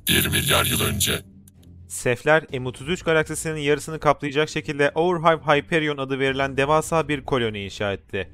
1 milyar yıl önce. Sefler, M33 galaksisinin yarısını kaplayacak şekilde Overhive Hyperion adı verilen devasa bir koloni inşa etti.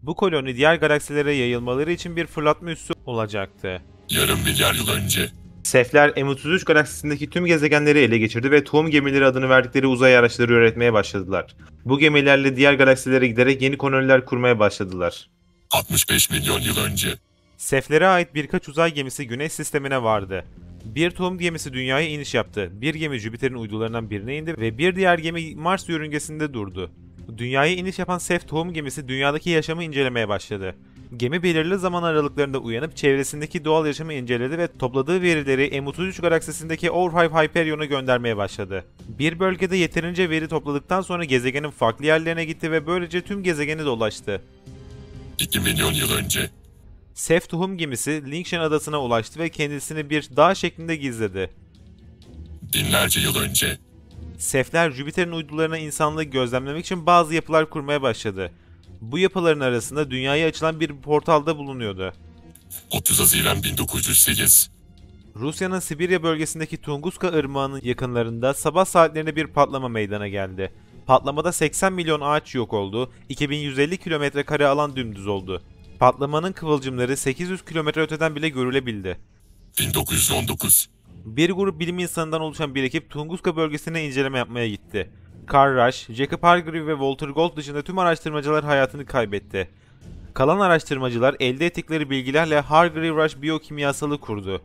Bu koloni diğer galaksilere yayılmaları için bir fırlatma üssü olacaktı. Yarım milyar yıl önce. Sefler, M33 galaksisindeki tüm gezegenleri ele geçirdi ve tohum gemileri adını verdikleri uzay araçları üretmeye başladılar. Bu gemilerle diğer galaksilere giderek yeni koloniler kurmaya başladılar. 65 milyon yıl önce. Seflere ait birkaç uzay gemisi Güneş sistemine vardı. Bir tohum gemisi Dünya'ya iniş yaptı, bir gemi Jüpiter'in uydularından birine indi ve bir diğer gemi Mars yörüngesinde durdu. Dünyaya iniş yapan Sef tohum gemisi dünyadaki yaşamı incelemeye başladı. Gemi belirli zaman aralıklarında uyanıp çevresindeki doğal yaşamı inceledi ve topladığı verileri M33 galaksisindeki Overhive Hyperion'a göndermeye başladı. Bir bölgede yeterince veri topladıktan sonra gezegenin farklı yerlerine gitti ve böylece tüm gezegeni dolaştı. 2 milyon yıl önce. Sef tohum gemisi Lingshan adasına ulaştı ve kendisini bir dağ şeklinde gizledi. Binlerce yıl önce. Sefler Jüpiter'in uydularına insanlığı gözlemlemek için bazı yapılar kurmaya başladı. Bu yapıların arasında dünyaya açılan bir portalda bulunuyordu. 30 Haziran 1908. Rusya'nın Sibirya bölgesindeki Tunguska Irmağı'nın yakınlarında sabah saatlerinde bir patlama meydana geldi. Patlamada 80 milyon ağaç yok oldu, 2150 kilometre alan dümdüz oldu. Patlamanın kıvılcımları 800 kilometre öteden bile görülebildi. 1919. Bir grup bilim insanından oluşan bir ekip Tunguska bölgesine inceleme yapmaya gitti. Carl Rush, Jacob Hargreaves ve Walter Gold dışında tüm araştırmacılar hayatını kaybetti. Kalan araştırmacılar elde ettikleri bilgilerle Hargreaves Rush Biyokimyasalı kurdu.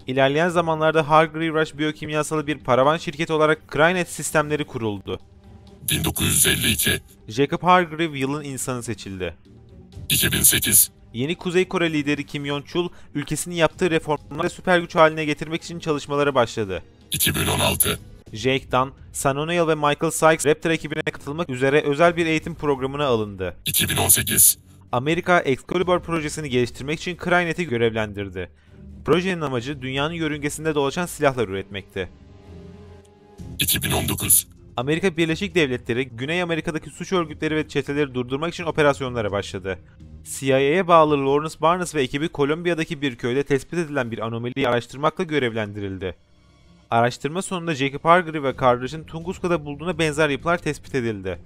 İlerleyen zamanlarda Hargreaves Rush Biyokimyasalı bir paravan şirketi olarak Crynet sistemleri kuruldu. 1952. Jacob Hargreaves yılın insanı seçildi. 2008. Yeni Kuzey Kore lideri Kim Jong-chul, ülkesinin yaptığı reformları süper güç haline getirmek için çalışmalara başladı. 2016. Jake Dunn, Sam O'Neill ve Michael Sykes Raptor ekibine katılmak üzere özel bir eğitim programına alındı. 2018. Amerika, Excalibur projesini geliştirmek için Crynet'i görevlendirdi. Projenin amacı dünyanın yörüngesinde dolaşan silahlar üretmekti. 2019. Amerika Birleşik Devletleri, Güney Amerika'daki suç örgütleri ve çeteleri durdurmak için operasyonlara başladı. CIA'ye bağlı Lawrence Barnes ve ekibi Kolombiya'daki bir köyde tespit edilen bir anomaliyi araştırmakla görevlendirildi. Araştırma sonunda Jacob Hargreaves ve kardeşin Tunguska'da bulduğuna benzer yapılar tespit edildi.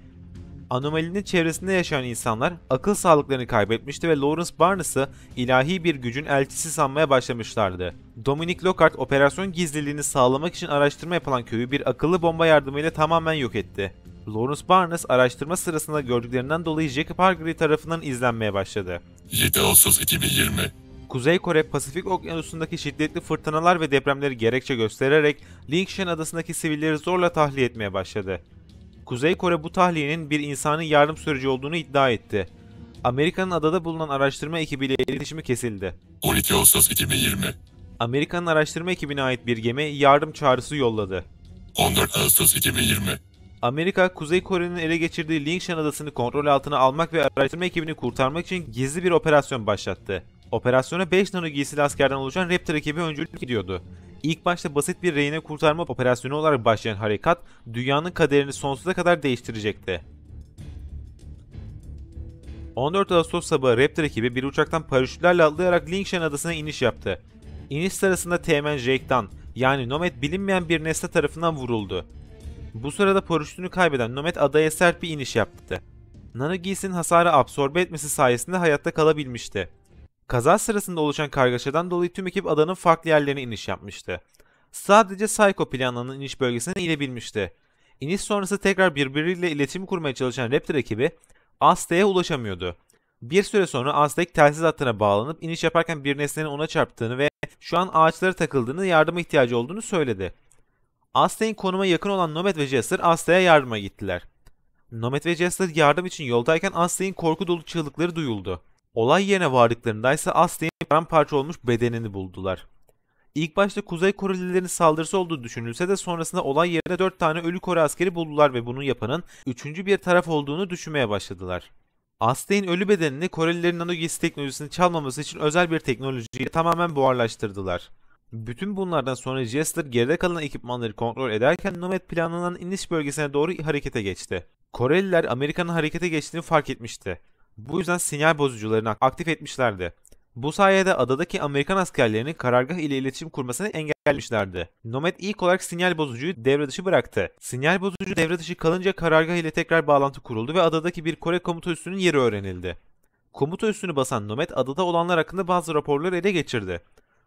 Anomalinin çevresinde yaşayan insanlar akıl sağlıklarını kaybetmişti ve Lawrence Barnes'ı ilahi bir gücün elçisi sanmaya başlamışlardı. Dominic Lockhart operasyon gizliliğini sağlamak için araştırma yapılan köyü bir akıllı bomba yardımıyla tamamen yok etti. Lawrence Barnes araştırma sırasında gördüklerinden dolayı Jacob Hargreaves tarafından izlenmeye başladı. 7 Ağustos 2020. Kuzey Kore, Pasifik Okyanusu'ndaki şiddetli fırtınalar ve depremleri gerekçe göstererek Lingshan adasındaki sivilleri zorla tahliye etmeye başladı. Kuzey Kore bu tahliyenin bir insani yardım süreci olduğunu iddia etti. Amerika'nın adada bulunan araştırma ekibiyle iletişimi kesildi. 12 Ağustos 2020. Amerika'nın araştırma ekibine ait bir gemi yardım çağrısı yolladı. 14 Ağustos 2020. Amerika, Kuzey Kore'nin ele geçirdiği Lingshan adasını kontrol altına almak ve araştırma ekibini kurtarmak için gizli bir operasyon başlattı. Operasyona 5 nano giysili askerden oluşan Raptor ekibi öncülük ediyordu. İlk başta basit bir rehine kurtarma operasyonu olarak başlayan harekat, dünyanın kaderini sonsuza kadar değiştirecekti. 14 Ağustos sabahı Raptor ekibi bir uçaktan paraşütlerle atlayarak Lingshan adasına iniş yaptı. İniş sırasında Teğmen Jake Dunn, yani Nomad bilinmeyen bir nesne tarafından vuruldu. Bu sırada paraşütünü kaybeden Nomad adaya sert bir iniş yaptı. Nano giysinin hasarı absorbe etmesi sayesinde hayatta kalabilmişti. Kaza sırasında oluşan kargaşadan dolayı tüm ekip adanın farklı yerlerine iniş yapmıştı. Sadece Psycho planlanan iniş bölgesine inebilmişti. İniş sonrası tekrar birbiriyle iletişim kurmaya çalışan Raptor ekibi Aztek'e ulaşamıyordu. Bir süre sonra Aztek telsiz hattına bağlanıp iniş yaparken bir nesnenin ona çarptığını ve şu an ağaçlara takıldığını, yardıma ihtiyacı olduğunu söyledi. Aztek'in konuma yakın olan Nomad ve Jester Aztek'e yardıma gittiler. Nomad ve Jester yardım için yoldayken Aztek'in korku dolu çığlıkları duyuldu. Olay yerine vardıklarındaysa Aztek'in paramparça olmuş bedenini buldular. İlk başta Kuzey Korelilerin saldırısı olduğu düşünülse de sonrasında olay yerine 4 tane ölü Kore askeri buldular ve bunu yapanın 3. bir taraf olduğunu düşünmeye başladılar. Aztek'in ölü bedenini Korelilerin nano giysi teknolojisini çalmaması için özel bir teknolojiyle tamamen buharlaştırdılar. Bütün bunlardan sonra Jester geride kalan ekipmanları kontrol ederken Nomad planlanan iniş bölgesine doğru harekete geçti. Koreliler Amerika'nın harekete geçtiğini fark etmişti. Bu yüzden sinyal bozucularını aktif etmişlerdi. Bu sayede adadaki Amerikan askerlerinin karargah ile iletişim kurmasını engellemişlerdi. Nomad ilk olarak sinyal bozucuyu devre dışı bıraktı. Sinyal bozucu devre dışı kalınca karargah ile tekrar bağlantı kuruldu ve adadaki bir Kore komuta üssünün yeri öğrenildi. Komuta üssünü basan Nomad adada olanlar hakkında bazı raporları ele geçirdi.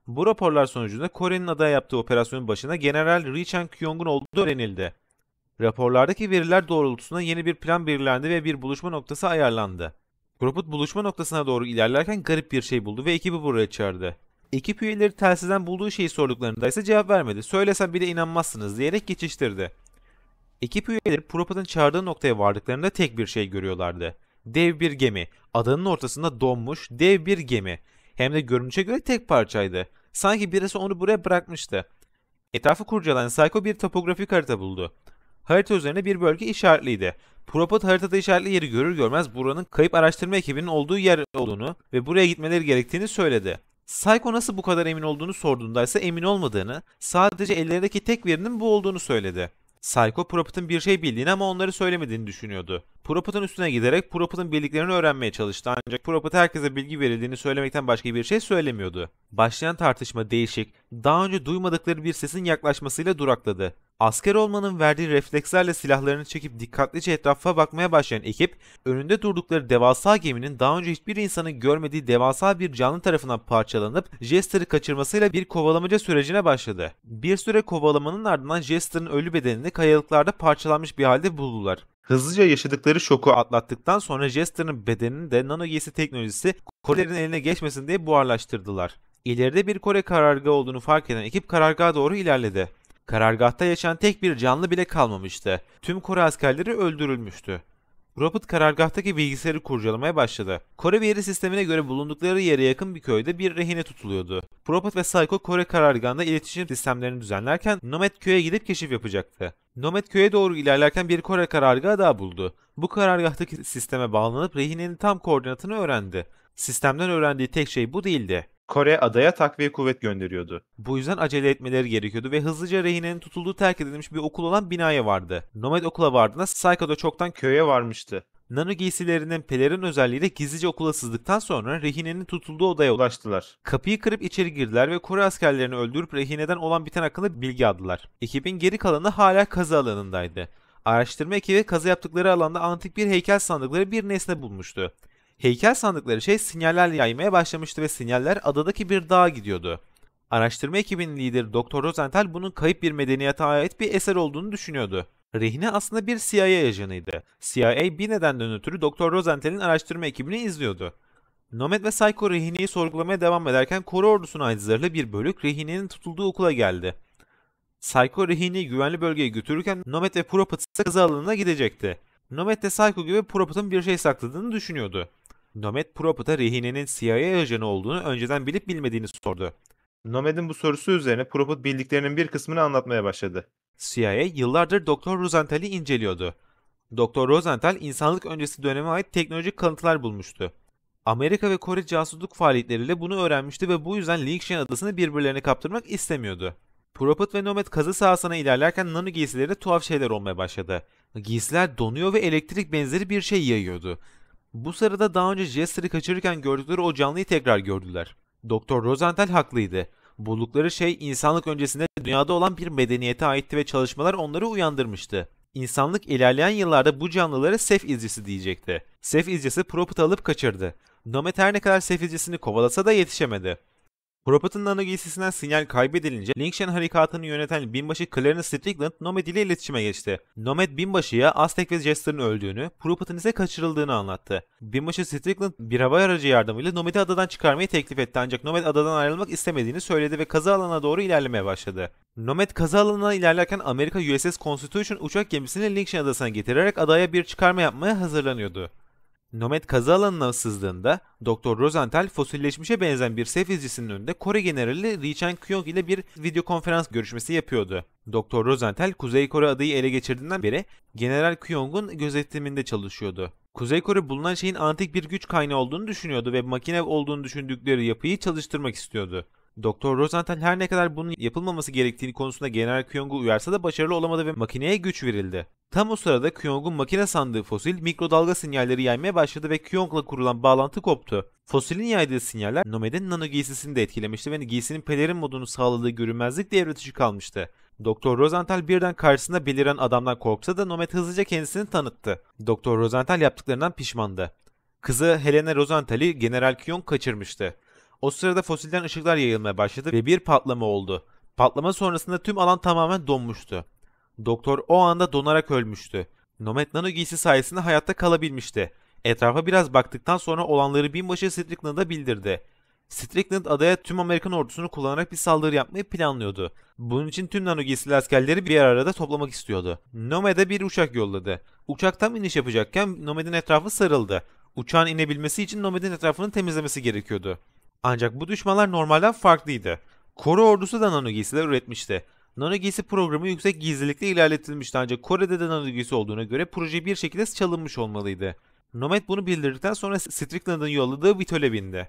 Bu raporlar sonucunda Kore'nin adaya yaptığı operasyonun başına General Ri Chang-kyung'un olduğu öğrenildi. Raporlardaki veriler doğrultusunda yeni bir plan belirlendi ve bir buluşma noktası ayarlandı. Kropot buluşma noktasına doğru ilerlerken garip bir şey buldu ve ekibi buraya çağırdı. Ekip üyeleri telsizden bulduğu şeyi sorduklarında ise cevap vermedi. Söylesem bile inanmazsınız diyerek geçiştirdi. Ekip üyeleri Propot'un çağırdığı noktaya vardıklarında tek bir şey görüyorlardı. Dev bir gemi. Adanın ortasında donmuş dev bir gemi. Hem de görünüşe göre tek parçaydı. Sanki birisi onu buraya bırakmıştı. Etrafı kurcalayan Psycho bir topografik harita buldu. Harita üzerine bir bölge işaretliydi. Propot haritada işaretli yeri görür görmez buranın kayıp araştırma ekibinin olduğu yer olduğunu ve buraya gitmeleri gerektiğini söyledi. Psycho nasıl bu kadar emin olduğunu sorduğunda ise emin olmadığını, sadece ellerindeki tek verinin bu olduğunu söyledi. Psycho Propot'un bir şey bildiğini ama onları söylemediğini düşünüyordu. Propot'un üstüne giderek Propot'un bildiklerini öğrenmeye çalıştı ancak Propot herkese bilgi verildiğini söylemekten başka bir şey söylemiyordu. Başlayan tartışma değişik, daha önce duymadıkları bir sesin yaklaşmasıyla durakladı. Asker olmanın verdiği reflekslerle silahlarını çekip dikkatlice etrafa bakmaya başlayan ekip, önünde durdukları devasa geminin daha önce hiçbir insanın görmediği devasa bir canlı tarafından parçalanıp Jester'ı kaçırmasıyla bir kovalamaca sürecine başladı. Bir süre kovalamanın ardından Jester'ın ölü bedenini kayalıklarda parçalanmış bir halde buldular. Hızlıca yaşadıkları şoku atlattıktan sonra Jester'ın bedenini de nano giysi teknolojisi Korelerin eline geçmesin diye buharlaştırdılar. İleride bir Kore karargahı olduğunu fark eden ekip karargaha doğru ilerledi. Karargahta yaşayan tek bir canlı bile kalmamıştı. Tüm Kore askerleri öldürülmüştü. Propot karargahtaki bilgisayarı kurcalamaya başladı. Kore veri sistemine göre bulundukları yere yakın bir köyde bir rehine tutuluyordu. Propot ve Psycho Kore karargahında iletişim sistemlerini düzenlerken Nomad köye gidip keşif yapacaktı. Nomad köye doğru ilerlerken bir Kore karargahı daha buldu. Bu karargahtaki sisteme bağlanıp rehinenin tam koordinatını öğrendi. Sistemden öğrendiği tek şey bu değildi. Kore adaya takviye kuvvet gönderiyordu. Bu yüzden acele etmeleri gerekiyordu ve hızlıca rehinenin tutulduğu terk edilmiş bir okul olan binaya vardı. Nomad okula vardığında Psycho da çoktan köye varmıştı. Nano giysilerinin pelerin özelliğiyle gizlice okula sızdıktan sonra rehinenin tutulduğu odaya ulaştılar. Kapıyı kırıp içeri girdiler ve Kore askerlerini öldürüp rehineden olan biten hakkında bilgi aldılar. Ekibin geri kalanı hala kazı alanındaydı. Araştırma ekibi kazı yaptıkları alanda antik bir heykel sandıkları bir nesne bulmuştu. Heykel sandıkları sinyaller yaymaya başlamıştı ve sinyaller adadaki bir dağa gidiyordu. Araştırma ekibinin lideri Dr. Rosenthal bunun kayıp bir medeniyete ait bir eser olduğunu düşünüyordu. Rehine aslında bir CIA ajanıydı. CIA bir nedenden ötürü Dr. Rosenthal'in araştırma ekibini izliyordu. Nomad ve Psycho rehineyi sorgulamaya devam ederken Kore ordusuna ait zırhlı bir bölük rehinenin tutulduğu okula geldi. Psycho rehineyi güvenli bölgeye götürürken Nomad ve Propot ise kazı alanına gidecekti. Nomad de Psycho gibi Propot'un bir şey sakladığını düşünüyordu. Nomad Propot'a rehinenin CIA ajanı olduğunu önceden bilip bilmediğini sordu. Nomad'in bu sorusu üzerine Propot bildiklerinin bir kısmını anlatmaya başladı. CIA yıllardır Dr. Rosenthal'i inceliyordu. Dr. Rosenthal insanlık öncesi döneme ait teknolojik kalıntılar bulmuştu. Amerika ve Kore casusluk faaliyetleriyle bunu öğrenmişti ve bu yüzden Lingshan adasını birbirlerine kaptırmak istemiyordu. Propot ve Nomad kazı sahasına ilerlerken nano giysilerinde tuhaf şeyler olmaya başladı. Giysiler donuyor ve elektrik benzeri bir şey yayıyordu. Bu sırada daha önce Jester'ı kaçırırken gördükleri o canlıyı tekrar gördüler. Dr. Rosenthal haklıydı. Buldukları şey insanlık öncesinde dünyada olan bir medeniyete aitti ve çalışmalar onları uyandırmıştı. İnsanlık ilerleyen yıllarda bu canlılara Sef izcisi diyecekti. Sef izcisi Propot'u alıp kaçırdı. Nomad her ne kadar Sef izcisini kovalasa da yetişemedi. Propot'un nano giysisinden sinyal kaybedilince Lingshan harekatını yöneten binbaşı Clarence Strickland Nomad ile iletişime geçti. Nomad binbaşıya Aztek ve Jester'ın öldüğünü, Propot'un ise kaçırıldığını anlattı. Binbaşı Strickland bir hava aracı yardımıyla Nomad'i adadan çıkarmayı teklif etti ancak Nomad adadan ayrılmak istemediğini söyledi ve kazı alanına doğru ilerlemeye başladı. Nomad kazı alanına ilerlerken Amerika USS Constitution uçak gemisini Lingshan adasına getirerek adaya bir çıkarma yapmaya hazırlanıyordu. Nomad kazı alanına sızdığında Dr. Rosenthal fosilleşmişe benzeyen bir Sef izcisinin önünde Kore generali Ri Chang-kyung ile bir video konferans görüşmesi yapıyordu. Dr. Rosenthal Kuzey Kore adayı ele geçirdiğinden beri General Kyung'un gözetiminde çalışıyordu. Kuzey Kore bulunan şeyin antik bir güç kaynağı olduğunu düşünüyordu ve makine olduğunu düşündükleri yapıyı çalıştırmak istiyordu. Dr. Rosenthal her ne kadar bunun yapılmaması gerektiğini konusunda General Kyung'u uyarsa da başarılı olamadı ve makineye güç verildi. Tam o sırada Kyung'un makine sandığı fosil mikrodalga sinyalleri yaymaya başladı ve Kyung'la kurulan bağlantı koptu. Fosilin yaydığı sinyaller Nomed'in nano giysisini de etkilemişti ve giysinin pelerin modunu sağladığı görünmezlik devre dışı kalmıştı. Doktor Rosenthal birden karşısında beliren adamdan korksa da Nomed hızlıca kendisini tanıttı. Doktor Rosenthal yaptıklarından pişmandı. Kızı Helena Rosenthal'i General Kyong kaçırmıştı. O sırada fosilden ışıklar yayılmaya başladı ve bir patlama oldu. Patlama sonrasında tüm alan tamamen donmuştu. Doktor o anda donarak ölmüştü. Nomad nano giysi sayesinde hayatta kalabilmişti. Etrafa biraz baktıktan sonra olanları binbaşı Strickland'a bildirdi. Strickland adaya tüm Amerikan ordusunu kullanarak bir saldırı yapmayı planlıyordu. Bunun için tüm nano giysili askerleri bir arada toplamak istiyordu. Nomad'e bir uçak yolladı. Uçak tam iniş yapacakken Nomad'in etrafı sarıldı. Uçağın inebilmesi için Nomad'in etrafını temizlemesi gerekiyordu. Ancak bu düşmanlar normalden farklıydı. Kore ordusu da nano giysiler üretmişti. Nano giysi programı yüksek gizlilikle ilerletilmişti ancak Kore'de de nano giysi olduğuna göre proje bir şekilde çalınmış olmalıydı. Nomad bunu bildirdikten sonra Strickland'ın yolladığı Vitol'e bindi.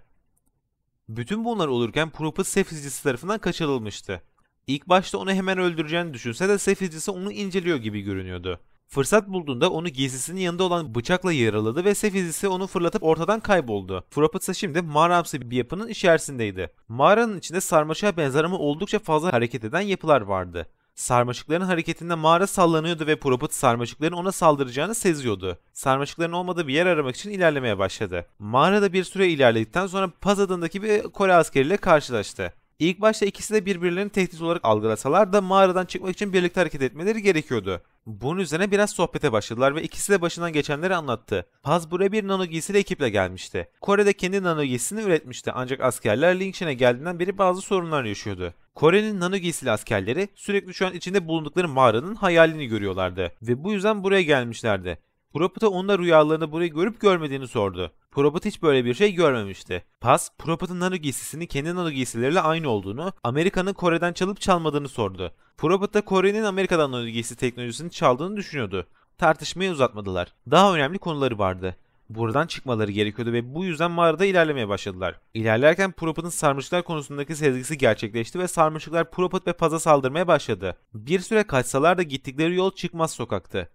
Bütün bunlar olurken Prophet sefizcisi tarafından kaçırılmıştı. İlk başta onu hemen öldüreceğini düşünse de sefizcisi onu inceliyor gibi görünüyordu. Fırsat bulduğunda onu giysisinin yanında olan bıçakla yaraladı ve sefizcisi onu fırlatıp ortadan kayboldu. Prophet ise şimdi mağaramsı bir yapının içerisindeydi. Mağaranın içinde sarmaşığa benzer ama oldukça fazla hareket eden yapılar vardı. Sarmaşıkların hareketinde mağara sallanıyordu ve Prophet sarmaşıkların ona saldıracağını seziyordu. Sarmaşıkların olmadığı bir yer aramak için ilerlemeye başladı. Mağarada bir süre ilerledikten sonra Paz adındaki bir Kore askeriyle karşılaştı. İlk başta ikisi de birbirlerini tehdit olarak algılasalar da mağaradan çıkmak için birlikte hareket etmeleri gerekiyordu. Bunun üzerine biraz sohbete başladılar ve ikisi de başından geçenleri anlattı. Paz buraya bir nano giysili ekiple gelmişti. Kore'de kendi nano giysisini üretmişti ancak askerler Lingshen'e geldiğinden beri bazı sorunlar yaşıyordu. Kore'nin nano giysili askerleri sürekli şu an içinde bulundukları mağaranın hayalini görüyorlardı ve bu yüzden buraya gelmişlerdi. Prophet'a onlar rüyalarında burayı görüp görmediğini sordu. Prophet hiç böyle bir şey görmemişti. Paz, Prophet'ın nano giysisinin kendi nano giysileriyle aynı olduğunu, Amerika'nın Kore'den çalıp çalmadığını sordu. Prophet da Kore'nin Amerika'dan nano giysi teknolojisini çaldığını düşünüyordu. Tartışmayı uzatmadılar. Daha önemli konuları vardı. Buradan çıkmaları gerekiyordu ve bu yüzden mağarada ilerlemeye başladılar. İlerlerken Prophet'ın sarmaşıklar konusundaki sezgisi gerçekleşti ve sarmaşıklar Prophet ve Paz'a saldırmaya başladı. Bir süre kaçsalar da gittikleri yol çıkmaz sokaktı.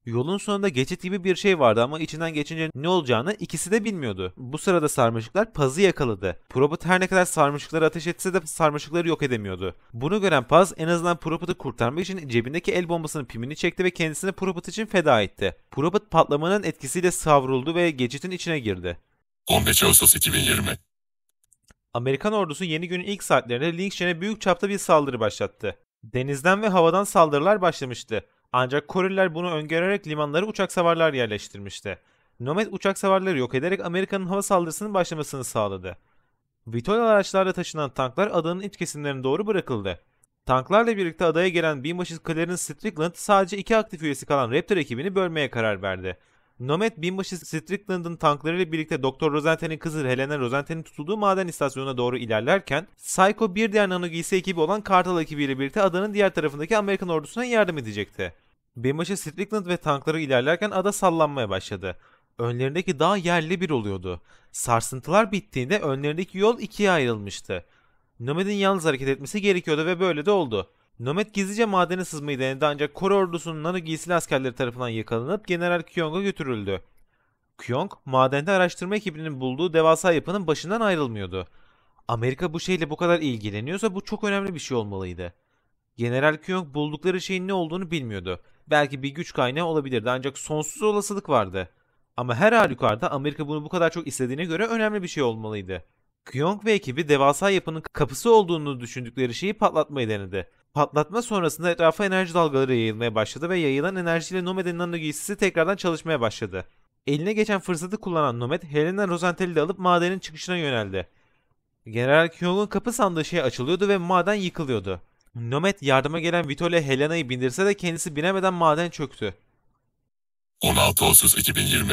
Yolun sonunda geçit gibi bir şey vardı ama içinden geçince ne olacağını ikisi de bilmiyordu. Bu sırada sarmaşıklar Paz'ı yakaladı. Prophet her ne kadar sarmaşıkları ateş etse de sarmaşıkları yok edemiyordu. Bunu gören Paz en azından Prophet'ı kurtarmak için cebindeki el bombasının pimini çekti ve kendisini Prophet için feda etti. Prophet patlamanın etkisiyle savruldu ve geçitin içine girdi. 15 Ağustos 2020. Amerikan ordusu yeni günün ilk saatlerinde Lingshen'e büyük çapta bir saldırı başlattı. Denizden ve havadan saldırılar başlamıştı. Ancak Koreliler bunu öngörerek limanlara uçak savarlar yerleştirmişti. Nomad uçak savarları yok ederek Amerika'nın hava saldırısının başlamasını sağladı. Vitol araçlarla taşınan tanklar adanın iç kesimlerine doğru bırakıldı. Tanklarla birlikte adaya gelen binbaşı Clarence Strickland sadece 2 aktif üyesi kalan Raptor ekibini bölmeye karar verdi. Nomad binbaşı Strickland'ın tanklarıyla birlikte Doktor Rosenthal'in kızı Helena Rosenthal'in tutulduğu maden istasyonuna doğru ilerlerken Psycho bir diğer nano giysi ekibi olan Kartal ekibiyle birlikte adanın diğer tarafındaki Amerikan ordusuna yardım edecekti. Binbaşı Strickland ve tankları ilerlerken ada sallanmaya başladı. Önlerindeki dağ yerli bir oluyordu. Sarsıntılar bittiğinde önlerindeki yol ikiye ayrılmıştı. Nomad'in yalnız hareket etmesi gerekiyordu ve böyle de oldu. Nomad gizlice madene sızmayı denedi ancak Kore ordusunun nano giysili askerleri tarafından yakalanıp General Kyong'a götürüldü. Kyong, madende araştırma ekibinin bulduğu devasa yapının başından ayrılmıyordu. Amerika bu şeyle bu kadar ilgileniyorsa bu çok önemli bir şey olmalıydı. General Kyong buldukları şeyin ne olduğunu bilmiyordu. Belki bir güç kaynağı olabilirdi ancak sonsuz olasılık vardı. Ama her halükarda Amerika bunu bu kadar çok istediğine göre önemli bir şey olmalıydı. Kyong ve ekibi devasa yapının kapısı olduğunu düşündükleri şeyi patlatmayı denedi. Patlatma sonrasında etrafa enerji dalgaları yayılmaya başladı ve yayılan enerjiyle Nomad'in nano giysisi tekrardan çalışmaya başladı. Eline geçen fırsatı kullanan Nomad, Helena Rosenthal'i de alıp madenin çıkışına yöneldi. General Kyong'un kapı sandığı şey açılıyordu ve maden yıkılıyordu. Nomad yardıma gelen Vitol'e Helena'yı bindirse de kendisi binemeden maden çöktü. 16 Ağustos 2020.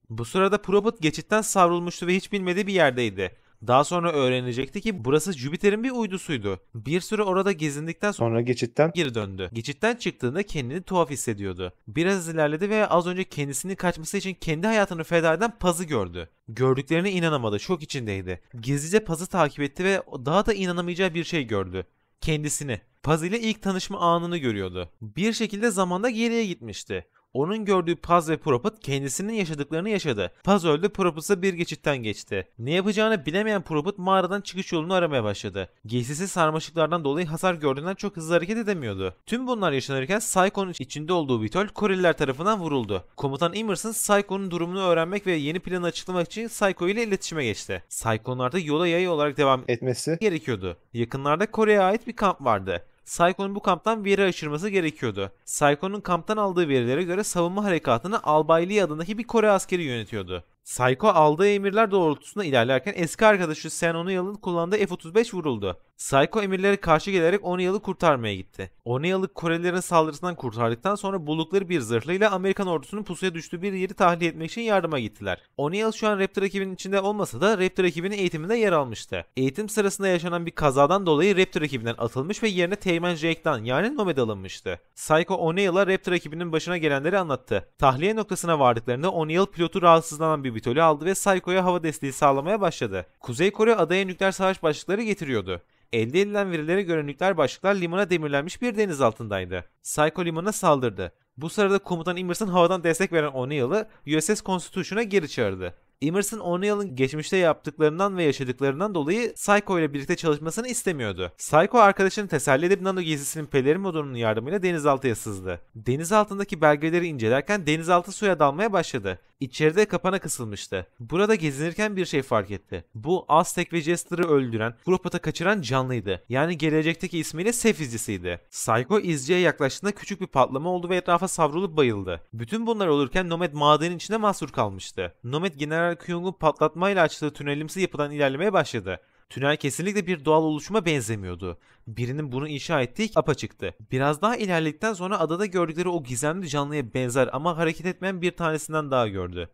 Bu sırada Prophet geçitten savrulmuştu ve hiç bilmediği bir yerdeydi. Daha sonra öğrenecekti ki burası Jüpiter'in bir uydusuydu. Bir süre orada gezindikten sonra geçitten geri döndü. Geçitten çıktığında kendini tuhaf hissediyordu. Biraz ilerledi ve az önce kendisini kaçması için kendi hayatını feda eden Paz'ı gördü. Gördüklerine inanamadı, şok içindeydi. Gizlice Paz'ı takip etti ve daha da inanamayacağı bir şey gördü. Kendisini. Paz ile ilk tanışma anını görüyordu. Bir şekilde zamanda geriye gitmişti. Onun gördüğü Paz ve Proput kendisinin yaşadıklarını yaşadı. Paz öldü, Proput ise bir geçitten geçti. Ne yapacağını bilemeyen Proput mağaradan çıkış yolunu aramaya başladı. Giysisi sarmaşıklardan dolayı hasar gördüğünden çok hızlı hareket edemiyordu. Tüm bunlar yaşanırken Psycho'nun içinde olduğu Vitol Koreliler tarafından vuruldu. Komutan Emerson Psycho'nun durumunu öğrenmek ve yeni planı açıklamak için Psycho ile iletişime geçti. Psycho'nun artık yola yayı olarak devam Etmesi. gerekiyordu. Yakınlarda Kore'ye ait bir kamp vardı. Psycho'nun bu kamptan veri aşırması gerekiyordu. Psycho'nun kamptan aldığı verilere göre savunma harekatını Albay Lee adındaki bir Kore askeri yönetiyordu. Psycho aldığı emirler doğrultusunda ilerlerken eski arkadaşı Sen O'Neill'ın kullandığı F-35 vuruldu. Psycho emirlere karşı gelerek O'Neill'ı kurtarmaya gitti. O'Neill'ı Korelilerin saldırısından kurtardıktan sonra buldukları bir zırhlıyla Amerikan ordusunun pusuya düştüğü bir yeri tahliye etmek için yardıma gittiler. O'Neill şu an Raptor ekibinin içinde olmasa da Raptor ekibinin eğitiminde yer almıştı. Eğitim sırasında yaşanan bir kazadan dolayı Raptor ekibinden atılmış ve yerine Teğmen Jake'dan yani Nomad alınmıştı. Psycho O'Neill'a Raptor ekibinin başına gelenleri anlattı. Tahliye noktasına vardıklarında O'Neill pilotu rahatsızlanan bir Vitol'ü aldı ve Psycho'ya hava desteği sağlamaya başladı. Kuzey Kore adaya nükleer savaş başlıkları getiriyordu. Elde edilen verilere göre nükleer başlıklar limana demirlenmiş bir deniz altındaydı. Psycho limana saldırdı. Bu sırada komutan Emerson havadan destek veren O'Neill'ı USS Constitution'a geri çağırdı. Emerson, O'Neill'ın geçmişte yaptıklarından ve yaşadıklarından dolayı Psycho ile birlikte çalışmasını istemiyordu. Psycho arkadaşını teselli edip nano giysisinin pelerin modunun yardımıyla denizaltıya sızdı. Deniz altındaki belgeleri incelerken denizaltı suya dalmaya başladı. İçeride kapana kısılmıştı. Burada gezinirken bir şey fark etti. Bu Aztek ve Jester'ı öldüren, Proput'a kaçıran canlıydı. Yani gelecekteki ismiyle Sef izcisiydi. Psycho izciye yaklaştığında küçük bir patlama oldu ve etrafa savrulup bayıldı. Bütün bunlar olurken Nomad madenin içinde mahsur kalmıştı. Nomad General Kyung'un patlatmayla açtığı tünelimsi yapıdan ilerlemeye başladı. Tünel kesinlikle bir doğal oluşuma benzemiyordu. Birinin bunu inşa ettiği apaçıktı. Biraz daha ilerledikten sonra adada gördükleri o gizemli canlıya benzer ama hareket etmeyen bir tanesinden daha gördü.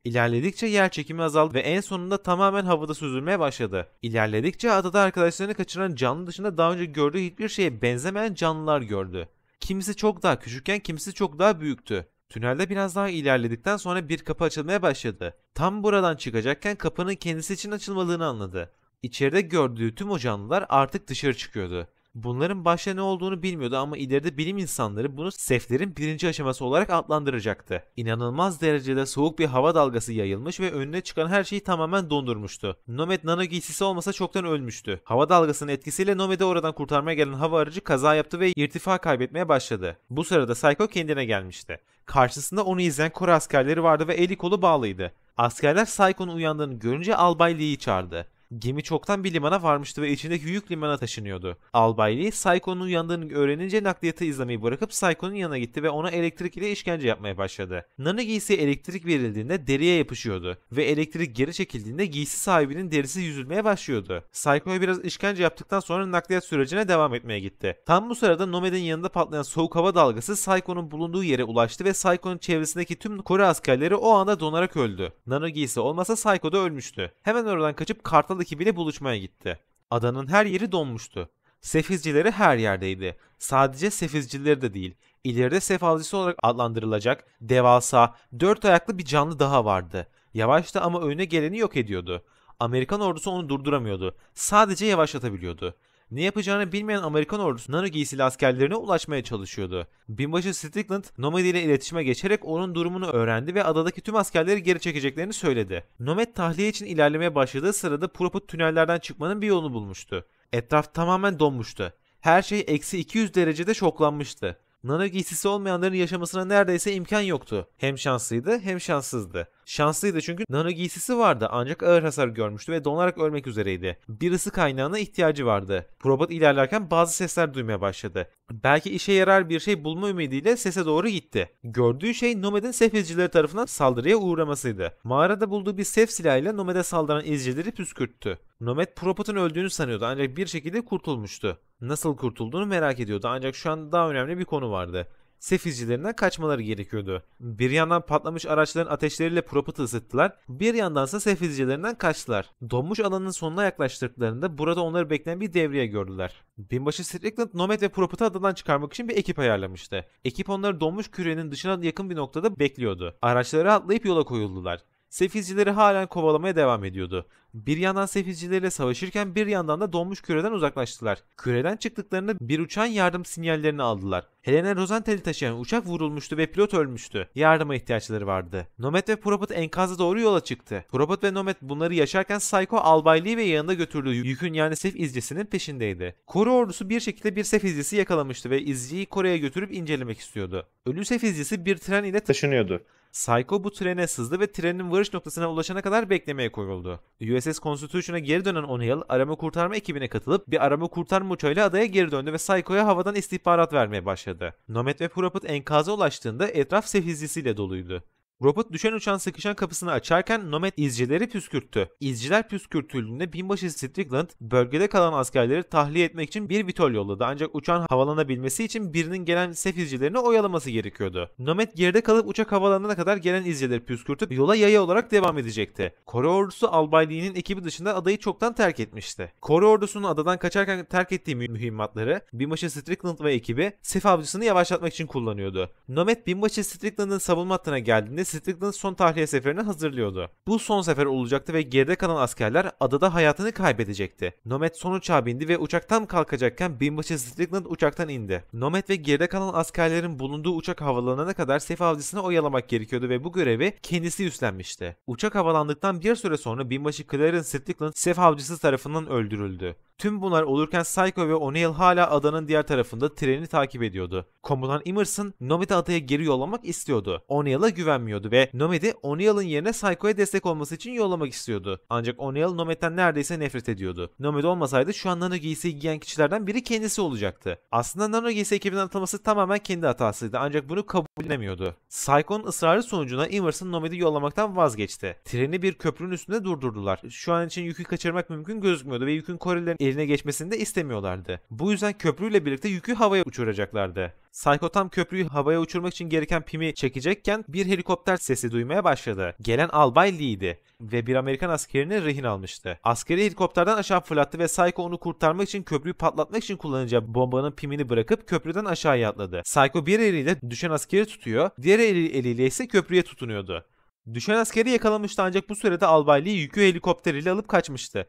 İlerledikçe yer çekimi azaldı ve en sonunda tamamen havada süzülmeye başladı. İlerledikçe adada arkadaşlarını kaçıran canlı dışında daha önce gördüğü hiçbir şeye benzemeyen canlılar gördü. Kimisi çok daha küçükken kimisi çok daha büyüktü. Tünelde biraz daha ilerledikten sonra bir kapı açılmaya başladı. Tam buradan çıkacakken kapının kendisi için açılmadığını anladı. İçeride gördüğü tüm o canlılar artık dışarı çıkıyordu. Bunların başta ne olduğunu bilmiyordu ama ileride bilim insanları bunu Seflerin birinci aşaması olarak adlandıracaktı. İnanılmaz derecede soğuk bir hava dalgası yayılmış ve önüne çıkan her şeyi tamamen dondurmuştu. Nomad nano giysisi olmasa çoktan ölmüştü. Hava dalgasının etkisiyle Nomad'i oradan kurtarmaya gelen hava aracı kaza yaptı ve irtifa kaybetmeye başladı. Bu sırada Psycho kendine gelmişti. Karşısında onu izleyen Kore askerleri vardı ve eli kolu bağlıydı. Askerler Psycho'nun uyandığını görünce Albay Lee'yi çağırdı. Gemi çoktan bir limana varmıştı ve içindeki yük limana taşınıyordu. Albay Lee, Psycho'nun uyandığını öğrenince nakliyatı izlemeyi bırakıp Psycho'nun yanına gitti ve ona elektrik ile işkence yapmaya başladı. Nano giysiye elektrik verildiğinde deriye yapışıyordu ve elektrik geri çekildiğinde giysi sahibinin derisi yüzülmeye başlıyordu. Psycho'ya biraz işkence yaptıktan sonra nakliyat sürecine devam etmeye gitti. Tam bu sırada Nomad'in yanında patlayan soğuk hava dalgası Psycho'nun bulunduğu yere ulaştı ve Psycho'nun çevresindeki tüm Kore askerleri o anda donarak öldü. Nano giysi olmasa Psycho da ölmüştü. Hemen oradan kaçıp Kartal ekibiyle buluşmaya gitti. Adanın her yeri donmuştu. Sefizcileri her yerdeydi. Sadece sefizcileri de değil. İleride sef avcısı olarak adlandırılacak devasa, dört ayaklı bir canlı daha vardı. Yavaştı ama önüne geleni yok ediyordu. Amerikan ordusu onu durduramıyordu. Sadece yavaşlatabiliyordu. Ne yapacağını bilmeyen Amerikan ordusu nano giysili askerlerine ulaşmaya çalışıyordu. Binbaşı Strickland, Nomad ile iletişime geçerek onun durumunu öğrendi ve adadaki tüm askerleri geri çekeceklerini söyledi. Nomad tahliye için ilerlemeye başladığı sırada Proput tünellerden çıkmanın bir yolunu bulmuştu. Etraf tamamen donmuştu. Her şey eksi 200 derecede şoklanmıştı. Nano giysisi olmayanların yaşamasına neredeyse imkan yoktu. Hem şanslıydı hem şanssızdı. Şanslıydı çünkü nano giysisi vardı ancak ağır hasar görmüştü ve donarak ölmek üzereydi. Bir ısı kaynağına ihtiyacı vardı. Robot ilerlerken bazı sesler duymaya başladı. Belki işe yarar bir şey bulma ümidiyle sese doğru gitti. Gördüğü şey Nomad'in sef izcileri tarafından saldırıya uğramasıydı. Mağarada bulduğu bir sef silahıyla Nomad'e saldıran izcileri püskürttü. Nomad Proput'un öldüğünü sanıyordu ancak bir şekilde kurtulmuştu. Nasıl kurtulduğunu merak ediyordu ancak şu an daha önemli bir konu vardı. Sef izcilerinden kaçmaları gerekiyordu. Bir yandan patlamış araçların ateşleriyle Proput'u ısıttılar, bir yandansa sef izcilerinden kaçtılar. Donmuş alanın sonuna yaklaştıklarında burada onları bekleyen bir devriye gördüler. Binbaşı Strickland, Nomad ve Proput'u adadan çıkarmak için bir ekip ayarlamıştı. Ekip onları donmuş kürenin dışına yakın bir noktada bekliyordu. Araçları atlayıp yola koyuldular. Sefizcileri halen kovalamaya devam ediyordu. Bir yandan sefizcileriyle savaşırken bir yandan da donmuş küreden uzaklaştılar. Küreden çıktıklarında bir uçağın yardım sinyallerini aldılar. Helena Rosenthal'i taşıyan uçak vurulmuştu ve pilot ölmüştü. Yardıma ihtiyaçları vardı. Nomad ve Prophet enkaza doğru yola çıktı. Prophet ve Nomad bunları yaşarken Psycho albaylığı ve yanında götürdüğü yükün yani Sef izcisinin peşindeydi. Kore ordusu bir şekilde bir Sef izcisi yakalamıştı ve izciyi Kore'ye götürüp incelemek istiyordu. Ölü Sef izcisi bir tren ile taşınıyordu. Psycho bu trene sızdı ve trenin varış noktasına ulaşana kadar beklemeye koyuldu. USS Constitution'a geri dönen O'Neill arama kurtarma ekibine katılıp bir arama kurtarma uçağıyla adaya geri döndü ve Psycho'ya havadan istihbarat vermeye başladı. Nomad ve Prophet enkaza ulaştığında etraf sefizcisiyle doluydu. Prophet düşen uçağın sıkışan kapısını açarken Nomad izcileri püskürttü. İzciler püskürtüldüğünde binbaşı Strickland bölgede kalan askerleri tahliye etmek için bir vitol yolladı ancak uçağın havalanabilmesi için birinin gelen Sef izcilerini oyalaması gerekiyordu. Nomad geride kalıp uçak havalanana kadar gelen izcileri püskürtüp yola yaya olarak devam edecekti. Kore ordusu albayliğinin ekibi dışında adayı çoktan terk etmişti. Kore ordusunun adadan kaçarken terk ettiği mühimmatları binbaşı Strickland ve ekibi Sef avcısını yavaşlatmak için kullanıyordu. Nomad binbaşı Strickland'ın savunma hattına geldiğinde Strickland son tahliye seferini hazırlıyordu. Bu son sefer olacaktı ve geride kalan askerler adada hayatını kaybedecekti. Nomad son uçağa bindi ve uçak tam kalkacakken binbaşı Strickland uçaktan indi. Nomad ve geride kalan askerlerin bulunduğu uçak havalanana kadar Sef avcısını oyalamak gerekiyordu ve bu görevi kendisi üstlenmişti. Uçak havalandıktan bir süre sonra binbaşı Clarence Strickland Sef avcısı tarafından öldürüldü. Tüm bunlar olurken Psycho ve O'Neill hala adanın diğer tarafında treni takip ediyordu. Komutan Emerson, Nomad'i adaya geri yollamak istiyordu. O'Neill'a güvenmiyordu ve Nomad'i O'Neill'ın yerine Psycho'ya destek olması için yollamak istiyordu. Ancak O'Neill Nomad'den neredeyse nefret ediyordu. Nomad olmasaydı şu an Nano giysiyi giyen kişilerden biri kendisi olacaktı. Aslında Nano giysi ekibinden atılması tamamen kendi hatasıydı ancak bunu kabullenemiyordu. Psycho'nun ısrarı sonucunda Emerson Nomad'i yollamaktan vazgeçti. Treni bir köprünün üstünde durdurdular. Şu an için yükü kaçırmak mümkün gözükmüyordu ve yükün Korelilerin eline geçmesini de istemiyorlardı. Bu yüzden köprüyle birlikte yükü havaya uçuracaklardı. Psycho tam köprüyü havaya uçurmak için gereken pimi çekecekken bir helikopter sesi duymaya başladı. Gelen Albay Lee'di ve bir Amerikan askerini rehin almıştı. Askeri helikopterden aşağı fırlattı ve Psycho onu kurtarmak için köprüyü patlatmak için kullanacağı bombanın pimini bırakıp köprüden aşağıya atladı. Psycho bir eliyle düşen askeri tutuyor, diğer eliyle ise köprüye tutunuyordu. Düşen askeri yakalamıştı ancak bu sırada Albay Lee yükü helikopteriyle alıp kaçmıştı.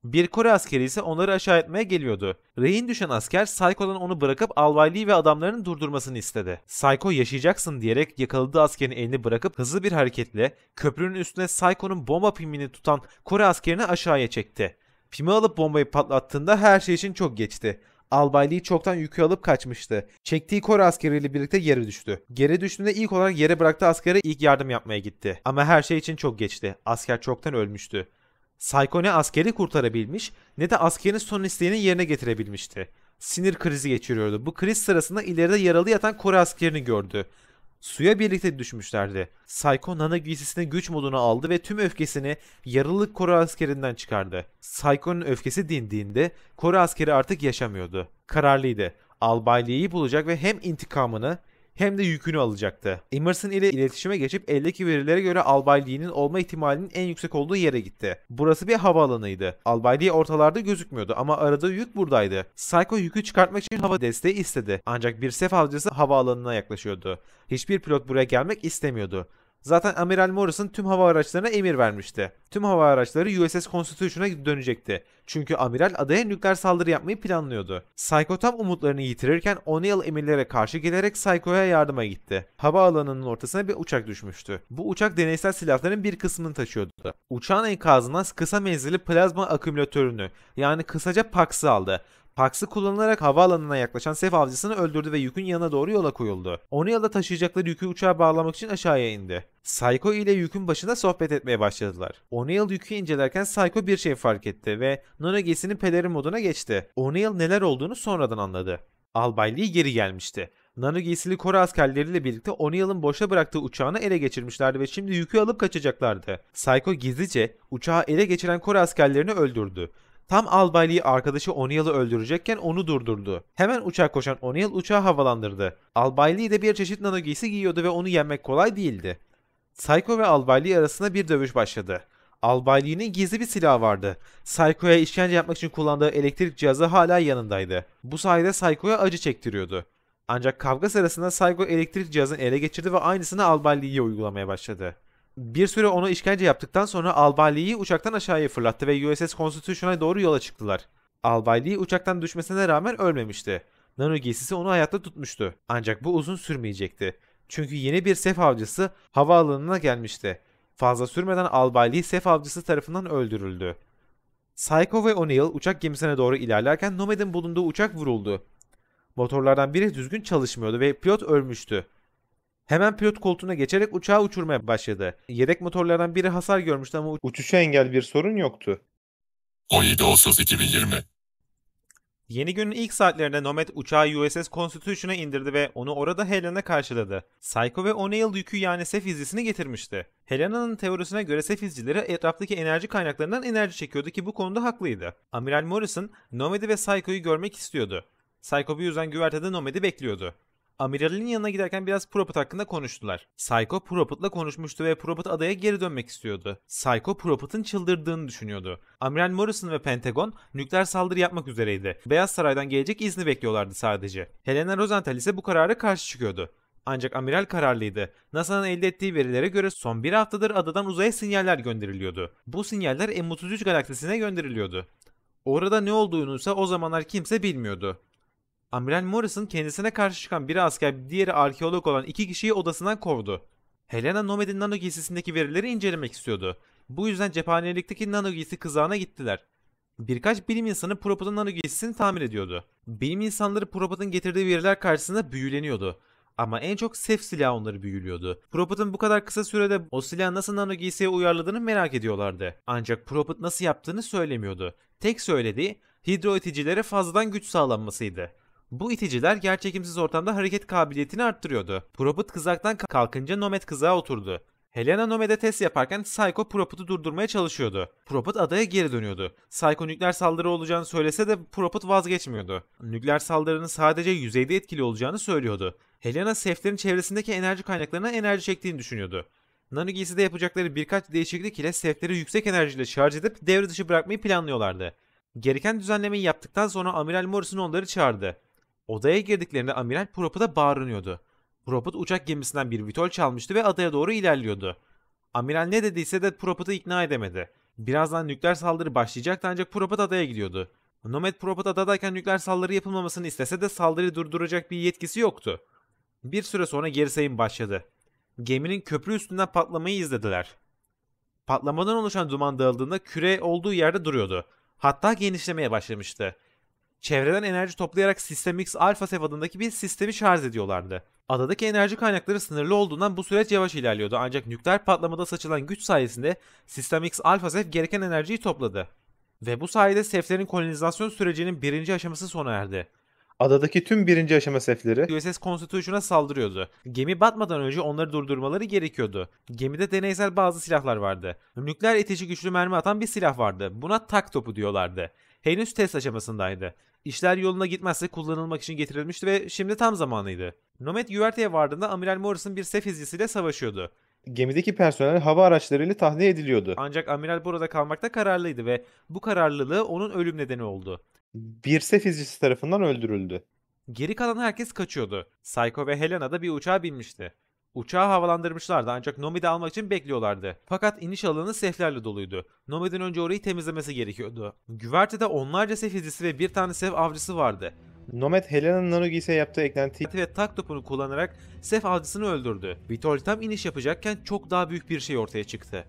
Bir Kore askeri ise onları aşağı etmeye geliyordu. Rehin düşen asker Psycho'dan onu bırakıp Albay Lee ve adamlarının durdurmasını istedi. Psycho yaşayacaksın diyerek yakaladığı askerin elini bırakıp hızlı bir hareketle köprünün üstüne Psycho'nun bomba pimini tutan Kore askerini aşağıya çekti. Pimi alıp bombayı patlattığında her şey için çok geçti. Albay Lee çoktan yükü alıp kaçmıştı. Çektiği Kore askeriyle birlikte yere düştü. Geri düştüğünde ilk olarak yere bıraktığı askere ilk yardım yapmaya gitti. Ama her şey için çok geçti. Asker çoktan ölmüştü. Psycho ne askeri kurtarabilmiş ne de askerin son isteğini yerine getirebilmişti. Sinir krizi geçiriyordu. Bu kriz sırasında ileride yaralı yatan Kore askerini gördü. Suya birlikte düşmüşlerdi. Psycho Nano giysisini güç moduna aldı ve tüm öfkesini yaralı Kore askerinden çıkardı. Psycho'nun öfkesi dindiğinde Kore askeri artık yaşamıyordu. Kararlıydı. Albay Lee'yi bulacak ve hem intikamını hem de yükünü alacaktı. Emerson ile iletişime geçip eldeki verilere göre Albay Lee'nin olma ihtimalinin en yüksek olduğu yere gitti. Burası bir havaalanıydı. Albay Lee ortalarda gözükmüyordu ama aradığı yük buradaydı. Psycho yükü çıkartmak için hava desteği istedi. Ancak bir Sef avcısı havaalanına yaklaşıyordu. Hiçbir pilot buraya gelmek istemiyordu. Zaten Amiral Morrison tüm hava araçlarına emir vermişti. Tüm hava araçları USS Constitution'a dönecekti. Çünkü amiral adaya nükleer saldırı yapmayı planlıyordu. Psycho tam umutlarını yitirirken O'Neill emirlere karşı gelerek Psycho'ya yardıma gitti. Havaalanının ortasına bir uçak düşmüştü. Bu uçak deneysel silahların bir kısmını taşıyordu. Uçağın enkazından kısa menzilli plazma akümülatörünü yani kısaca PAX'ı aldı. PAX'ı kullanılarak havaalanına yaklaşan Sef avcısını öldürdü ve yükün yanına doğru yola koyuldu. O'Neill'da taşıyacakları yükü uçağa bağlamak için aşağıya indi. Psycho ile yükün başında sohbet etmeye başladılar. O'Neill yükü incelerken Psycho bir şey fark etti ve Nano giysinin pelerin moduna geçti. O'Neill neler olduğunu sonradan anladı. Albay Lee geri gelmişti. Nano giysili Kore askerleriyle birlikte O'Neill'ın boşa bıraktığı uçağını ele geçirmişlerdi ve şimdi yükü alıp kaçacaklardı. Psycho gizlice uçağı ele geçiren Kore askerlerini öldürdü. Tam Albay Lee arkadaşı O'Neill'ı öldürecekken onu durdurdu. Hemen uçağa koşan O'Neill uçağı havalandırdı. Albay Lee de bir çeşit nano giysi giyiyordu ve onu yenmek kolay değildi. Psycho ve Albay Lee arasında bir dövüş başladı. Albay Lee'nin gizli bir silahı vardı. Psycho'ya işkence yapmak için kullandığı elektrik cihazı hala yanındaydı. Bu sayede Psycho'ya acı çektiriyordu. Ancak kavga sırasında Psycho elektrik cihazını ele geçirdi ve aynısını Albay Lee'ye uygulamaya başladı. Bir süre ona işkence yaptıktan sonra Albay Lee'yi uçaktan aşağıya fırlattı ve USS Constitution'a doğru yola çıktılar. Albay Lee uçaktan düşmesine rağmen ölmemişti. Nano giysisi onu hayatta tutmuştu. Ancak bu uzun sürmeyecekti. Çünkü yeni bir sef avcısı havaalanına gelmişti. Fazla sürmeden Albay Lee sef avcısı tarafından öldürüldü. Psycho ve O'Neill uçak gemisine doğru ilerlerken Nomad'in bulunduğu uçak vuruldu. Motorlardan biri düzgün çalışmıyordu ve pilot ölmüştü. Hemen pilot koltuğuna geçerek uçağı uçurmaya başladı. Yedek motorlardan biri hasar görmüştü ama Uçuşa engel bir sorun yoktu. 17 Ağustos 2020. yeni günün ilk saatlerinde Nomad uçağı USS Constitution'a indirdi ve onu orada Helen'a karşıladı. Psycho ve O'Neill yükü yani sef izcisini getirmişti. Helena'nın teorisine göre sef izcileri etraftaki enerji kaynaklarından enerji çekiyordu ki bu konuda haklıydı. Amiral Morrison, Nomad'i ve Psycho'yu görmek istiyordu. Psycho bu yüzden güvertede Nomad'i bekliyordu. Amiralin yanına giderken biraz Prophet hakkında konuştular. Psycho Prophet'la konuşmuştu ve Prophet adaya geri dönmek istiyordu. Psycho Prophet'ın çıldırdığını düşünüyordu. Amiral Morrison ve Pentagon nükleer saldırı yapmak üzereydi. Beyaz Saray'dan gelecek izni bekliyorlardı sadece. Helena Rosenthal ise bu karara karşı çıkıyordu. Ancak amiral kararlıydı. NASA'nın elde ettiği verilere göre son bir haftadır adadan uzaya sinyaller gönderiliyordu. Bu sinyaller M33 galaksisine gönderiliyordu. Orada ne olduğunu ise o zamanlar kimse bilmiyordu. Amiral Morrison kendisine karşı çıkan biri asker, diğeri arkeolog olan iki kişiyi odasından kovdu. Helena Nomad'in nano giysisindeki verileri incelemek istiyordu. Bu yüzden cephanelikteki nano giysi kızağına gittiler. Birkaç bilim insanı Prophet'ın nano giysisini tamir ediyordu. Bilim insanları Prophet'ın getirdiği veriler karşısında büyüleniyordu. Ama en çok sef silahı onları büyülüyordu. Prophet'ın bu kadar kısa sürede o silahı nasıl nano giysiye uyarladığını merak ediyorlardı. Ancak Prophet nasıl yaptığını söylemiyordu. Tek söylediği hidro iticilere fazladan güç sağlanmasıydı. Bu iticiler yerçekimsiz ortamda hareket kabiliyetini arttırıyordu. Prophet kızaktan kalkınca Nomad kızağa oturdu. Helena Nomad'e test yaparken Psycho Prophet'ı durdurmaya çalışıyordu. Prophet adaya geri dönüyordu. Psycho nükleer saldırı olacağını söylese de Prophet vazgeçmiyordu. Nükleer saldırının sadece yüzeyde etkili olacağını söylüyordu. Helena seflerin çevresindeki enerji kaynaklarına enerji çektiğini düşünüyordu. Nano giyside yapacakları birkaç değişiklik ile sefleri yüksek enerjiyle şarj edip devre dışı bırakmayı planlıyorlardı. Gereken düzenlemeyi yaptıktan sonra Amiral Morrison onları çağırdı. Odaya girdiklerinde Amiral Prophet'a bağırıyordu. Prophet uçak gemisinden bir vitol çalmıştı ve adaya doğru ilerliyordu. Amiral ne dediyse de Prophet'ı ikna edemedi. Birazdan nükleer saldırı başlayacaktı ancak Prophet adaya gidiyordu. Nomad Prophet adadayken nükleer saldırı yapılmamasını istese de saldırıyı durduracak bir yetkisi yoktu. Bir süre sonra geri sayım başladı. Geminin köprü üstünden patlamayı izlediler. Patlamadan oluşan duman dağıldığında küre olduğu yerde duruyordu. Hatta genişlemeye başlamıştı. Çevreden enerji toplayarak System X Alpha Sef adındaki bir sistemi şarj ediyorlardı. Adadaki enerji kaynakları sınırlı olduğundan bu süreç yavaş ilerliyordu ancak nükleer patlamada saçılan güç sayesinde System X Alpha Sef gereken enerjiyi topladı. Ve bu sayede Seflerin kolonizasyon sürecinin birinci aşaması sona erdi. Adadaki tüm birinci aşama sefleri USS Constitution'a saldırıyordu. Gemi batmadan önce onları durdurmaları gerekiyordu. Gemide deneysel bazı silahlar vardı. Nükleer itici güçlü mermi atan bir silah vardı. Buna tak topu diyorlardı. Henüz test aşamasındaydı. İşler yoluna gitmezse kullanılmak için getirilmişti ve şimdi tam zamanıydı. Nomad güverteye vardığında Amiral Morrison bir sef izcisiyle savaşıyordu. gemideki personel hava araçlarıyla tahliye ediliyordu. Ancak Amiral burada kalmakta kararlıydı ve bu kararlılığı onun ölüm nedeni oldu. Bir sef izcisi tarafından öldürüldü. Geri kalan herkes kaçıyordu. Psycho ve Helena da bir uçağa binmişti. Uçağı havalandırmışlardı ancak Nomad'i almak için bekliyorlardı. Fakat iniş alanı seflerle doluydu. Nomad'in önce orayı temizlemesi gerekiyordu. Güvertede onlarca sef izcisi ve bir tane sef avcısı vardı. Nomad Helena'nın nano giysiye yaptığı eklentiyi Ve tak topunu kullanarak sef avcısını öldürdü. Vitol tam iniş yapacakken çok daha büyük bir şey ortaya çıktı.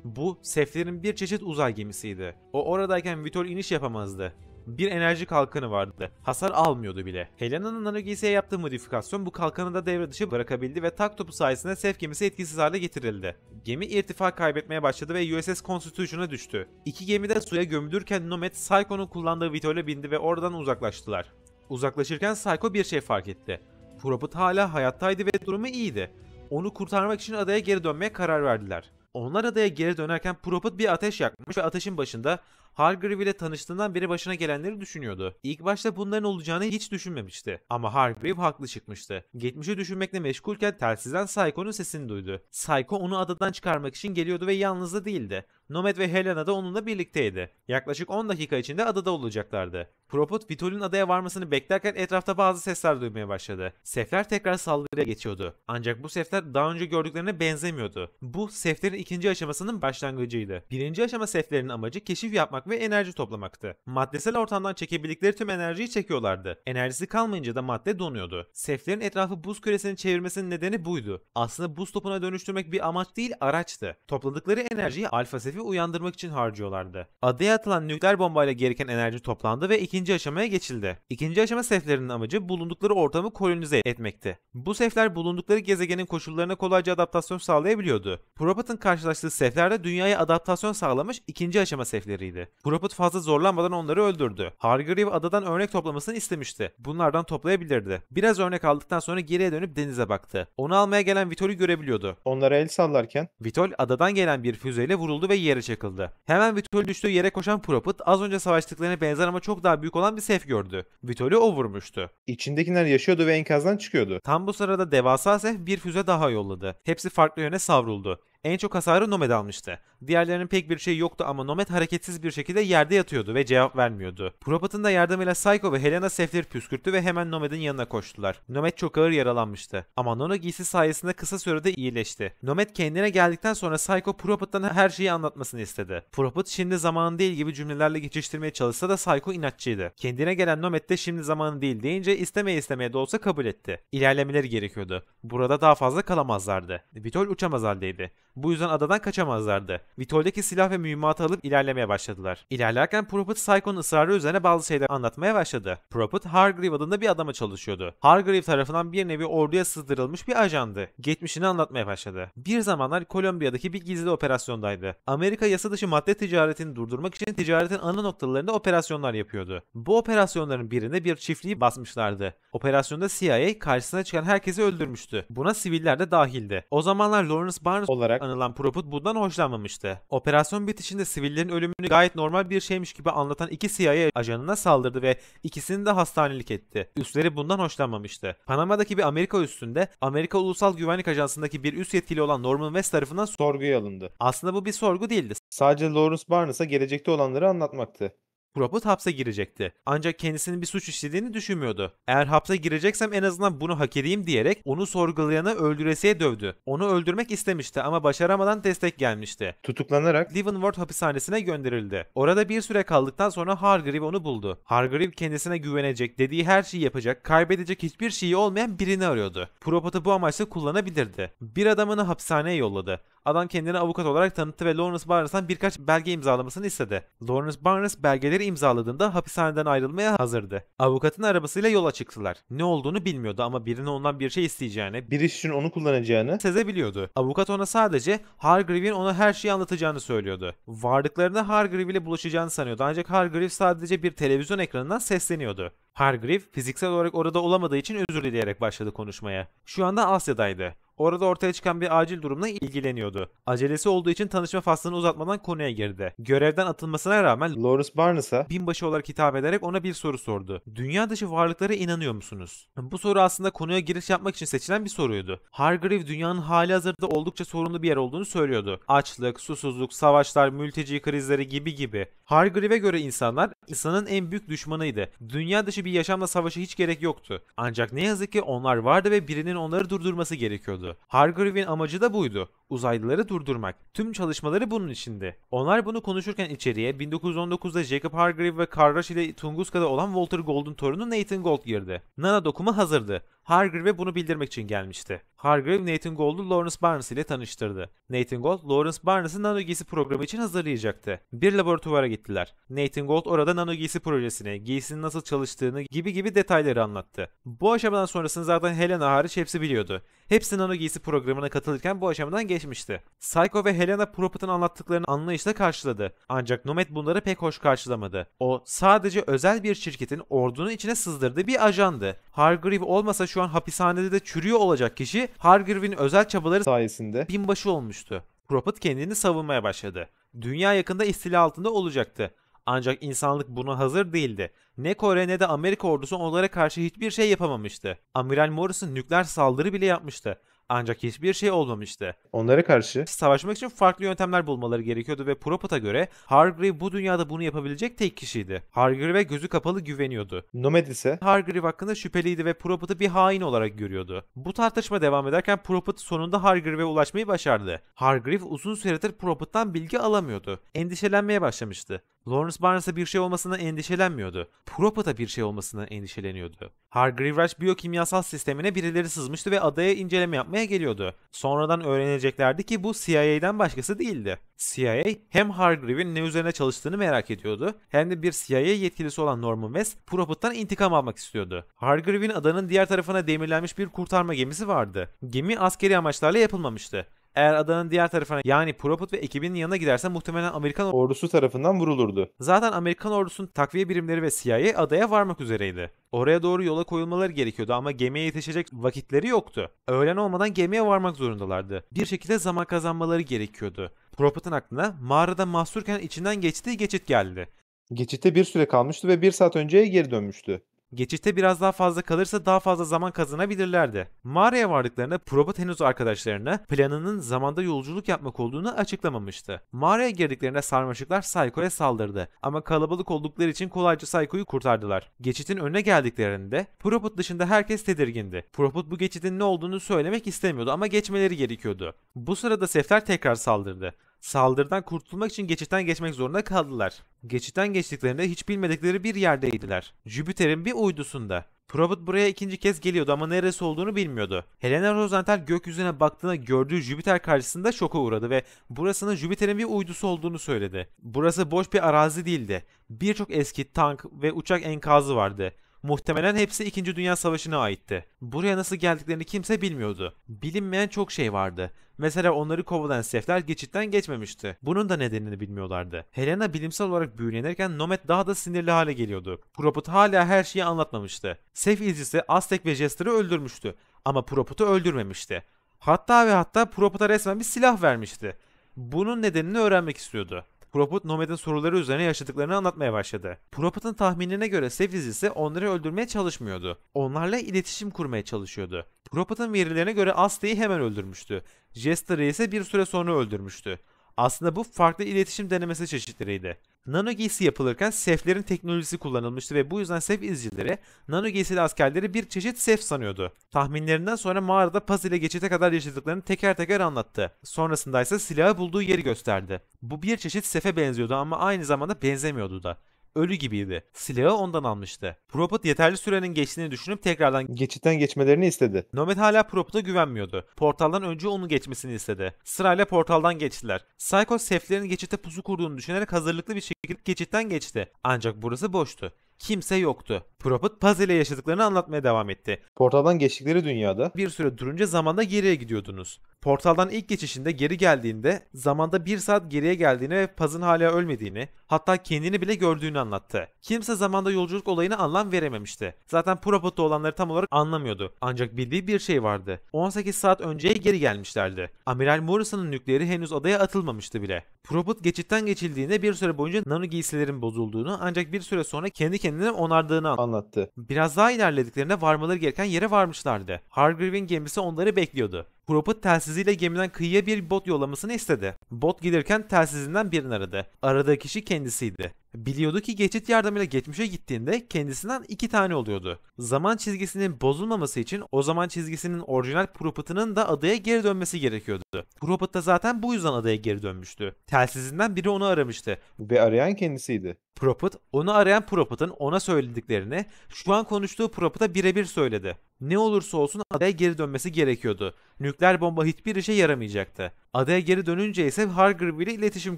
Bu seflerin bir çeşit uzay gemisiydi. O oradayken Vitol iniş yapamazdı. Bir enerji kalkanı vardı. Hasar almıyordu bile. Helena'nın nano giysiye yaptığı modifikasyon bu kalkanı da devre dışı bırakabildi ve tak topu sayesinde sef gemisi etkisiz hale getirildi. Gemi irtifa kaybetmeye başladı ve USS Constitution'a düştü. İki gemi de suya gömülürken Nomad Psycho'nun kullandığı Vitol'e bindi ve oradan uzaklaştılar. Uzaklaşırken Psycho bir şey fark etti. Prophet hala hayattaydı ve durumu iyiydi. Onu kurtarmak için adaya geri dönmeye karar verdiler. Onlar adaya geri dönerken Prophet bir ateş yakmış ve ateşin başında Hargreave ile tanıştığından beri başına gelenleri düşünüyordu. İlk başta bunların olacağını hiç düşünmemişti. Ama Hargreave haklı çıkmıştı. Geçmişi düşünmekle meşgulken telsizden Psycho'nun sesini duydu. Psycho onu adadan çıkarmak için geliyordu ve yalnız da değildi. Nomad ve Helena da onunla birlikteydi. Yaklaşık 10 dakika içinde adada olacaklardı. Propot, Vitol'ün adaya varmasını beklerken etrafta bazı sesler duymaya başladı. Sefler tekrar saldırıya geçiyordu. Ancak bu sefler daha önce gördüklerine benzemiyordu. Bu, seflerin ikinci aşamasının başlangıcıydı. Birinci aşama seflerinin amacı keşif yapmak ve enerji toplamaktı. Maddesel ortamdan çekebildikleri tüm enerjiyi çekiyorlardı. Enerjisi kalmayınca da madde donuyordu. Seflerin etrafı buz küresini çevirmesinin nedeni buydu. Aslında buz topuna dönüştürmek bir amaç değil, araçtı. Topladıkları enerjiyi Alpha Sef'i uyandırmak için harcıyorlardı. Adaya atılan nükleer bombayla gereken enerji toplandı ve ikinci aşamaya geçildi. İkinci aşama seflerinin amacı bulundukları ortamı kolonize etmekti. Bu sefler bulundukları gezegenin koşullarına kolayca adaptasyon sağlayabiliyordu. Propot'un karşılaştığı sefler de dünyaya adaptasyon sağlamış ikinci aşama sefleriydi. Propot fazla zorlanmadan onları öldürdü. Hargreave adadan örnek toplamasını istemişti. Bunlardan toplayabilirdi. Biraz örnek aldıktan sonra geriye dönüp denize baktı. Onu almaya gelen Vitol'ü görebiliyordu. Onlara el sallarken Vitol adadan gelen bir füzeyle vuruldu ve yere çakıldı. Hemen Vitol düştüğü yere koşan Propot az önce savaştıklarına benzer ama çok daha büyük olan bir sef gördü. Vitol'ü o vurmuştu. içindekiler yaşıyordu ve enkazdan çıkıyordu. Tam bu sırada devasa sef bir füze daha yolladı. Hepsi farklı yöne savruldu. En çok hasarı Nomad almıştı. Diğerlerinin pek bir şey yoktu ama Nomad hareketsiz bir şekilde yerde yatıyordu ve cevap vermiyordu. Propot'un da yardımıyla Psycho ve Helena sefleri püskürttü ve hemen Nomad'ın yanına koştular. Nomad çok ağır yaralanmıştı. Ama Nano giysi sayesinde kısa sürede iyileşti. Nomad kendine geldikten sonra Psycho Propot'tan her şeyi anlatmasını istedi. Propot şimdi zamanı değil gibi cümlelerle geçiştirmeye çalışsa da Psycho inatçıydı. Kendine gelen Nomad de şimdi zamanı değil deyince istemeye de olsa kabul etti. İlerlemeleri gerekiyordu. Burada daha fazla kalamazlardı. Vitol uçamaz haldeydi. Bu yüzden adadan kaçamazlardı. Vitol'deki silah ve mühimmatı alıp ilerlemeye başladılar. İlerlerken Propot Psycho'nun ısrarı üzerine bazı şeyler anlatmaya başladı. Propot Hargreave adında bir adama çalışıyordu. Hargreave tarafından bir nevi orduya sızdırılmış bir ajandı. Geçmişini anlatmaya başladı. Bir zamanlar Kolombiya'daki bir gizli operasyondaydı. Amerika yasa dışı madde ticaretini durdurmak için ticaretin ana noktalarında operasyonlar yapıyordu. Bu operasyonların birinde bir çiftliği basmışlardı. Operasyonda CIA karşısına çıkan herkesi öldürmüştü. Buna siviller de dahildi. O zamanlar Lawrence Barnes Olarak anılan Propot bundan hoşlanmamıştı. Operasyon bitişinde sivillerin ölümünü gayet normal bir şeymiş gibi anlatan iki CIA ajanına saldırdı ve ikisini de hastanelik etti. Üstleri bundan hoşlanmamıştı. Panama'daki bir Amerika üssünde Amerika Ulusal Güvenlik Ajansı'ndaki bir üst yetkili olan Norman West tarafından sorguya alındı. aslında bu bir sorgu değildi. Sadece Lawrence Barnes'a gelecekte olanları anlatmaktı. Propot hapse girecekti. Ancak kendisinin bir suç işlediğini düşünmüyordu. Eğer hapse gireceksem en azından bunu hak edeyim diyerek onu sorgulayanı öldüresiye dövdü. Onu öldürmek istemişti ama başaramadan destek gelmişti. Tutuklanarak Leavenworth hapishanesine gönderildi. Orada bir süre kaldıktan sonra Hargreave onu buldu. Hargreave kendisine güvenecek, dediği her şeyi yapacak, kaybedecek hiçbir şeyi olmayan birini arıyordu. Propot'u bu amaçla kullanabilirdi. Bir adamını hapishaneye yolladı. Adam kendini avukat olarak tanıttı ve Lawrence Barnes'tan birkaç belge imzalamasını istedi. Lawrence Barnes belgeleri imzaladığında hapishaneden ayrılmaya hazırdı. Avukatın arabasıyla yola çıktılar. Ne olduğunu bilmiyordu ama birinin ondan bir şey isteyeceğini, bir iş için onu kullanacağını sezebiliyordu. Avukat ona sadece Hargreave'in ona her şeyi anlatacağını söylüyordu. Vardıklarında Hargreave ile buluşacağını sanıyordu ancak Hargreave sadece bir televizyon ekranından sesleniyordu. Hargreave fiziksel olarak orada olamadığı için özür dileyerek başladı konuşmaya. Şu anda Asya'daydı. Orada ortaya çıkan bir acil durumla ilgileniyordu. Acelesi olduğu için tanışma faslını uzatmadan konuya girdi. Görevden atılmasına rağmen Lawrence Barnes'a binbaşı olarak hitap ederek ona bir soru sordu. Dünya dışı varlıklara inanıyor musunuz? Bu soru aslında konuya giriş yapmak için seçilen bir soruydu. Hargreave dünyanın halihazırda oldukça sorunlu bir yer olduğunu söylüyordu. Açlık, susuzluk, savaşlar, mülteci krizleri gibi. Hargreave'e göre insanlar insanın en büyük düşmanıydı. Dünya dışı bir yaşamla savaşa hiç gerek yoktu. Ancak ne yazık ki onlar vardı ve birinin onları durdurması gerekiyordu. Hargreave'in amacı da buydu. Uzaylıları durdurmak. Tüm çalışmaları bunun içindi. Onlar bunu konuşurken içeriye 1919'da Jacob Hargreave ve kardeş ile Tunguska'da olan Walter Gould'un torunu Nathan Gould girdi. Nano dokumu hazırdı. Hargreave bunu bildirmek için gelmişti. Hargreave Nathan Gould'u Lawrence Barnes ile tanıştırdı. Nathan Gould, Lawrence Barnes'ı nano giysi programı için hazırlayacaktı. Bir laboratuvara gittiler. Nathan Gould orada nano giysi projesini, giysinin nasıl çalıştığını gibi detayları anlattı. Bu aşamadan sonrasını zaten Helena hariç hepsi biliyordu. Hepsi nano giysi programına katılırken bu aşamadan geçmişti. Psycho ve Helena Propot'un anlattıklarını anlayışla karşıladı. Ancak Nomad bunları pek hoş karşılamadı. O sadece özel bir şirketin ordunun içine sızdırdığı bir ajandı. Hargreave olmasa şu an hapishanede de çürüyor olacak kişi Hargreave'in özel çabaları sayesinde binbaşı olmuştu. Propot kendini savunmaya başladı. Dünya yakında istila altında olacaktı. Ancak insanlık buna hazır değildi. Ne Kore ne de Amerika ordusu onlara karşı hiçbir şey yapamamıştı. Amiral Morrison nükleer saldırı bile yapmıştı. Ancak hiçbir şey olmamıştı. Onlara karşı Savaşmak için farklı yöntemler bulmaları gerekiyordu ve Prophet'a göre Hargreave bu dünyada bunu yapabilecek tek kişiydi. Hargreave'e gözü kapalı güveniyordu. Nomad ise Hargreave hakkında şüpheliydi ve Prophet'ı bir hain olarak görüyordu. Bu tartışma devam ederken Prophet sonunda Hargreave'e ulaşmayı başardı. Hargreave uzun süredir Prophet'tan bilgi alamıyordu. Endişelenmeye başlamıştı. Lawrence Barnes'a bir şey olmasından endişelenmiyordu. Prophet'a bir şey olmasından endişeleniyordu. Hargreave Rush biyokimyasal sistemine birileri sızmıştı ve adaya inceleme yapmaya geliyordu. Sonradan öğreneceklerdi ki bu CIA'den başkası değildi. CIA hem Hargreave'in ne üzerine çalıştığını merak ediyordu hem de bir CIA yetkilisi olan Norman West Prophet'tan intikam almak istiyordu. Hargreave'in adanın diğer tarafına demirlenmiş bir kurtarma gemisi vardı. Gemi askeri amaçlarla yapılmamıştı. Eğer adanın diğer tarafına yani Prophet ve ekibinin yanına giderse muhtemelen Amerikan ordusu tarafından vurulurdu. Zaten Amerikan ordusunun takviye birimleri ve CIA adaya varmak üzereydi. Oraya doğru yola koyulmaları gerekiyordu ama gemiye yetişecek vakitleri yoktu. Öğlen olmadan gemiye varmak zorundalardı. Bir şekilde zaman kazanmaları gerekiyordu. Prophet'ın aklına mağarada mahsurken içinden geçtiği geçit geldi. Geçitte bir süre kalmıştı ve 1 saat önceye geri dönmüştü. Geçitte biraz daha fazla kalırsa daha fazla zaman kazanabilirlerdi. Mağaraya vardıklarında Prophet henüz arkadaşlarına planının zamanda yolculuk yapmak olduğunu açıklamamıştı. Mağaraya girdiklerinde sarmaşıklar Psycho'ya saldırdı ama kalabalık oldukları için kolayca Psycho'yu kurtardılar. Geçitin önüne geldiklerinde Prophet dışında herkes tedirgindi. Prophet bu geçitin ne olduğunu söylemek istemiyordu ama geçmeleri gerekiyordu. Bu sırada Sefler tekrar saldırdı. Saldırıdan kurtulmak için geçitten geçmek zorunda kaldılar. Geçitten geçtiklerinde hiç bilmedikleri bir yerdeydiler. Jüpiter'in bir uydusunda. Prophet buraya ikinci kez geliyordu ama neresi olduğunu bilmiyordu. Helena Rosenthal gökyüzüne baktığında gördüğü Jüpiter karşısında şoka uğradı ve burasının Jüpiter'in bir uydusu olduğunu söyledi. Burası boş bir arazi değildi. Birçok eski tank ve uçak enkazı vardı. Muhtemelen hepsi 2. Dünya Savaşı'na aitti. Buraya nasıl geldiklerini kimse bilmiyordu. Bilinmeyen çok şey vardı. Mesela onları kovalayan Sefler geçitten geçmemişti. Bunun da nedenini bilmiyorlardı. Helena bilimsel olarak büyülenirken Nomad daha da sinirli hale geliyordu. Prophet hala her şeyi anlatmamıştı. Sef izcisi Aztek ve Jester'ı öldürmüştü. Ama Prophet'ı öldürmemişti. Hatta Prophet'a resmen bir silah vermişti. Bunun nedenini öğrenmek istiyordu. Prophet Nomad'in soruları üzerine yaşadıklarını anlatmaya başladı. Prophet'ın tahminine göre Sef izcisi onları öldürmeye çalışmıyordu. Onlarla iletişim kurmaya çalışıyordu. Prophet'ın verilerine göre Aztek'i hemen öldürmüştü. Jester'ı ise bir süre sonra öldürmüştü. Aslında bu farklı iletişim denemesi çeşitleriydi. Nano giysi yapılırken Seflerin teknolojisi kullanılmıştı ve bu yüzden Sef izcileri nano giysili askerleri bir çeşit Sef sanıyordu. Tahminlerinden sonra mağarada Paz ile geçite kadar yaşadıklarını teker teker anlattı. Sonrasında ise silahı bulduğu yeri gösterdi. Bu bir çeşit Sef'e benziyordu ama aynı zamanda benzemiyordu da. Ölü gibiydi. Silahı ondan almıştı. Prophet yeterli sürenin geçtiğini düşünüp tekrardan Geçitten geçmelerini istedi. Nomad hala Prophet'a güvenmiyordu. Portaldan önce onu geçmesini istedi. Sırayla portaldan geçtiler. Psycho Seflerin geçite pusu kurduğunu düşünerek hazırlıklı bir şekilde geçitten geçti. Ancak burası boştu. Kimse yoktu. Prophet Paz ile yaşadıklarını anlatmaya devam etti. Portaldan geçtikleri dünyada Bir süre durunca zamanda geriye gidiyordunuz. Portaldan ilk geçişinde geri geldiğinde zamanda 1 saat geriye geldiğini ve Paz'ın hala ölmediğini, hatta kendini bile gördüğünü anlattı. Kimse zamanda yolculuk olayına anlam verememişti. Zaten Prophet'ta olanları tam olarak anlamıyordu. Ancak bildiği bir şey vardı. 18 saat önceye geri gelmişlerdi. Amiral Morrison'ın nükleeri henüz adaya atılmamıştı bile. Prophet geçitten geçildiğinde bir süre boyunca nano giysilerin bozulduğunu ancak bir süre sonra kendi kendine onardığını anlattı. Biraz daha ilerlediklerinde varmaları gereken yere varmışlardı. Hargreave'in gemisi onları bekliyordu. Prophet telsiziyle gemiden kıyıya bir bot yollamasını istedi. Bot gelirken telsizinden birini aradı. Aradığı kişi kendisiydi. Biliyordu ki geçit yardımıyla geçmişe gittiğinde kendisinden 2 tane oluyordu. Zaman çizgisinin bozulmaması için o zaman çizgisinin orijinal Prophet'ının da adaya geri dönmesi gerekiyordu. Prophet da zaten bu yüzden adaya geri dönmüştü. Telsizinden biri onu aramıştı. Ve arayan kendisiydi. Prophet, onu arayan Prophet'ın ona söylediklerini şu an konuştuğu Prophet'a birebir söyledi. Ne olursa olsun adaya geri dönmesi gerekiyordu. Nükleer bomba hiçbir işe yaramayacaktı. Adaya geri dönünce ise Hargreave ile iletişim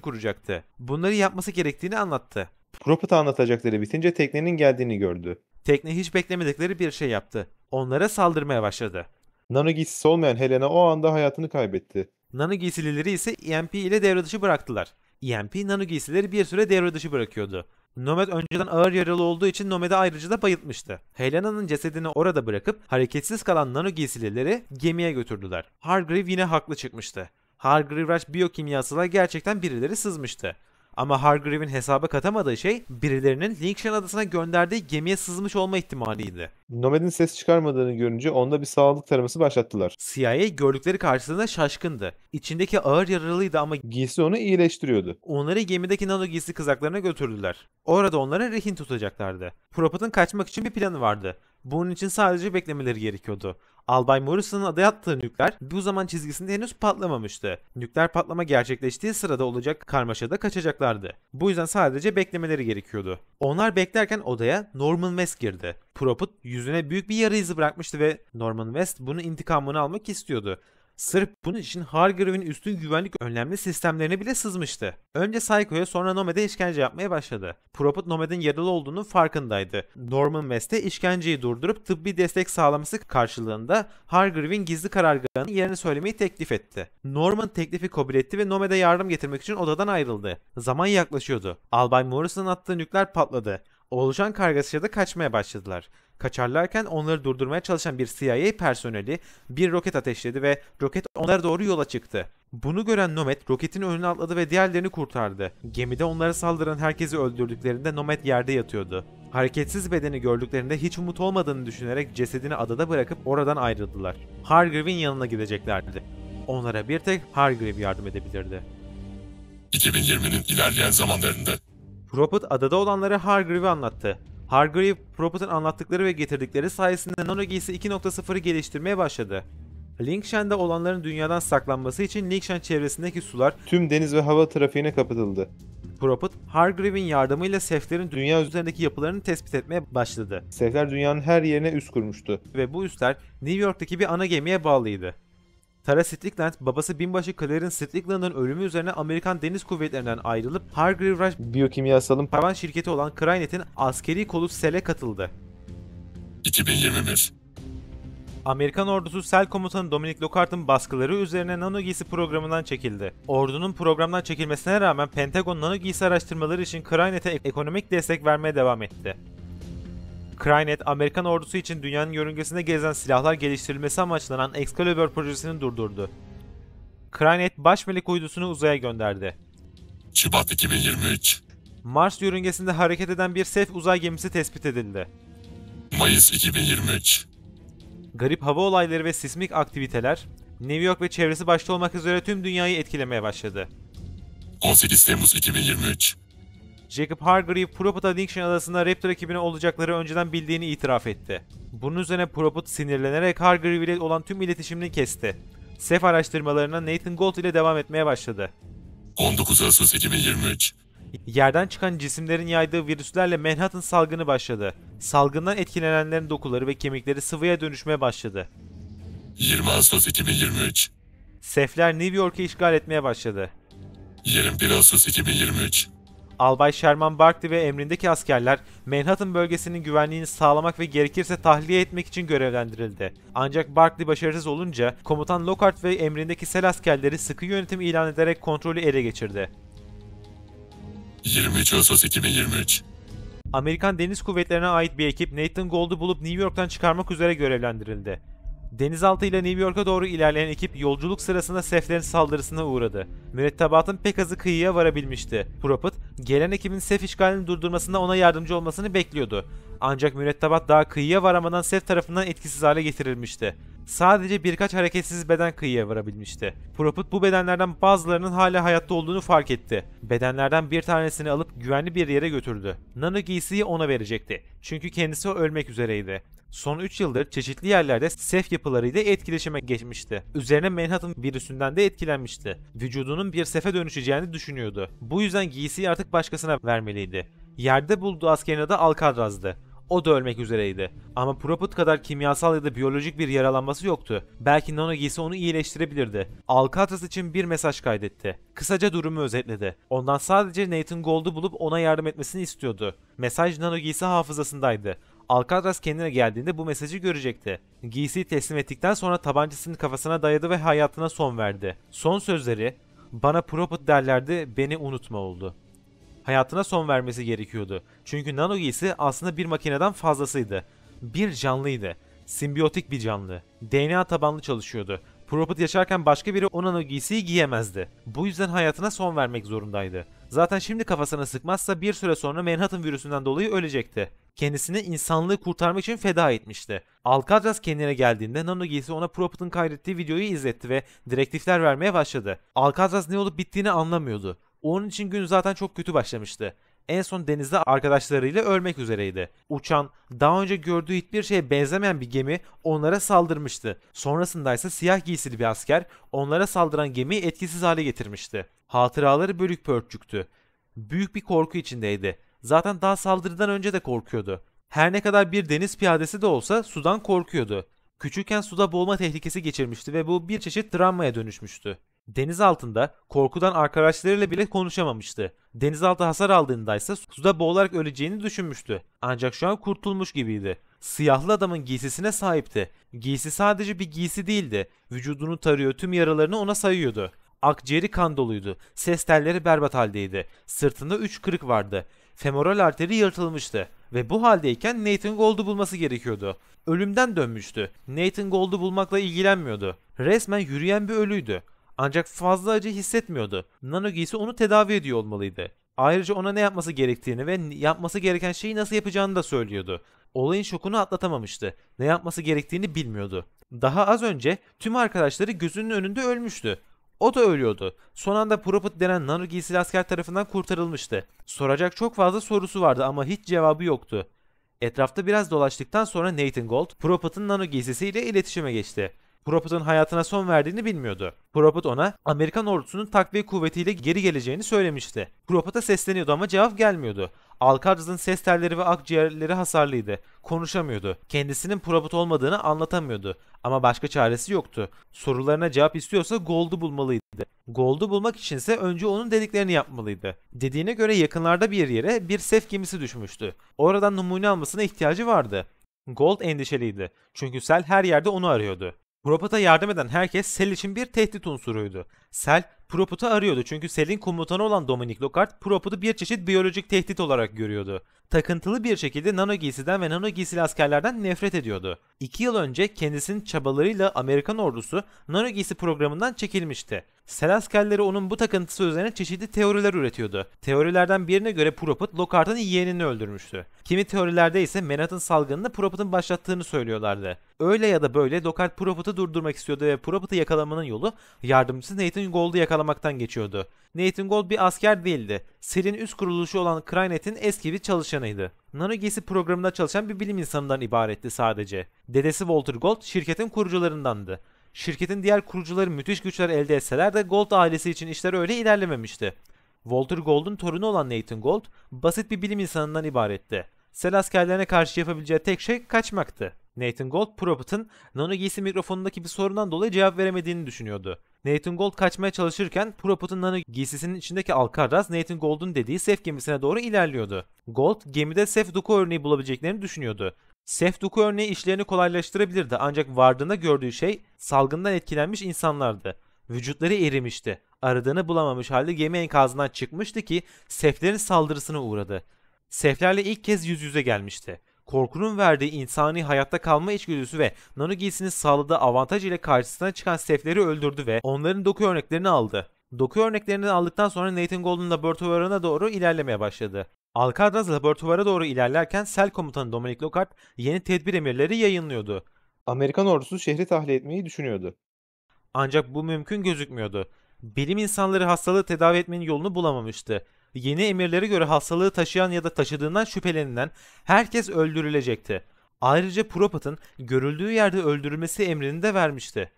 kuracaktı. Bunları yapması gerektiğini anlattı. Prophet'a anlatacakları bitince teknenin geldiğini gördü. Tekne hiç beklemedikleri bir şey yaptı. Onlara saldırmaya başladı. Nano giysisi olmayan Helena o anda hayatını kaybetti. Nano giysilileri ise EMP ile devre dışı bıraktılar. EMP nano giysileri bir süre devre dışı bırakıyordu. Nomad önceden ağır yaralı olduğu için Nomad'ı ayrıca da bayıltmıştı. Helena'nın cesedini orada bırakıp hareketsiz kalan nano giysilileri gemiye götürdüler. Hargreave yine haklı çıkmıştı. Hargreave Rush biyokimyasına gerçekten birileri sızmıştı. Ama Hargreave'in hesaba katamadığı şey birilerinin Lincoln adasına gönderdiği gemiye sızmış olma ihtimaliydi. Nomad'in ses çıkarmadığını görünce onda bir sağlık taraması başlattılar. CIA gördükleri karşısında şaşkındı. İçindeki ağır yaralıydı ama Giysi onu iyileştiriyordu. onları gemideki nano giysi kızaklarına götürdüler. Orada onları rehin tutacaklardı. Prophet'ın kaçmak için bir planı vardı. Bunun için sadece beklemeleri gerekiyordu. Albay Morrison'ın adaya attığı nükleer bu zaman çizgisinde henüz patlamamıştı. Nükleer patlama gerçekleştiği sırada olacak karmaşada kaçacaklardı. Bu yüzden sadece beklemeleri gerekiyordu. Onlar beklerken odaya Norman West girdi. Prophet yüzüne büyük bir yara izi bırakmıştı ve Norman West bunun intikamını almak istiyordu. Sırf bunun için Hargreave'in üstün güvenlik önlemli sistemlerine bile sızmıştı. Önce Psycho'ya sonra Nomad'e işkence yapmaya başladı. Prophet Nomad'in yaralı olduğunun farkındaydı. Norman West'e işkenceyi durdurup tıbbi destek sağlaması karşılığında Hargreave'in gizli karargahının yerini söylemeyi teklif etti. Norman teklifi kabul etti ve Nomad'e yardım getirmek için odadan ayrıldı. Zaman yaklaşıyordu. Albay Morrison'ın attığı nükleer patladı. Oluşan kargaşada kaçmaya başladılar. Kaçarlarken onları durdurmaya çalışan bir CIA personeli bir roket ateşledi ve roket onlara doğru yola çıktı. Bunu gören Nomad roketin önüne atladı ve diğerlerini kurtardı. Gemide onlara saldıran herkesi öldürdüklerinde Nomad yerde yatıyordu. Hareketsiz bedeni gördüklerinde hiç umut olmadığını düşünerek cesedini adada bırakıp oradan ayrıldılar. Hargreave'in yanına gideceklerdi. Onlara bir tek Hargreave yardım edebilirdi. 2020'nin ilerleyen zamanlarında Prophet adada olanları Hargreave'e anlattı. Hargreave, Prophet'ın anlattıkları ve getirdikleri sayesinde nano giysi 2.0'ı geliştirmeye başladı. Lingshan'da olanların dünyadan saklanması için Lingshan çevresindeki sular Tüm deniz ve hava trafiğine kapatıldı. Prophet, Hargreave'in yardımıyla seflerin dünya üzerindeki yapılarını tespit etmeye başladı. Sefler dünyanın her yerine üs kurmuştu. Ve bu üsler New York'taki bir ana gemiye bağlıydı. Tara Strickland, babası binbaşı Clarence Strickland'ın ölümü üzerine Amerikan Deniz Kuvvetleri'nden ayrılıp Hargreave Rush Biyokimyasalın hayvan şirketi olan Cranet'in askeri kolu SEAL'e katıldı. 2021 Amerikan ordusu SEAL komutanı Dominic Lockhart'ın baskıları üzerine nano giysi programından çekildi. Ordunun programdan çekilmesine rağmen Pentagon nano giysi araştırmaları için Cranet'e ekonomik destek vermeye devam etti. Cranet, Amerikan ordusu için dünyanın yörüngesinde gezen silahlar geliştirilmesi amaçlanan Excalibur projesini durdurdu. Cranet, baş melek uydusunu uzaya gönderdi. Şubat 2023 Mars yörüngesinde hareket eden bir SEF uzay gemisi tespit edildi. Mayıs 2023 Garip hava olayları ve sismik aktiviteler, New York ve çevresi başta olmak üzere tüm dünyayı etkilemeye başladı. 18 Temmuz 2023 Jacob Hargreave, Prophet Addiction adasında Raptor ekibine olacakları önceden bildiğini itiraf etti. Bunun üzerine Prophet sinirlenerek Hargreave ile olan tüm iletişimini kesti. SEF araştırmalarına Nathan Gold ile devam etmeye başladı. 19 Ağustos 2023 Yerden çıkan cisimlerin yaydığı virüslerle Manhattan salgını başladı. Salgından etkilenenlerin dokuları ve kemikleri sıvıya dönüşmeye başladı. 20 Ağustos 2023 SEF'ler New York'u işgal etmeye başladı. 21 Ağustos 2023 Albay Sherman Barkley ve emrindeki askerler Manhattan bölgesinin güvenliğini sağlamak ve gerekirse tahliye etmek için görevlendirildi. Ancak Barkley başarısız olunca komutan Lockhart ve emrindeki SEAL askerleri sıkı yönetim ilan ederek kontrolü ele geçirdi. 23 Ağustos 2023 Amerikan Deniz Kuvvetleri'ne ait bir ekip Nathan Gold'u bulup New York'tan çıkarmak üzere görevlendirildi. Denizaltı ile New York'a doğru ilerleyen ekip yolculuk sırasında SEF'lerin saldırısına uğradı. Mürettebatın pek azı kıyıya varabilmişti. Prophet, gelen ekibin SEF işgalini durdurmasında ona yardımcı olmasını bekliyordu. Ancak mürettebat daha kıyıya varamadan SEF tarafından etkisiz hale getirilmişti. Sadece birkaç hareketsiz beden kıyıya varabilmişti. Prophet bu bedenlerden bazılarının hala hayatta olduğunu fark etti. Bedenlerden bir tanesini alıp güvenli bir yere götürdü. Nano giysiyi ona verecekti. Çünkü kendisi ölmek üzereydi. Son 3 yıldır çeşitli yerlerde SEF yapılarıyla etkileşime geçmişti. Üzerine Manhattan virüsünden de etkilenmişti. Vücudunun bir SEF'e dönüşeceğini düşünüyordu. Bu yüzden giysiyi artık başkasına vermeliydi. Yerde bulduğu askerin adı Alcatraz'dı. O da ölmek üzereydi. Ama Prophet kadar kimyasal ya da biyolojik bir yaralanması yoktu. Belki nano giysi onu iyileştirebilirdi. Alcatraz için bir mesaj kaydetti. Kısaca durumu özetledi. Ondan sadece Nathan Gold'u bulup ona yardım etmesini istiyordu. Mesaj nano giysi hafızasındaydı. Alcatraz kendine geldiğinde bu mesajı görecekti. Giysiyi teslim ettikten sonra tabancasını kafasına dayadı ve hayatına son verdi. Son sözleri, "Bana Prophet derlerdi, beni unutma" oldu. Hayatına son vermesi gerekiyordu. Çünkü nano giysi aslında bir makineden fazlasıydı. Bir canlıydı. Simbiyotik bir canlı. DNA tabanlı çalışıyordu. Prophet yaşarken başka biri o nano giysiyi giyemezdi. Bu yüzden hayatına son vermek zorundaydı. Zaten şimdi kafasına sıkmazsa bir süre sonra Manhattan virüsünden dolayı ölecekti. Kendisini insanlığı kurtarmak için feda etmişti. Alcatraz kendine geldiğinde nano giysi ona Prophet'ın kaydettiği videoyu izletti ve direktifler vermeye başladı. Alcatraz ne olup bittiğini anlamıyordu. Onun için gün zaten çok kötü başlamıştı. En son denizde arkadaşlarıyla ölmek üzereydi. Uçan, daha önce gördüğü hiçbir şeye benzemeyen bir gemi onlara saldırmıştı. Sonrasında ise siyah giysili bir asker onlara saldıran gemiyi etkisiz hale getirmişti. Hatıraları bölük pörçüktü. Büyük bir korku içindeydi. Zaten daha saldırıdan önce de korkuyordu. Her ne kadar bir deniz piyadesi de olsa sudan korkuyordu. Küçükken suda boğulma tehlikesi geçirmişti ve bu bir çeşit travmaya dönüşmüştü. Deniz altında korkudan arkadaşlarıyla bile konuşamamıştı. Denizaltı hasar aldığında ise suda boğularak öleceğini düşünmüştü. Ancak şu an kurtulmuş gibiydi. Siyahlı adamın giysisine sahipti. Giysi sadece bir giysi değildi. Vücudunu tarıyor, tüm yaralarını ona sayıyordu. Akciğeri kan doluydu. Ses telleri berbat haldeydi. Sırtında 3 kırık vardı. Femoral arteri yırtılmıştı. Ve bu haldeyken Nathan Gould'u bulması gerekiyordu. Ölümden dönmüştü. Nathan Gould'u bulmakla ilgilenmiyordu. Resmen yürüyen bir ölüydü. Ancak fazla acı hissetmiyordu. Nano giysi onu tedavi ediyor olmalıydı. Ayrıca ona ne yapması gerektiğini ve yapması gereken şeyi nasıl yapacağını da söylüyordu. Olayın şokunu atlatamamıştı. Ne yapması gerektiğini bilmiyordu. Daha az önce tüm arkadaşları gözünün önünde ölmüştü. O da ölüyordu. Son anda Prophet denen nano giysili asker tarafından kurtarılmıştı. Soracak çok fazla sorusu vardı ama hiç cevabı yoktu. Etrafta biraz dolaştıktan sonra Nathan Gold, Prophet'ın nano giysisiyle iletişime geçti. Prophet'ın hayatına son verdiğini bilmiyordu. Prophet ona Amerikan ordusunun takviye kuvvetiyle geri geleceğini söylemişti. Prophet'a sesleniyordu ama cevap gelmiyordu. Alcatraz'ın ses telleri ve akciğerleri hasarlıydı. Konuşamıyordu. Kendisinin Prophet olmadığını anlatamıyordu. Ama başka çaresi yoktu. Sorularına cevap istiyorsa Gould'u bulmalıydı. Gould'u bulmak içinse önce onun dediklerini yapmalıydı. Dediğine göre yakınlarda bir yere bir sef gemisi düşmüştü. Oradan numune almasına ihtiyacı vardı. Gould endişeliydi. Çünkü Sel her yerde onu arıyordu. Prophet'a yardım eden herkes Sel için bir tehdit unsuruydu. Sel, Prophet'ı arıyordu çünkü Sel'in komutanı olan Dominic Lockhart, Prophet'ı bir çeşit biyolojik tehdit olarak görüyordu. Takıntılı bir şekilde nano giysiden ve nano giysili askerlerden nefret ediyordu. 2 yıl önce kendisinin çabalarıyla Amerikan ordusu nano giysi programından çekilmişti. Sel askerleri onun bu takıntısı üzerine çeşitli teoriler üretiyordu. Teorilerden birine göre Prophet, Lockhart'ın yeğenini öldürmüştü. Kimi teorilerde ise Manhattan salgınını Prophet'ın başlattığını söylüyorlardı. Öyle ya da böyle Lockhart Prophet'ı durdurmak istiyordu ve Prophet'ı yakalamanın yolu yardımcısı Nathan Gould'u yakalamaktan geçiyordu. Nathan Gould bir asker değildi. Sel'in üst kuruluşu olan Crynet'in eski bir çalışanıydı. Nano giysi programında çalışan bir bilim insanından ibaretti sadece. Dedesi Walter Gould şirketin kurucularındandı. Şirketin diğer kurucuları müthiş güçler elde etseler de Gould ailesi için işler öyle ilerlememişti. Walter Gould'un torunu olan Nathan Gould basit bir bilim insanından ibaretti. Sel askerlerine karşı yapabileceği tek şey kaçmaktı. Nathan Gould, Prophet'ın nano giysi mikrofonundaki bir sorundan dolayı cevap veremediğini düşünüyordu. Nathan Gould kaçmaya çalışırken Prophet'ın nano giysisinin içindeki Alcatraz, Nathan Gould'un dediği sef gemisine doğru ilerliyordu. Gould, gemide sef doku örneği bulabileceklerini düşünüyordu. Sef doku örneği işlerini kolaylaştırabilirdi ancak vardığında gördüğü şey salgından etkilenmiş insanlardı. Vücutları erimişti. Aradığını bulamamış halde gemi enkazından çıkmıştı ki seflerin saldırısına uğradı. Seflerle ilk kez yüz yüze gelmişti. Korkunun verdiği insani hayatta kalma içgüdüsü ve nano giysinin sağladığı avantaj ile karşısına çıkan sefleri öldürdü ve onların doku örneklerini aldı. Doku örneklerini aldıktan sonra Nathan Gould'un laboratuvarına doğru ilerlemeye başladı. Alcatraz laboratuvara doğru ilerlerken Sel komutanı Dominic Lockhart yeni tedbir emirleri yayınlıyordu. Amerikan ordusu şehri tahliye etmeyi düşünüyordu. Ancak bu mümkün gözükmüyordu. Bilim insanları hastalığı tedavi etmenin yolunu bulamamıştı. Yeni emirlere göre hastalığı taşıyan ya da taşıdığından şüphelenilen herkes öldürülecekti. Ayrıca Prophet'ın görüldüğü yerde öldürülmesi emrini de vermişti.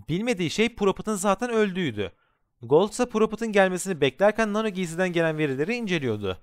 Bilmediği şey Prophet'ın zaten öldüğüydü. Gould ise Prophet'ın gelmesini beklerken nano giysiden gelen verileri inceliyordu.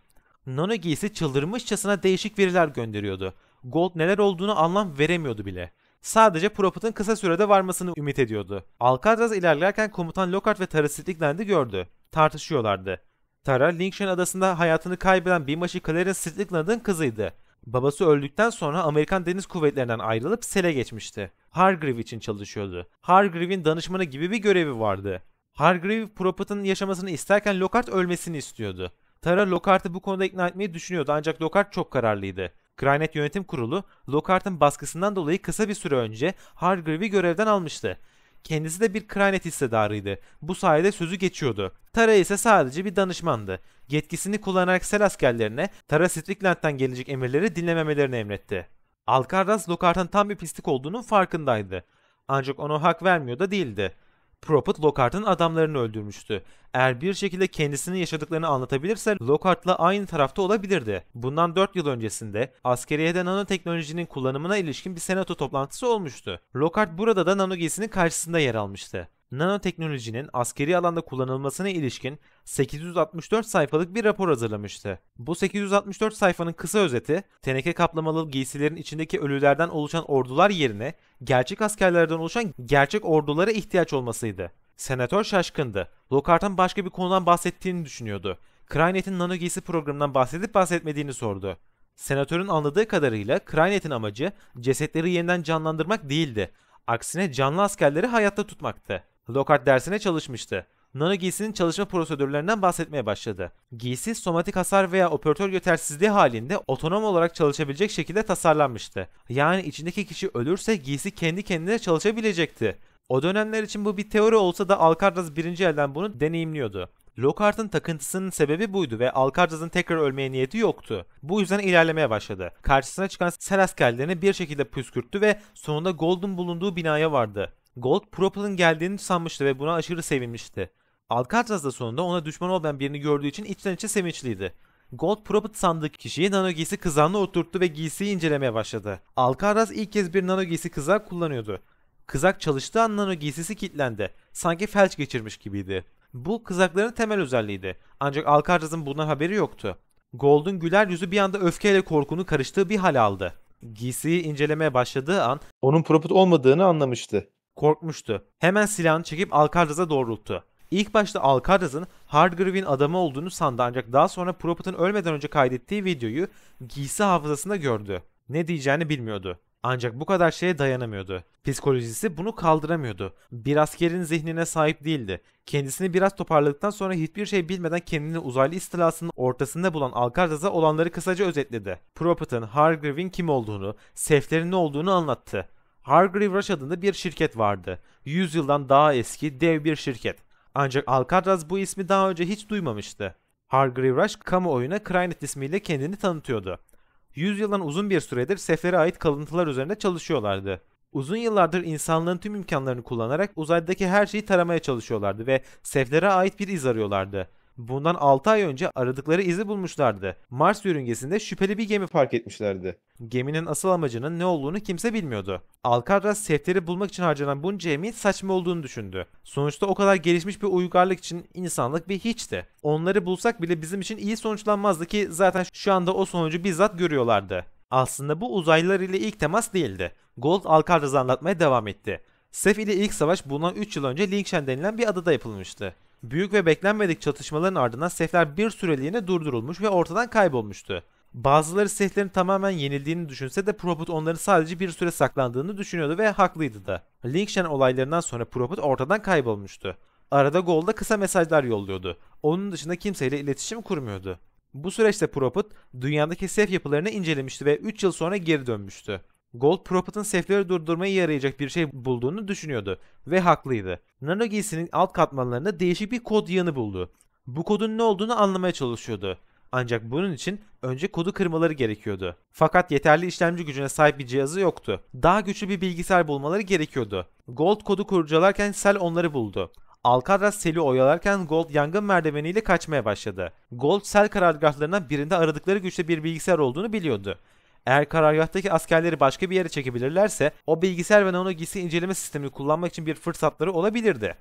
Nano giysi çıldırmışçasına değişik veriler gönderiyordu. Gould neler olduğunu anlam veremiyordu bile. Sadece Prophet'ın kısa sürede varmasını ümit ediyordu. Alcatraz ilerlerken komutan Lockhart ve Tara Strickland'i gördü. Tartışıyorlardı. Tara, Lincoln adasında hayatını kaybeden binbaşı Clarence Strickland'ın kızıydı. Babası öldükten sonra Amerikan Deniz Kuvvetleri'nden ayrılıp Sel'e geçmişti. Hargreave için çalışıyordu. Hargreave'in danışmanı gibi bir görevi vardı. Hargreave, Prophet'ın yaşamasını isterken Lockhart ölmesini istiyordu. Tara, Lockhart'ı bu konuda ikna etmeyi düşünüyordu ancak Lockhart çok kararlıydı. Crynet Yönetim Kurulu, Lockhart'ın baskısından dolayı kısa bir süre önce Hargreave'i görevden almıştı. Kendisi de bir Crynet hissedarıydı. Bu sayede sözü geçiyordu. Tara ise sadece bir danışmandı. Yetkisini kullanarak Sel askerlerine Tara Strickland'den gelecek emirleri dinlememelerini emretti. Alcatraz, Lockhart'ın tam bir pislik olduğunun farkındaydı. Ancak ona hak vermiyor da değildi. Prophet Lockhart'ın adamlarını öldürmüştü. Eğer bir şekilde kendisinin yaşadıklarını anlatabilirse Lockhart'la aynı tarafta olabilirdi. Bundan 4 yıl öncesinde askeriyede nanoteknolojinin kullanımına ilişkin bir senato toplantısı olmuştu. Lockhart burada da nano giysinin karşısında yer almıştı. Nanoteknolojinin askeri alanda kullanılmasına ilişkin 864 sayfalık bir rapor hazırlamıştı. Bu 864 sayfanın kısa özeti, teneke kaplamalı giysilerin içindeki ölülerden oluşan ordular yerine gerçek askerlerden oluşan gerçek ordulara ihtiyaç olmasıydı. Senatör şaşkındı. Lockhart'ın başka bir konudan bahsettiğini düşünüyordu. Crynet'in nano giysi programından bahsedip bahsetmediğini sordu. Senatörün anladığı kadarıyla Crynet'in amacı cesetleri yeniden canlandırmak değildi. Aksine canlı askerleri hayatta tutmaktı. Lockhart dersine çalışmıştı. Nano giysinin çalışma prosedürlerinden bahsetmeye başladı. Giysi somatik hasar veya operatör yetersizliği halinde otonom olarak çalışabilecek şekilde tasarlanmıştı. Yani içindeki kişi ölürse giysi kendi kendine çalışabilecekti. O dönemler için bu bir teori olsa da Alcatraz birinci elden bunu deneyimliyordu. Lockhart'ın takıntısının sebebi buydu ve Alcatraz'ın tekrar ölmeye niyeti yoktu. Bu yüzden ilerlemeye başladı. Karşısına çıkan Sel askerlerini bir şekilde püskürttü ve sonunda Gold'un bulunduğu binaya vardı. Gold, Prophet'ın geldiğini sanmıştı ve buna aşırı sevinmişti. Alcatraz da sonunda ona düşman olmayan birini gördüğü için içten içe sevinçliydi. Gold, Prophet sandığı kişiyi nano giysi kızağına oturttu ve giysiyi incelemeye başladı. Alcatraz ilk kez bir nano giysi kızağı kullanıyordu. Kızak çalıştığı an nano giysisi kilitlendi. Sanki felç geçirmiş gibiydi. Bu kızakların temel özelliğiydi. Ancak Alcatraz'ın bundan haberi yoktu. Gold'un güler yüzü bir anda öfkeyle korkunun karıştığı bir hal aldı. Giysiyi incelemeye başladığı an Onun Prophet olmadığını anlamıştı. korkmuştu. Hemen silahını çekip Alcatraz'a doğrulttu. İlk başta Alcatraz'ın Hargreave'in adamı olduğunu sandı ancak daha sonra Prophet'ın ölmeden önce kaydettiği videoyu giysi hafızasında gördü. Ne diyeceğini bilmiyordu. Ancak bu kadar şeye dayanamıyordu. Psikolojisi bunu kaldıramıyordu. Bir askerin zihnine sahip değildi. Kendisini biraz toparladıktan sonra hiçbir şey bilmeden kendini uzaylı istilasının ortasında bulan Alcatraz'a olanları kısaca özetledi. Prophet'ın Hargreave'in kim olduğunu, seflerin ne olduğunu anlattı. Hargreave Rush adında bir şirket vardı. 100 yıldan daha eski dev bir şirket. Ancak Alcatraz bu ismi daha önce hiç duymamıştı. Hargreave Rush kamuoyuna Crynet ismiyle kendini tanıtıyordu. 100 yıldan uzun bir süredir seflere ait kalıntılar üzerinde çalışıyorlardı. Uzun yıllardır insanlığın tüm imkanlarını kullanarak uzaydaki her şeyi taramaya çalışıyorlardı ve seflere ait bir iz arıyorlardı. Bundan 6 ay önce aradıkları izi bulmuşlardı. Mars yörüngesinde şüpheli bir gemi Fark etmişlerdi. Geminin asıl amacının ne olduğunu kimse bilmiyordu. Alcatraz sefleri bulmak için harcanan bunca emeğin saçma olduğunu düşündü. Sonuçta o kadar gelişmiş bir uygarlık için insanlık bir hiçti. Onları bulsak bile bizim için iyi sonuçlanmazdı ki zaten şu anda o sonucu bizzat görüyorlardı. Aslında bu uzaylılar ile ilk temas değildi. Gold Alcatraz'ı anlatmaya devam etti. Sef ile ilk savaş bundan 3 yıl önce Lingshan denilen bir adada yapılmıştı. Büyük ve beklenmedik çatışmaların ardından sefler bir süreliğine durdurulmuş ve ortadan kaybolmuştu. Bazıları seflerin tamamen yenildiğini düşünse de Prophet onların sadece bir süre saklandığını düşünüyordu ve haklıydı da. Lingshan olaylarından sonra Prophet ortadan kaybolmuştu. Arada Gold'a kısa mesajlar yolluyordu. Onun dışında kimseyle iletişim kurmuyordu. Bu süreçte Prophet dünyadaki sef yapılarını incelemişti ve 3 yıl sonra geri dönmüştü. Gold, Prophet'ın sefleri durdurmaya yarayacak bir şey bulduğunu düşünüyordu ve haklıydı. Nano giysinin alt katmanlarında değişik bir kod yığını buldu. Bu kodun ne olduğunu anlamaya çalışıyordu. Ancak bunun için önce kodu kırmaları gerekiyordu. Fakat yeterli işlemci gücüne sahip bir cihazı yoktu. Daha güçlü bir bilgisayar bulmaları gerekiyordu. Gold kodu kurcalarken Sel onları buldu. Alcatraz Sel'i oyalarken Gold yangın merdiveniyle kaçmaya başladı. Gold Sel karargahlarından birinde aradıkları güçte bir bilgisayar olduğunu biliyordu. Eğer karargahtaki askerleri başka bir yere çekebilirlerse o bilgisayar ve nano giysi inceleme sistemini kullanmak için bir fırsatları olabilirdi.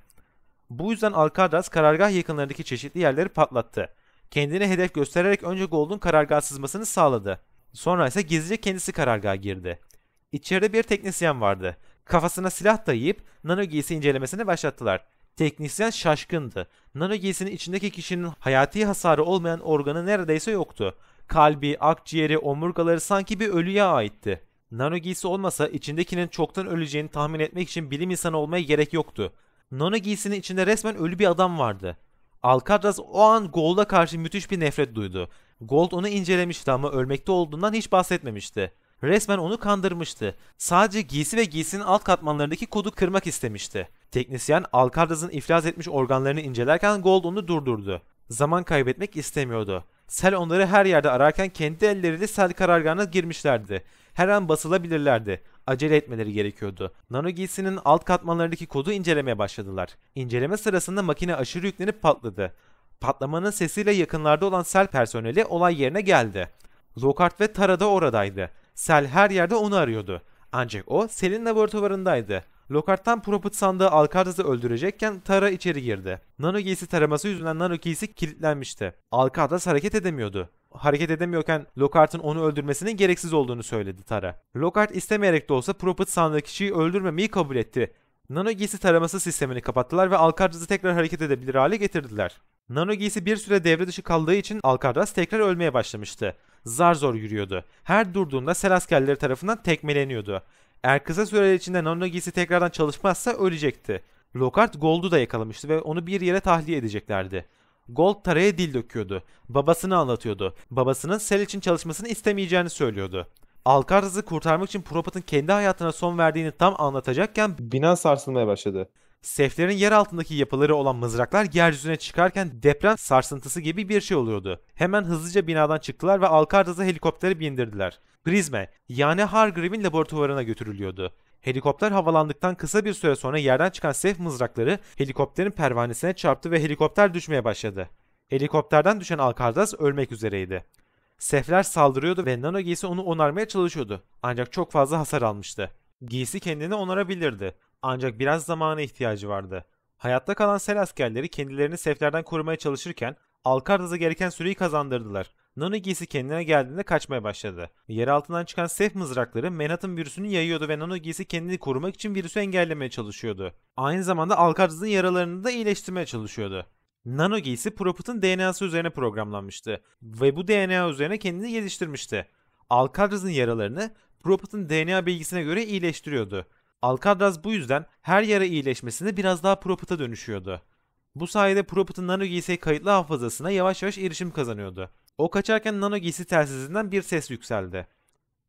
Bu yüzden Alcatraz karargah yakınlarındaki çeşitli yerleri patlattı. Kendine hedef göstererek önce Gold'un karargaha sızmasını sağladı. Sonra ise gizlice kendisi karargaha girdi. İçeride bir teknisyen vardı. Kafasına silah dayayıp nano giysi incelemesine başlattılar. Teknisyen şaşkındı. Nano giysinin içindeki kişinin hayati hasarı olmayan organı neredeyse yoktu. Kalbi, akciğeri, omurgaları sanki bir ölüye aitti. Nano giysi olmasa içindekinin çoktan öleceğini tahmin etmek için bilim insanı olmaya gerek yoktu. Nano giysinin içinde resmen ölü bir adam vardı. Alcatraz o an Gold'a karşı müthiş bir nefret duydu. Gold onu incelemişti ama ölmekte olduğundan hiç bahsetmemişti. Resmen onu kandırmıştı. Sadece giysi ve giysinin alt katmanlarındaki kodu kırmak istemişti. Teknisyen Alcatraz'ın iflas etmiş organlarını incelerken Gold onu durdurdu. Zaman kaybetmek istemiyordu. Sel onları her yerde ararken kendi elleriyle sel karargahına girmişlerdi. Her an basılabilirlerdi. Acele etmeleri gerekiyordu. Nano giysinin alt katmanlarındaki kodu incelemeye başladılar. İnceleme sırasında makine aşırı yüklenip patladı. Patlamanın sesiyle yakınlarda olan sel personeli olay yerine geldi. Lockhart ve Tara da oradaydı. Sel her yerde onu arıyordu. Ancak o Sel'in laboratuvarındaydı. Lockhart'tan Prophet sandığı Alcatraz'ı öldürecekken Tara içeri girdi. Nano giysi taraması yüzünden Nano giysi kilitlenmişti. Alcatraz hareket edemiyordu. Hareket edemiyorken Lockhart'ın onu öldürmesinin gereksiz olduğunu söyledi Tara. Lockhart istemeyerek de olsa Prophet sandığı kişiyi öldürmemeyi kabul etti. Nano giysi taraması sistemini kapattılar ve Alcatraz'ı tekrar hareket edebilir hale getirdiler. Nano giysi bir süre devre dışı kaldığı için Alcatraz tekrar ölmeye başlamıştı. Zar zor yürüyordu. Her durduğunda sel askerleri tarafından tekmeleniyordu. Eğer kısa süre içinde Nano giysi tekrardan çalışmazsa ölecekti. Lockhart Gold'u da yakalamıştı ve onu bir yere tahliye edeceklerdi. Gold Tara'ya dil döküyordu. Babasını anlatıyordu. Babasının sel için çalışmasını istemeyeceğini söylüyordu. Alcatraz'ı kurtarmak için Prophet'ın kendi hayatına son verdiğini tam anlatacakken Bina sarsılmaya başladı. Seflerin yer altındaki yapıları olan mızraklar yeryüzüne çıkarken deprem sarsıntısı gibi bir şey oluyordu. Hemen hızlıca binadan çıktılar ve Alcatraz'ı helikoptere bindirdiler. Prisme yani Hargreave'in laboratuvarına götürülüyordu. Helikopter havalandıktan kısa bir süre sonra yerden çıkan sef mızrakları helikopterin pervanesine çarptı ve helikopter düşmeye başladı. Helikopterden düşen Alcatraz ölmek üzereydi. Sefler saldırıyordu ve Nano giysi onu onarmaya çalışıyordu. Ancak çok fazla hasar almıştı. Giysi kendini onarabilirdi. Ancak biraz zamana ihtiyacı vardı. Hayatta kalan sel askerleri kendilerini seflerden korumaya çalışırken Alcatraz'a gereken süreyi kazandırdılar. Nano giysi kendine geldiğinde kaçmaya başladı. Yer altından çıkan sef mızrakları Manhattan virüsünü yayıyordu ve Nano giysi kendini korumak için virüsü engellemeye çalışıyordu. Aynı zamanda Alcatraz'ın yaralarını da iyileştirmeye çalışıyordu. Nano giysi Prophet'ın DNA'sı üzerine programlanmıştı ve bu DNA üzerine kendini geliştirmişti. Alcatraz'ın yaralarını Prophet'ın DNA bilgisine göre iyileştiriyordu. Alcatraz bu yüzden her yara iyileşmesinde biraz daha Prophet'a dönüşüyordu. Bu sayede Prophet'ın Nano giysi kayıtlı hafızasına yavaş yavaş erişim kazanıyordu. O kaçarken Nano giysi telsizinden bir ses yükseldi.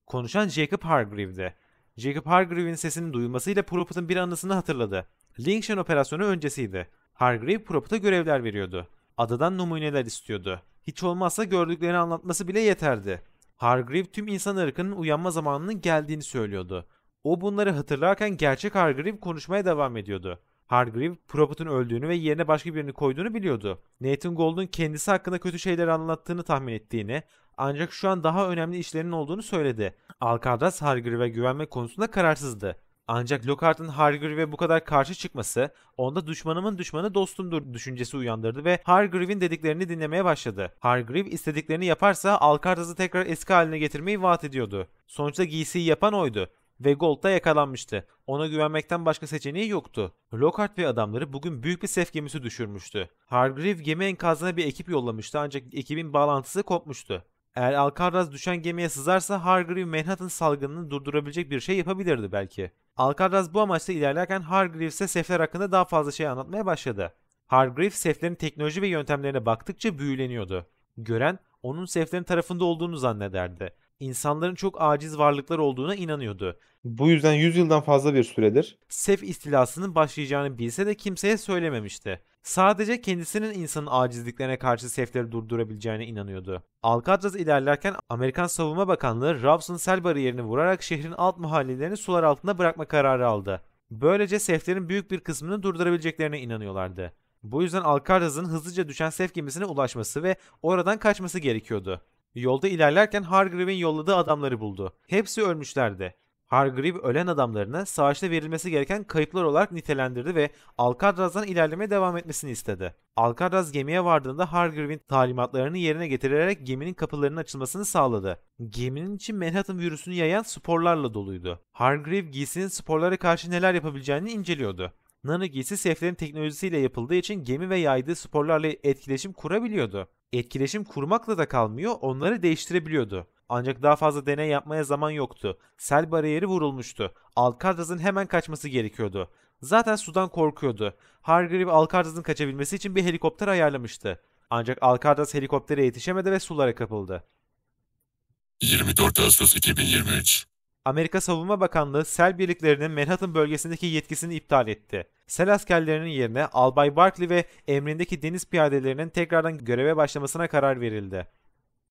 Konuşan Jacob Hargreave'di. Jacob Hargreave'in sesinin duyulmasıyla Prophet'ın bir anısını hatırladı. Lincoln operasyonu öncesiydi. Hargreave Prophet'a görevler veriyordu. Adadan numuneler istiyordu. Hiç olmazsa gördüklerini anlatması bile yeterdi. Hargreave tüm insan ırkının uyanma zamanının geldiğini söylüyordu. O bunları hatırlarken gerçek Hargreave konuşmaya devam ediyordu. Hargreave, Prophet'ın öldüğünü ve yerine başka birini koyduğunu biliyordu. Nathan Gold'un kendisi hakkında kötü şeyler anlattığını tahmin ettiğini, ancak şu an daha önemli işlerinin olduğunu söyledi. Alcatraz Hargreave'e güvenmek konusunda kararsızdı. Ancak Lockhart'ın Hargreave'e bu kadar karşı çıkması, onda düşmanımın düşmanı dostumdur düşüncesi uyandırdı ve Hargreave'in dediklerini dinlemeye başladı. Hargreave istediklerini yaparsa Alcatraz'ı tekrar eski haline getirmeyi vaat ediyordu. Sonuçta giysiyi yapan oydu. Ve Gold da yakalanmıştı. Ona güvenmekten başka seçeneği yoktu. Lockhart ve adamları bugün büyük bir sef gemisi düşürmüştü. Hargreave gemi enkazına bir ekip yollamıştı ancak ekibin bağlantısı kopmuştu. Eğer Alcatraz düşen gemiye sızarsa Hargreave Manhattan salgınını durdurabilecek bir şey yapabilirdi belki. Alcatraz bu amaçla ilerlerken Hargreave ise sefler hakkında daha fazla şey anlatmaya başladı. Hargreave seflerin teknoloji ve yöntemlerine baktıkça büyüleniyordu. Gören onun seflerin tarafında olduğunu zannederdi. İnsanların çok aciz varlıklar olduğuna inanıyordu. Bu yüzden 100 yıldan fazla bir süredir Sef istilasının başlayacağını bilse de kimseye söylememişti. Sadece kendisinin insanın acizliklerine karşı sefleri durdurabileceğine inanıyordu. Alcatraz ilerlerken Amerikan Savunma Bakanlığı Rawson sel bariyerini vurarak şehrin alt mahallelerini sular altında bırakma kararı aldı. Böylece seflerin büyük bir kısmını durdurabileceklerine inanıyorlardı. Bu yüzden Alcatraz'ın hızlıca düşen sef gemisine ulaşması ve oradan kaçması gerekiyordu. Yolda ilerlerken Hargreave'in yolladığı adamları buldu. Hepsi ölmüşlerdi. Hargreave ölen adamlarına savaşta verilmesi gereken kayıplar olarak nitelendirdi ve Alcatraz'dan ilerlemeye devam etmesini istedi. Alcatraz gemiye vardığında Hargreave'in talimatlarını yerine getirerek geminin kapılarının açılmasını sağladı. Geminin içi Manhattan virüsünü yayan sporlarla doluydu. Hargreave giysinin sporlara karşı neler yapabileceğini inceliyordu. Nano giysi seflerin teknolojisiyle yapıldığı için gemi ve yaydığı sporlarla etkileşim kurabiliyordu. Etkileşim kurmakla da kalmıyor, onları değiştirebiliyordu. Ancak daha fazla deney yapmaya zaman yoktu. Sel bariyeri vurulmuştu. Alcatraz'ın hemen kaçması gerekiyordu. Zaten sudan korkuyordu. Hargreave Alcatraz'ın kaçabilmesi için bir helikopter ayarlamıştı. Ancak Alcatraz helikoptere yetişemedi ve sulara kapıldı. 24 Ağustos 2023. Amerika Savunma Bakanlığı sel birliklerinin Manhattan bölgesindeki yetkisini iptal etti. Sel askerlerinin yerine Albay Barkley ve emrindeki deniz piyadelerinin tekrardan göreve başlamasına karar verildi.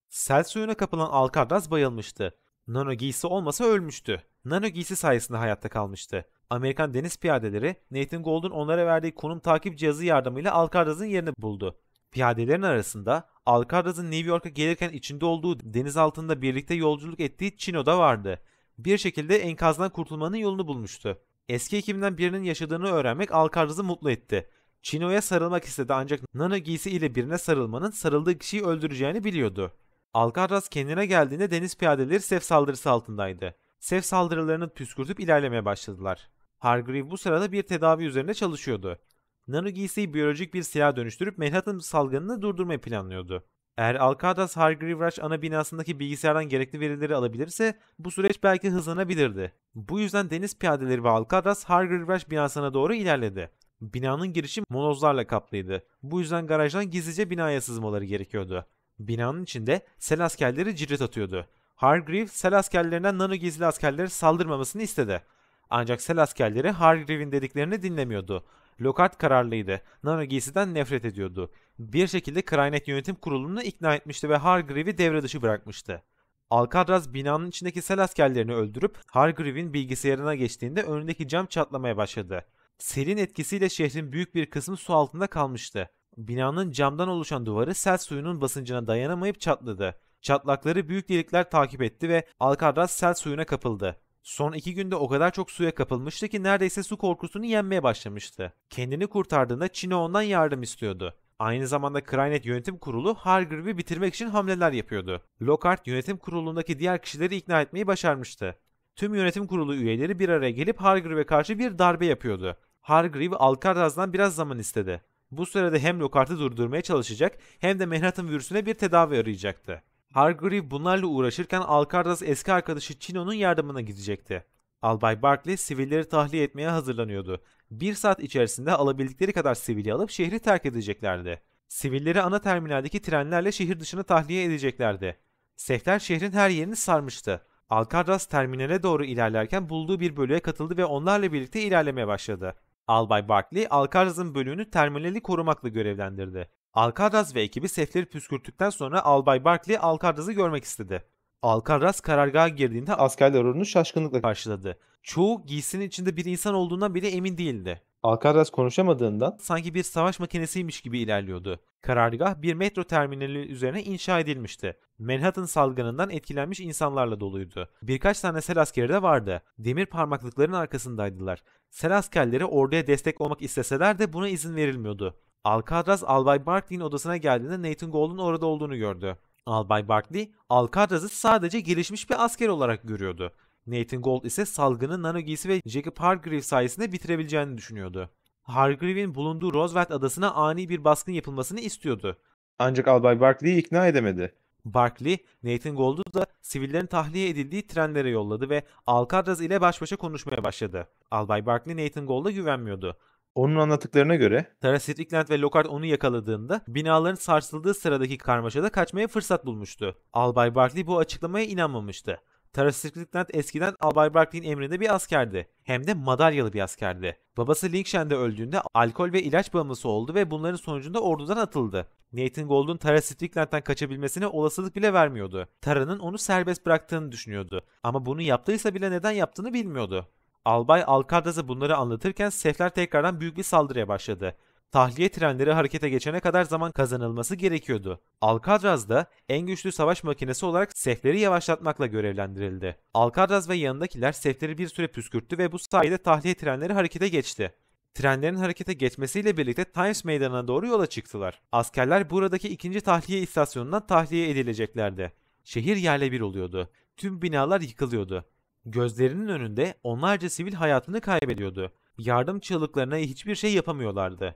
Sel suyuna kapılan Alcatraz bayılmıştı. Nano giysi olmasa ölmüştü. Nano giysi sayesinde hayatta kalmıştı. Amerikan deniz piyadeleri Nathan Gold'un onlara verdiği konum takip cihazı yardımıyla Alcatraz'ın yerini buldu. Piyadelerin arasında Alcatraz'ın New York'a gelirken içinde olduğu deniz altında birlikte yolculuk ettiği Chino da vardı. Bir şekilde enkazdan kurtulmanın yolunu bulmuştu. Eski ekibinden birinin yaşadığını öğrenmek Alcatraz'ı mutlu etti. Chino'ya sarılmak istedi ancak Nano giysi ile birine sarılmanın sarıldığı kişiyi öldüreceğini biliyordu. Alcatraz kendine geldiğinde deniz piyadeleri Sef saldırısı altındaydı. Sef saldırılarını püskürtüp ilerlemeye başladılar. Hargreave bu sırada bir tedavi üzerinde çalışıyordu. Nano giysiyi biyolojik bir silaha dönüştürüp Manhattan salgınını durdurmayı planlıyordu. Eğer Alcatraz Hargreave Rush ana binasındaki bilgisayardan gerekli verileri alabilirse bu süreç belki hızlanabilirdi. Bu yüzden deniz piyadeleri ve Alcatraz Hargreave Rush binasına doğru ilerledi. Binanın girişi molozlarla kaplıydı. Bu yüzden garajdan gizlice binaya sızmaları gerekiyordu. Binanın içinde sel askerleri cirit atıyordu. Hargreave sel askerlerinden Nano gizli askerlere saldırmamasını istedi. Ancak sel askerleri Hargreave'in dediklerini dinlemiyordu. Lockhart kararlıydı. Nano giysiden nefret ediyordu. Bir şekilde Crynet Yönetim Kurulu'nu ikna etmişti ve Hargreave'i devre dışı bırakmıştı. Alcatraz binanın içindeki sel askerlerini öldürüp Hargreave'in bilgisayarına geçtiğinde önündeki cam çatlamaya başladı. Selin etkisiyle şehrin büyük bir kısmı su altında kalmıştı. Binanın camdan oluşan duvarı sel suyunun basıncına dayanamayıp çatladı. Çatlakları büyük delikler takip etti ve Alcatraz sel suyuna kapıldı. Son 2 günde o kadar çok suya kapılmıştı ki neredeyse su korkusunu yenmeye başlamıştı. Kendini kurtardığında Chino ondan yardım istiyordu. Aynı zamanda Crynet Yönetim Kurulu Hargreave'i bitirmek için hamleler yapıyordu. Lockhart yönetim kurulundaki diğer kişileri ikna etmeyi başarmıştı. Tüm yönetim kurulu üyeleri bir araya gelip Hargreave'e karşı bir darbe yapıyordu. Hargreave Alcatraz'dan biraz zaman istedi. Bu sırada hem Lockhart'ı durdurmaya çalışacak hem de Manhattan virüsüne bir tedavi arayacaktı. Hargreave bunlarla uğraşırken Alcatraz eski arkadaşı Chino'nun yardımına gidecekti. Albay Barkley sivilleri tahliye etmeye hazırlanıyordu. 1 saat içerisinde alabildikleri kadar sivili alıp şehri terk edeceklerdi. Sivilleri ana terminaldeki trenlerle şehir dışına tahliye edeceklerdi. Sefler şehrin her yerini sarmıştı. Alcatraz terminale doğru ilerlerken bulduğu bir bölüğe katıldı ve onlarla birlikte ilerlemeye başladı. Albay Barkley, Alcatraz'ın bölüğünü terminali korumakla görevlendirdi. Alcatraz ve ekibi sefleri püskürttükten sonra Albay Barkley Alcatraz'ı görmek istedi. Alcatraz karargaha girdiğinde Askerler onu şaşkınlıkla karşıladı. Çoğu giysinin içinde bir insan olduğundan bile emin değildi. Alcatraz konuşamadığından Sanki bir savaş makinesiymiş gibi ilerliyordu. Karargah bir metro terminali üzerine inşa edilmişti. Manhattan salgınından etkilenmiş insanlarla doluydu. Birkaç tane sel askeri de vardı. Demir parmaklıkların arkasındaydılar. Sel askerleri orduya destek olmak isteseler de buna izin verilmiyordu. Alcatraz, Albay Barkley'in odasına geldiğinde Nathan Gold'un orada olduğunu gördü. Albay Barkley, Alcatraz'ı sadece gelişmiş bir asker olarak görüyordu. Nathan Gold ise salgını Nano giysi ve Jacob Hargreave sayesinde bitirebileceğini düşünüyordu. Hargreave'in bulunduğu Roosevelt adasına ani bir baskın yapılmasını istiyordu. ancak Albay Barkley'i ikna edemedi. Barkley, Nathan Gold'u da sivillerin tahliye edildiği trenlere yolladı ve Alcatraz ile baş başa konuşmaya başladı. Albay Barkley Nathan Gold'a güvenmiyordu. Onun anlattıklarına göre Tara Strickland ve Lockhart onu yakaladığında binaların sarsıldığı sıradaki karmaşada kaçmaya fırsat bulmuştu. Albay Barkley bu açıklamaya inanmamıştı. Tara Strickland eskiden Albay Barkley'in emrinde bir askerdi. Hem de madalyalı bir askerdi. Babası Linkshen'de öldüğünde alkol ve ilaç bağımlısı oldu ve bunların sonucunda ordudan atıldı. Nathan Gold'un Tara Strickland'den kaçabilmesine olasılık bile vermiyordu. Tara'nın onu serbest bıraktığını düşünüyordu. Ama bunu yaptıysa bile neden yaptığını bilmiyordu. Albay Alcatraz'a bunları anlatırken sefler tekrardan büyük bir saldırıya başladı. Tahliye trenleri harekete geçene kadar zaman kazanılması gerekiyordu. Alcatraz da en güçlü savaş makinesi olarak sefleri yavaşlatmakla görevlendirildi. Alcatraz ve yanındakiler sefleri bir süre püskürttü ve bu sayede tahliye trenleri harekete geçti. Trenlerin harekete geçmesiyle birlikte Times Meydanı'na doğru yola çıktılar. Askerler buradaki ikinci tahliye istasyonundan tahliye edileceklerdi. Şehir yerle bir oluyordu. Tüm binalar yıkılıyordu. Gözlerinin önünde onlarca sivil hayatını kaybediyordu. Yardım çığlıklarına hiçbir şey yapamıyorlardı.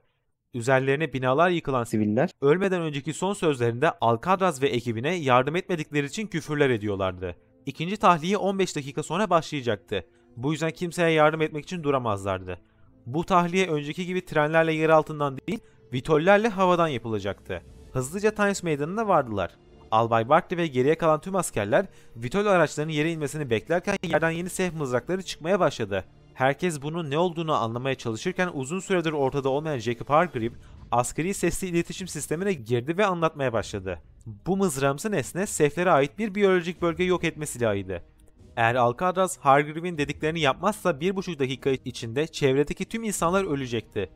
Üzerlerine binalar yıkılan siviller ölmeden önceki son sözlerinde Alcatraz ve ekibine yardım etmedikleri için küfürler ediyorlardı. İkinci tahliye 15 dakika sonra başlayacaktı. Bu yüzden kimseye yardım etmek için duramazlardı. Bu tahliye önceki gibi trenlerle yer altından değil, vitollerle havadan yapılacaktı. Hızlıca Times Meydanı'na vardılar. Albay Barkley ve geriye kalan tüm askerler Vitol araçlarının yere inmesini beklerken yerden yeni sef mızrakları çıkmaya başladı. Herkes bunun ne olduğunu anlamaya çalışırken uzun süredir ortada olmayan Jacob Hargreave askeri sesli iletişim sistemine girdi ve anlatmaya başladı. Bu mızrağımsı nesne seflere ait bir biyolojik bölge yok etme silahıydı. Eğer Alcatraz Hargreave'in dediklerini yapmazsa 1,5 dakika içinde çevredeki tüm insanlar ölecekti.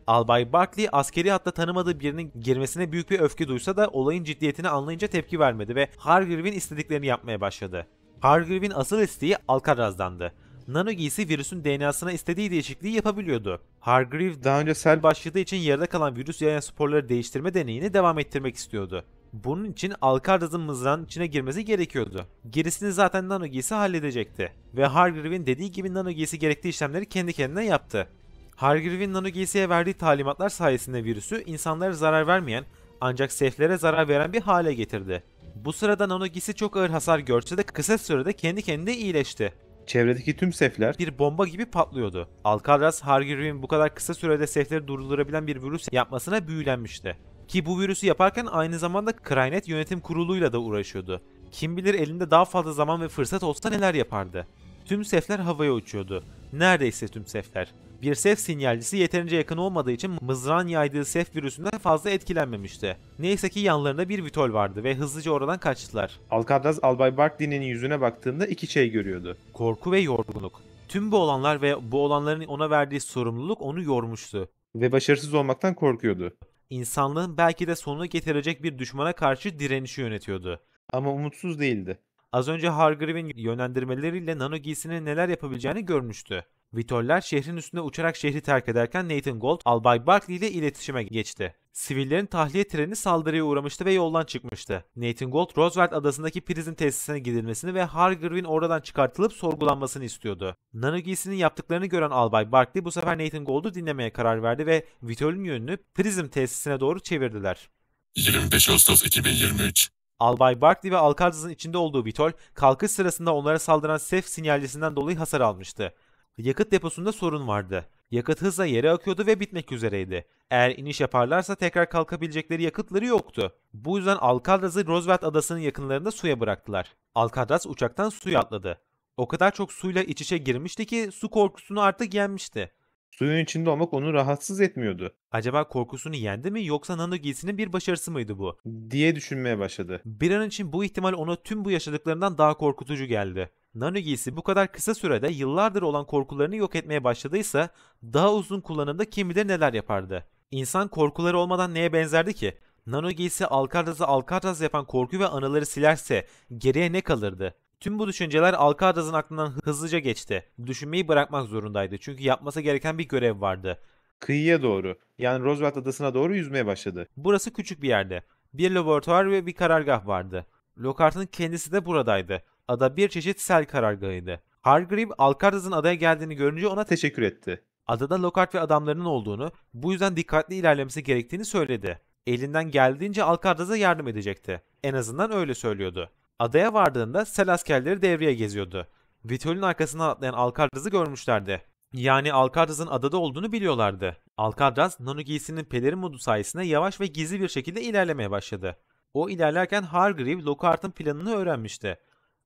Albay Barkley askeri hatta tanımadığı birinin girmesine büyük bir öfke duysa da olayın ciddiyetini anlayınca tepki vermedi ve Hargreave'in istediklerini yapmaya başladı. Hargreave'in asıl isteği Alcatraz'dandı. Nano giysi virüsün DNA'sına istediği değişikliği yapabiliyordu. Hargreave Daha önce sel başladığı için yarıda kalan virüs yayan sporları değiştirme deneyini devam ettirmek istiyordu. Bunun için Alcatraz'ın mızrağın içine girmesi gerekiyordu. Gerisini zaten Nano giysi halledecekti. Ve Hargreave'in dediği gibi Nano giysi gerekli işlemleri kendi kendine yaptı. Hargreave'in Nano giysiye verdiği talimatlar sayesinde virüsü insanlara zarar vermeyen ancak seflere zarar veren bir hale getirdi. Bu sırada Nano giysi çok ağır hasar görse de kısa sürede kendi kendine iyileşti. çevredeki tüm sefler Bir bomba gibi patlıyordu. Alcatraz, Hargreave'in bu kadar kısa sürede sefleri durdurabilen bir virüs yapmasına büyülenmişti. Ki bu virüsü yaparken aynı zamanda Crynet Yönetim Kurulu'yla da uğraşıyordu. Kim bilir elinde daha fazla zaman ve fırsat olsa neler yapardı. Tüm sefler havaya uçuyordu. Neredeyse tüm sefler. Bir sef sinyalcisi yeterince yakın olmadığı için mızrağın yaydığı sef virüsünden fazla etkilenmemişti. Neyse ki yanlarında bir Vitol vardı ve hızlıca oradan kaçtılar. Alcatraz Albay Barkley'nin yüzüne baktığında iki şey görüyordu. Korku ve yorgunluk. Tüm bu olanlar ve bu olanların ona verdiği sorumluluk onu yormuştu. Ve başarısız olmaktan korkuyordu. İnsanlığın belki de sonunu getirecek bir düşmana karşı direnişi yönetiyordu. Ama umutsuz değildi. Az önce Hargreave'in yönlendirmeleriyle Nano giysinin neler yapabileceğini görmüştü. Vitoller şehrin üstünde uçarak şehri terk ederken Nathan Gold, Albay Barkley ile iletişime geçti. Sivillerin tahliye treni saldırıya uğramıştı ve yoldan çıkmıştı. Nathan Gold, Roosevelt adasındaki prizm tesisine gidilmesini ve Hargreave'in oradan çıkartılıp sorgulanmasını istiyordu. Nano giysinin yaptıklarını gören Albay Barkley bu sefer Nathan Gold'u dinlemeye karar verdi ve Vitol'ün yönünü prizm tesisine doğru çevirdiler. 25 Ağustos 2023. Albay Barkley ve Alcatraz'ın içinde olduğu Vitol, kalkış sırasında onlara saldıran sef sinyalcisinden dolayı hasar almıştı. Yakıt deposunda sorun vardı. Yakıt hızla yere akıyordu ve bitmek üzereydi. Eğer iniş yaparlarsa tekrar kalkabilecekleri yakıtları yoktu. Bu yüzden Alcatraz'ı Roosevelt adasının yakınlarında suya bıraktılar. Alcatraz uçaktan suya atladı. O kadar çok suyla iç içe girmişti ki su korkusunu artık yenmişti. Suyun içinde olmak onu rahatsız etmiyordu Acaba korkusunu yendi mi yoksa Nano giysinin bir başarısı mıydı bu? diye düşünmeye başladı. Bir an için bu ihtimal ona tüm bu yaşadıklarından daha korkutucu geldi. Nano giysi bu kadar kısa sürede yıllardır olan korkularını yok etmeye başladıysa daha uzun kullanımda kim bilir neler yapardı. İnsan korkuları olmadan neye benzerdi ki? Nano giysi Alcatraz'ı Alcatraz yapan korku ve anıları silerse geriye ne kalırdı? Tüm bu düşünceler Alcatraz'ın aklından hızlıca geçti. Düşünmeyi bırakmak zorundaydı çünkü yapması gereken bir görev vardı. Kıyıya doğru, yani Roosevelt adasına doğru yüzmeye başladı. Burası küçük bir yerde. Bir laboratuvar ve bir karargah vardı. Lokart'ın kendisi de buradaydı. Ada bir çeşit sel karargahıydı. Hargreave, Alcatraz'ın adaya geldiğini görünce ona Teşekkür etti. adada Lockhart ve adamlarının olduğunu, bu yüzden dikkatli ilerlemesi gerektiğini söyledi. Elinden geldiğince Alcatraz'a yardım edecekti. En azından öyle söylüyordu. Adaya vardığında sel askerleri devreye geziyordu. Vitol'ün arkasından atlayan Alcatraz'ı görmüşlerdi. Yani Alcatraz'ın adada olduğunu biliyorlardı. Alcatraz, Nano giysinin pelerin modu sayesinde yavaş ve gizli bir şekilde ilerlemeye başladı. O ilerlerken Hargreave, Lockhart'ın planını öğrenmişti.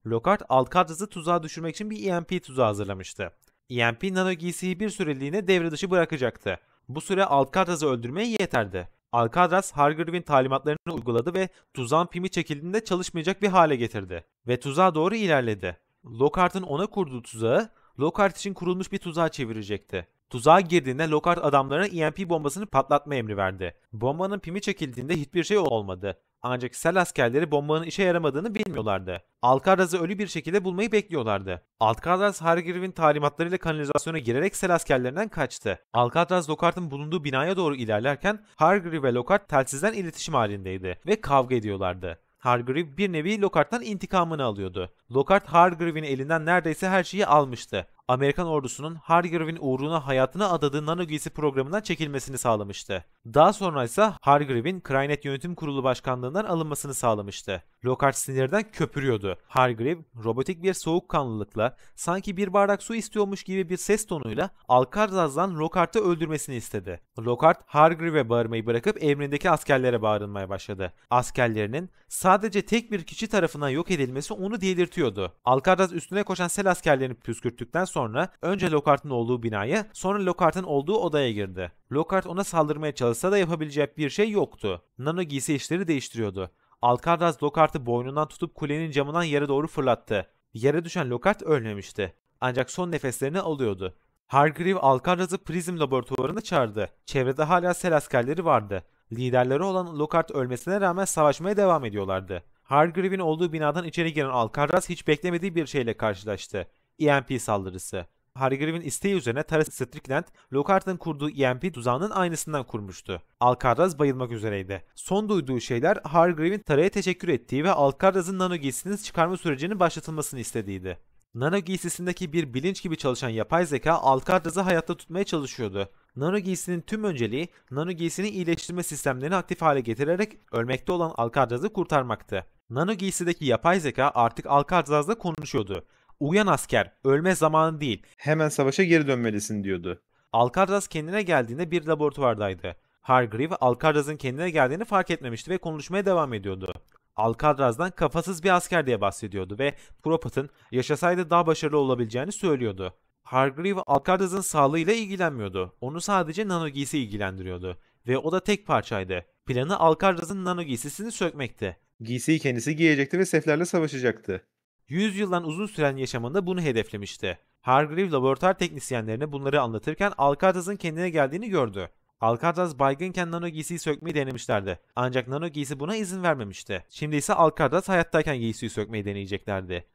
Lockhart, Alcatraz'ı tuzağa düşürmek için bir EMP tuzağı hazırlamıştı. EMP, Nano giysiyi bir süreliğine devre dışı bırakacaktı. Bu süre Alcatraz'ı öldürmeye yeterdi. Alcatraz, Hargreave'in talimatlarını uyguladı ve tuzağın pimi çekildiğinde çalışmayacak bir hale getirdi. Ve tuzağa doğru ilerledi. Lockhart'ın ona kurduğu tuzağı, Lockhart için kurulmuş bir tuzağa çevirecekti. Tuzağa girdiğinde Lockhart adamlarına EMP bombasını patlatma emri verdi. Bombanın pimi çekildiğinde hiçbir şey olmadı. Ancak sel askerleri bombanın işe yaramadığını bilmiyorlardı. Alcatraz'ı ölü bir şekilde bulmayı bekliyorlardı. Alcatraz, Hargreave'in talimatlarıyla kanalizasyona girerek sel askerlerinden kaçtı. Alcatraz, Lockhart'ın bulunduğu binaya doğru ilerlerken Hargreave ve Lockhart telsizden iletişim halindeydi ve kavga ediyorlardı. Hargreave bir nevi Lockhart'tan intikamını alıyordu. Lockhart, Hargreave'in elinden neredeyse her şeyi almıştı. Amerikan ordusunun Hargreave'in uğruna hayatını adadığı nano giysi programından çekilmesini sağlamıştı. Daha sonra ise Hargreave'in Crynet Yönetim Kurulu başkanlığından alınmasını sağlamıştı. Lockhart sinirden köpürüyordu. Hargreave, robotik bir soğukkanlılıkla, sanki bir bardak su istiyormuş gibi bir ses tonuyla Alcatraz'dan Lockhart'ı öldürmesini istedi. Lockhart, Hargreave'e bağırmayı bırakıp emrindeki askerlere bağırmaya başladı. Askerlerinin sadece tek bir kişi tarafından yok edilmesi onu delirtiyordu. Alcatraz üstüne koşan sel askerlerini püskürttükten sonra önce Lockhart'ın olduğu binaya, sonra Lockhart'ın olduğu odaya girdi. Lockhart ona saldırmaya çalışsa da yapabileceği bir şey yoktu. Nano giysi işleri değiştiriyordu. Alcatraz Lockhart'ı boynundan tutup kulenin camından yere doğru fırlattı. Yere düşen Lockhart ölmemişti. Ancak son nefeslerini alıyordu. Hargreave Alcatraz'ı prizm laboratuvarına çağırdı. Çevrede hala sel askerleri vardı. Liderleri olan Lockhart ölmesine rağmen savaşmaya devam ediyorlardı. Hargreave'in olduğu binadan içeri giren Alcatraz hiç beklemediği bir şeyle karşılaştı. EMP saldırısı. Hargreave'in isteği üzerine Tara Strickland, Lockhart'ın kurduğu EMP tuzağının aynısından kurmuştu. Alcatraz bayılmak üzereydi. Son duyduğu şeyler Hargreave'in Tara'ya teşekkür ettiği ve Alcatraz'ın nano giysisini çıkarma sürecinin başlatılmasını istediğiydi. Nano giysisindeki bir bilinç gibi çalışan yapay zeka Alcatraz'ı hayatta tutmaya çalışıyordu. Nano giysinin tüm önceliği, nano giysinin iyileştirme sistemlerini aktif hale getirerek ölmekte olan Alcatraz'ı kurtarmaktı. Nano giysideki yapay zeka artık Alcatraz'la konuşuyordu. "Uyan asker, ölme zamanı değil." Hemen savaşa geri dönmelisin diyordu. Alcatraz kendine geldiğinde bir laboratuvardaydı. Hargreave, Alcatraz'ın kendine geldiğini fark etmemişti ve konuşmaya devam ediyordu. Alcatraz'dan kafasız bir asker diye bahsediyordu ve Propat'ın yaşasaydı daha başarılı olabileceğini söylüyordu. Hargreave, Alcatraz'ın sağlığıyla ilgilenmiyordu. Onu sadece nano giysi ilgilendiriyordu. Ve o da tek parçaydı. Planı Alcatraz'ın nano giysisini sökmekti. Giysiyi kendisi giyecekti ve seflerle savaşacaktı. 100 yıldan uzun süren yaşamında bunu hedeflemişti. Hargreave laboratuvar teknisyenlerine bunları anlatırken Alcatraz'ın kendine geldiğini gördü. Alcatraz baygınken nano giysiyi sökmeyi denemişlerdi. Ancak nano giysi buna izin vermemişti. Şimdi ise Alcatraz hayattayken giysiyi sökmeyi deneyeceklerdi.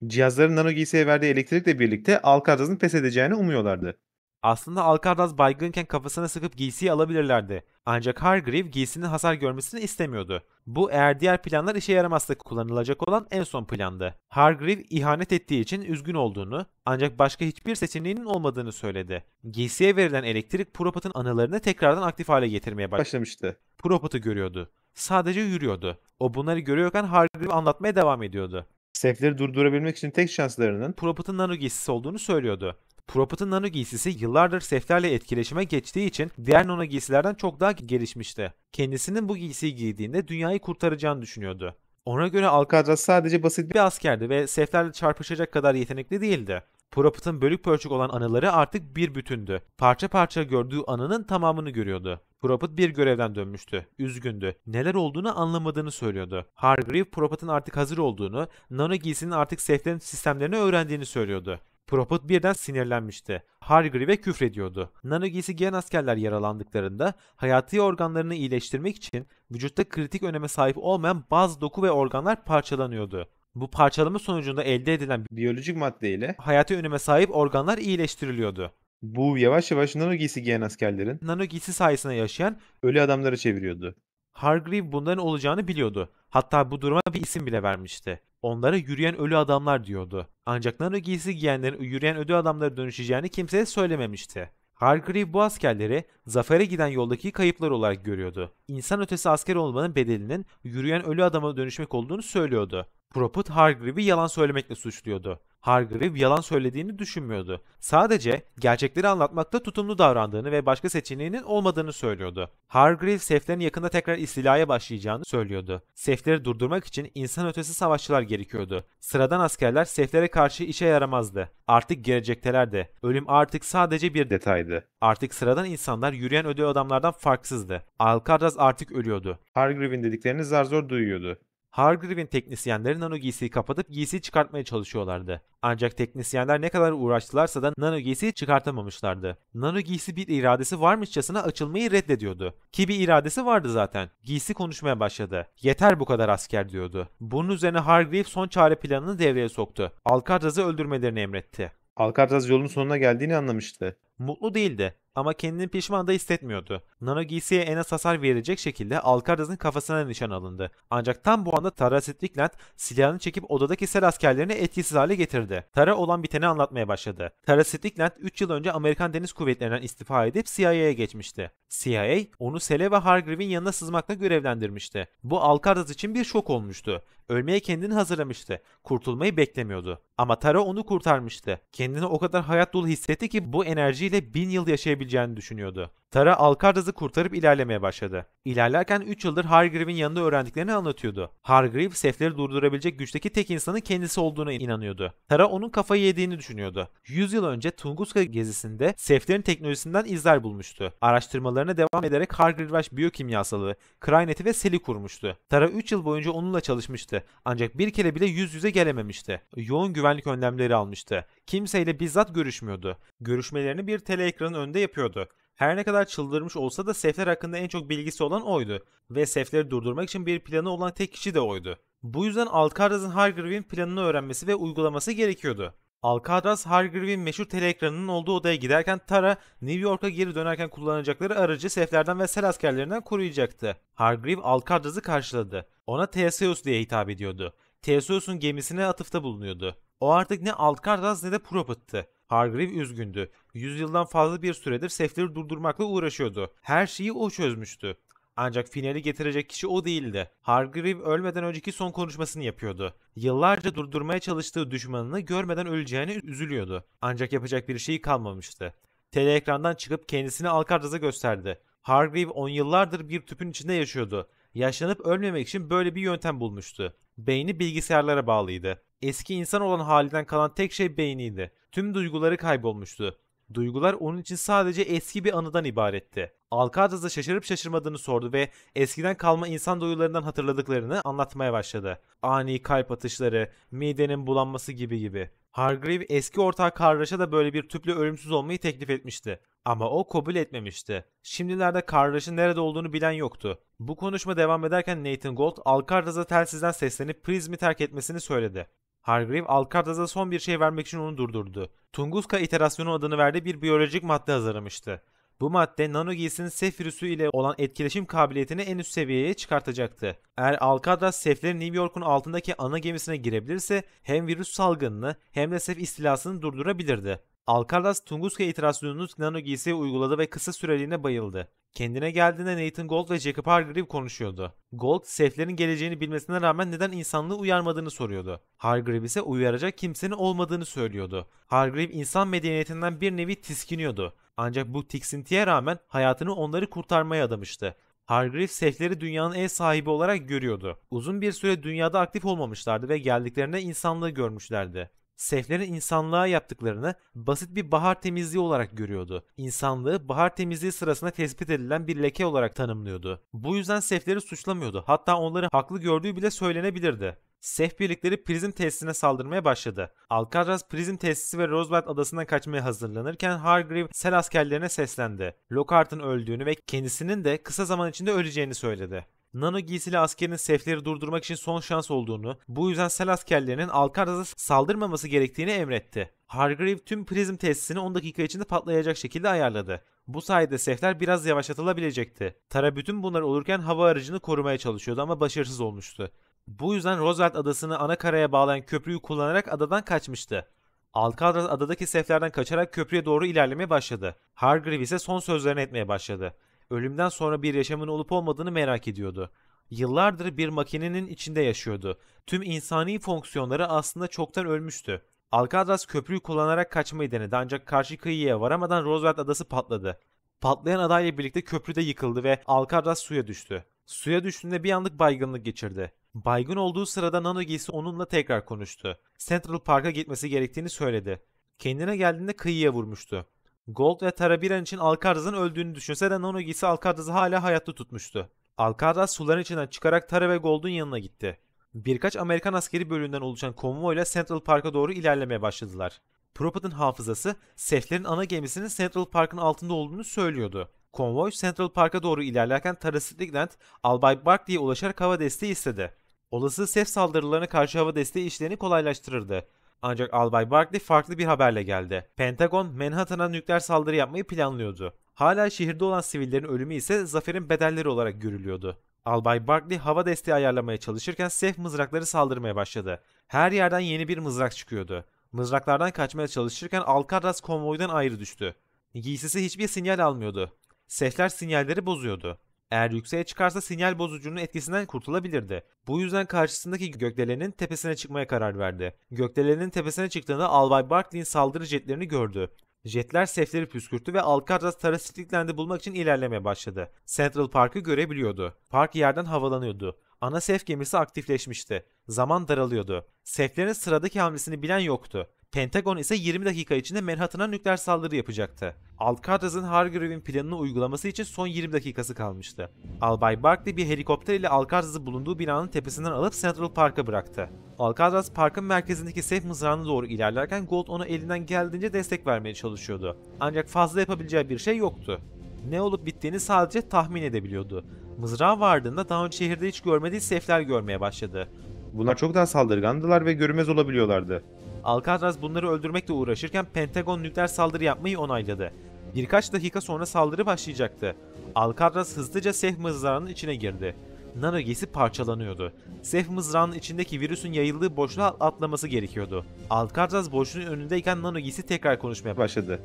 Cihazların nano giysiye verdiği elektrikle birlikte Alcatraz'ın pes edeceğini umuyorlardı. Aslında Alcatraz baygınken kafasına sıkıp giysiyi alabilirlerdi. Ancak Hargreave giysinin hasar görmesini istemiyordu. Bu eğer diğer planlar işe yaramazsa kullanılacak olan en son plandı. Hargreave ihanet ettiği için üzgün olduğunu, ancak başka hiçbir seçeneğinin olmadığını söyledi. Giysiye verilen elektrik Propat'ın anılarını tekrardan aktif hale getirmeye Başlamıştı. Propat'ı görüyordu. Sadece yürüyordu. O bunları görüyorken Hargreave anlatmaya devam ediyordu. Sefleri durdurabilmek için tek şanslarının Propat'ın nano giysisi olduğunu söylüyordu. Propat'ın nano giysisi yıllardır seflerle etkileşime geçtiği için diğer nano giysilerden çok daha gelişmişti. Kendisinin bu giysiyi giydiğinde dünyayı kurtaracağını düşünüyordu. Ona göre Alcatraz sadece basit bir askerdi ve seflerle çarpışacak kadar yetenekli değildi. Propat'ın bölük pörçük olan anıları artık bir bütündü. Parça parça gördüğü anının tamamını görüyordu. Propat bir görevden dönmüştü. Üzgündü. Neler olduğunu anlamadığını söylüyordu. Hargreave, Propat'ın artık hazır olduğunu, nano giysinin artık seflerin sistemlerini öğrendiğini söylüyordu. Propat birden sinirlenmişti. Hargreave'e küfrediyordu. Nano giysi giyen askerler yaralandıklarında hayati organlarını iyileştirmek için vücutta kritik öneme sahip olmayan bazı doku ve organlar parçalanıyordu. Bu parçalama sonucunda elde edilen biyolojik maddeyle hayati öneme sahip organlar iyileştiriliyordu. bu yavaş yavaş nano giysi giyen askerlerin Nano giysi sayesinde yaşayan ölü adamları çeviriyordu. Hargreave bunların olacağını biliyordu. Hatta bu duruma bir isim bile vermişti. Onlara yürüyen ölü adamlar diyordu. Ancak nano giysi giyenlerin yürüyen ölü adamlara dönüşeceğini kimseye söylememişti. Hargreave bu askerleri zafere giden yoldaki kayıplar olarak görüyordu. İnsan ötesi asker olmanın bedelinin yürüyen ölü adama dönüşmek olduğunu söylüyordu. Propat Hargreave'i yalan söylemekle suçluyordu. Hargreave yalan söylediğini düşünmüyordu. Sadece gerçekleri anlatmakta tutumlu davrandığını ve başka seçeneğinin olmadığını söylüyordu. Hargreave seflerin yakında tekrar istilaya başlayacağını söylüyordu. Sefleri durdurmak için insan ötesi savaşçılar gerekiyordu. Sıradan askerler seflere karşı işe yaramazdı. Artık gelecektelerdi. Ölüm artık sadece bir Detaydı. Artık sıradan insanlar yürüyen ölü adamlardan farksızdı. Alcatraz artık ölüyordu. Hargreave'in dediklerini zar zor duyuyordu. Hargreave'in teknisyenleri nano giysiyi kapatıp giysiyi çıkartmaya çalışıyorlardı. Ancak teknisyenler ne kadar uğraştılarsa da nano giysiyi çıkartamamışlardı. Nano giysi bir iradesi varmışçasına açılmayı reddediyordu. Ki bir iradesi vardı zaten. Giysi konuşmaya başladı. "Yeter bu kadar asker," diyordu. Bunun üzerine Hargreave son çare planını devreye soktu. Alcatraz'ı öldürmelerini emretti. Alcatraz yolun sonuna geldiğini anlamıştı. Mutlu değildi. Ama kendini pişman da hissetmiyordu. Nano giysiye en az hasar verecek şekilde Alcatraz'ın kafasına nişan alındı. Ancak tam bu anda Tara Strickland silahını çekip odadaki sel askerlerini etkisiz hale getirdi. Tara olan biteni anlatmaya başladı. Tara Strickland 3 yıl önce Amerikan Deniz Kuvvetleri'nden istifa edip CIA'ya geçmişti. CIA onu Sele ve Hargreave'in yanına sızmakla görevlendirmişti. Bu Alcatraz için bir şok olmuştu. Ölmeye kendini hazırlamıştı. Kurtulmayı beklemiyordu. Ama Tara onu kurtarmıştı. Kendini o kadar hayat dolu hissetti ki bu enerjiyle 1000 yıl yaşayabileceğini düşünüyordu. Tara Alcatraz'ı kurtarıp ilerlemeye başladı. İlerlerken 3 yıldır Hargreave'in yanında öğrendiklerini anlatıyordu. Hargreave, Seth'leri durdurabilecek güçteki tek insanın kendisi olduğuna inanıyordu. Tara onun kafayı yediğini düşünüyordu. 100 yıl önce Tunguska gezisinde Seth'lerin teknolojisinden izler bulmuştu. Araştırmalarına devam ederek Hargreave biyokimyasalı, Krynet'i ve Sel'i kurmuştu. Tara 3 yıl boyunca onunla çalışmıştı. Ancak bir kere bile yüz yüze gelememişti. Yoğun güvenlik önlemleri almıştı. Kimseyle bizzat görüşmüyordu. Görüşmelerini bir teleekranın önünde yapıyordu. Her ne kadar çıldırmış olsa da Seth'ler hakkında en çok bilgisi olan oydu ve Seth'leri durdurmak için bir planı olan tek kişi de oydu. Bu yüzden Alcatraz'ın Hargreave'in planını öğrenmesi ve uygulaması gerekiyordu. Alcatraz, Hargreave'in meşhur teleekranının olduğu odaya giderken Tara, New York'a geri dönerken kullanacakları aracı Seth'lerden ve sel askerlerinden koruyacaktı. Hargreave Alcatraz'ı karşıladı. Ona Theseus diye hitap ediyordu. Theseus'un gemisine atıfta bulunuyordu. O artık ne Alcatraz ne de Prophet'tı. Hargreave üzgündü. 100 yıldan fazla bir süredir Seth'leri durdurmakla uğraşıyordu. Her şeyi o çözmüştü. Ancak finali getirecek kişi o değildi. Hargreave ölmeden önceki son konuşmasını yapıyordu. Yıllarca durdurmaya çalıştığı düşmanını görmeden öleceğini üzülüyordu. Ancak yapacak bir şey kalmamıştı. Teleekrandan çıkıp kendisini Alcatraz'a gösterdi. Hargreave 10 yıllardır bir tüpün içinde yaşıyordu. Yaşlanıp ölmemek için böyle bir yöntem bulmuştu. Beyni bilgisayarlara bağlıydı. Eski insan olan halinden kalan tek şey beyniydi. Tüm duyguları kaybolmuştu. Duygular onun için sadece eski bir anıdan ibaretti. Alcatraz'a şaşırıp şaşırmadığını sordu ve eskiden kalma insan duyularından hatırladıklarını anlatmaya başladı. Ani kalp atışları, midenin bulanması gibi. Hargreave eski ortağı Karraş'a da böyle bir tüple ölümsüz olmayı teklif etmişti. Ama o kabul etmemişti. Şimdilerde Karraş'ın nerede olduğunu bilen yoktu. Bu konuşma devam ederken Nathan Gold, Alcatraz'a telsizden seslenip Prism'i terk etmesini söyledi. Hargreave, Alcatraz'a son bir şey vermek için onu durdurdu. Tunguska iterasyonu adını verdiği bir biyolojik madde hazırlamıştı. Bu madde nano giysinin Seth virüsü ile olan etkileşim kabiliyetini en üst seviyeye çıkartacaktı. Eğer Alcatraz Seth'lerin New York'un altındaki ana gemisine girebilirse hem virüs salgınını hem de Seth istilasını durdurabilirdi. Alcatraz Tunguska iterasyonunu nano giysiye uyguladı ve kısa süreliğine bayıldı. Kendine geldiğinde Nathan Gold ve Jacob Hargreave konuşuyordu. Gold, Seth'lerin geleceğini bilmesine rağmen neden insanlığı uyarmadığını soruyordu. Hargreave ise uyaracak kimsenin olmadığını söylüyordu. Hargreave insan medeniyetinden bir nevi tiskiniyordu. Ancak bu tiksintiye rağmen hayatını onları kurtarmaya adamıştı. Hargreave Seth'leri dünyanın ev sahibi olarak görüyordu. Uzun bir süre dünyada aktif olmamışlardı ve geldiklerinde insanlığı görmüşlerdi. Seth'lerin insanlığa yaptıklarını basit bir bahar temizliği olarak görüyordu. İnsanlığı bahar temizliği sırasında tespit edilen bir leke olarak tanımlıyordu. Bu yüzden Seth'leri suçlamıyordu. Hatta onları haklı gördüğü bile söylenebilirdi. Seth birlikleri Prism tesisine saldırmaya başladı. Alcatraz Prism tesisi ve Roosevelt adasından kaçmaya hazırlanırken Hargreave sel askerlerine seslendi. Lockhart'ın öldüğünü ve kendisinin de kısa zaman içinde öleceğini söyledi. Nano giysili askerin Seth'leri durdurmak için son şans olduğunu, bu yüzden sel askerlerinin Alcatraz'a saldırmaması gerektiğini emretti. Hargreave tüm Prism tesisini 10 dakika içinde patlayacak şekilde ayarladı. Bu sayede Seth'ler biraz yavaşlatılabilecekti. Tara bütün bunlar olurken hava aracını korumaya çalışıyordu ama başarısız olmuştu. Bu yüzden Roosevelt adasını ana karaya bağlayan köprüyü kullanarak adadan kaçmıştı. Alcatraz adadaki Seth'lerden kaçarak köprüye doğru ilerlemeye başladı. Hargreave ise son sözlerini etmeye başladı. Ölümden sonra bir yaşamın olup olmadığını merak ediyordu. Yıllardır bir makinenin içinde yaşıyordu. Tüm insani fonksiyonları aslında çoktan ölmüştü. Alcatraz köprüyü kullanarak kaçmayı denedi ancak karşı kıyıya varamadan Roosevelt adası patladı. Patlayan adayla birlikte köprüde yıkıldı ve Alcatraz suya düştü. Suya düştüğünde bir anlık baygınlık geçirdi. Baygın olduğu sırada nano giysi onunla tekrar konuştu. Central Park'a gitmesi gerektiğini söyledi. Kendine geldiğinde kıyıya vurmuştu. Gold ve Tara bir an için Alcatraz'ın öldüğünü düşünse de nano giysi Alcatraz'ı hala hayatta tutmuştu. Alcatraz suların içinden çıkarak Tara ve Gold'un yanına gitti. Birkaç Amerikan askeri bölüğünden oluşan konvoyla Central Park'a doğru ilerlemeye başladılar. Prophet'ın hafızası Seth'lerin ana gemisinin Central Park'ın altında olduğunu söylüyordu. Konvoy Central Park'a doğru ilerlerken Tara Strickland, Albay Barkley'e ulaşarak hava desteği istedi. Olası Seth saldırılarına karşı hava desteği işlerini kolaylaştırırdı. Ancak Albay Barkley farklı bir haberle geldi. Pentagon, Manhattan'a nükleer saldırı yapmayı planlıyordu. Hala şehirde olan sivillerin ölümü ise zaferin bedelleri olarak görülüyordu. Albay Barkley hava desteği ayarlamaya çalışırken Seth mızrakları saldırmaya başladı. Her yerden yeni bir mızrak çıkıyordu. Mızraklardan kaçmaya çalışırken Alcatraz konvoydan ayrı düştü. Giysisi hiçbir sinyal almıyordu. Sethler sinyalleri bozuyordu. Eğer yükseğe çıkarsa sinyal bozucunun etkisinden kurtulabilirdi. Bu yüzden karşısındaki gökdelenin tepesine çıkmaya karar verdi. Gökdelenin tepesine çıktığında Albay Barkley'in saldırı jetlerini gördü. Jetler sefleri püskürttü ve Alcatraz Taraciticland'i bulmak için ilerlemeye başladı. Central Park'ı görebiliyordu. Park yerden havalanıyordu. Ana sef gemisi aktifleşmişti. Zaman daralıyordu. Seflerin sıradaki hamlesini bilen yoktu. Pentagon ise 20 dakika içinde Manhattan'a nükleer saldırı yapacaktı. Alcatraz'ın Hargreaves planını uygulaması için son 20 dakikası kalmıştı. Albay Barkley bir helikopter ile Alcatraz'ı bulunduğu binanın tepesinden alıp Central Park'a bıraktı. Alcatraz parkın merkezindeki sef mızrağına doğru ilerlerken Gold ona elinden geldiğince destek vermeye çalışıyordu. Ancak fazla yapabileceği bir şey yoktu. Ne olup bittiğini sadece tahmin edebiliyordu. Mızrağa vardığında daha önce şehirde hiç görmediği sefler görmeye başladı. Bunlar çok daha saldırgandılar ve görünmez olabiliyorlardı. Alcatraz bunları öldürmekle uğraşırken Pentagon nükleer saldırı yapmayı onayladı. Birkaç dakika sonra saldırı başlayacaktı. Alcatraz hızlıca sef mızrağının içine girdi. Nano giysi parçalanıyordu. Sef mızrağının içindeki virüsün yayıldığı boşluğa atlaması gerekiyordu. Alcatraz boşluğun önündeyken Nano giysi tekrar konuşmaya başladı.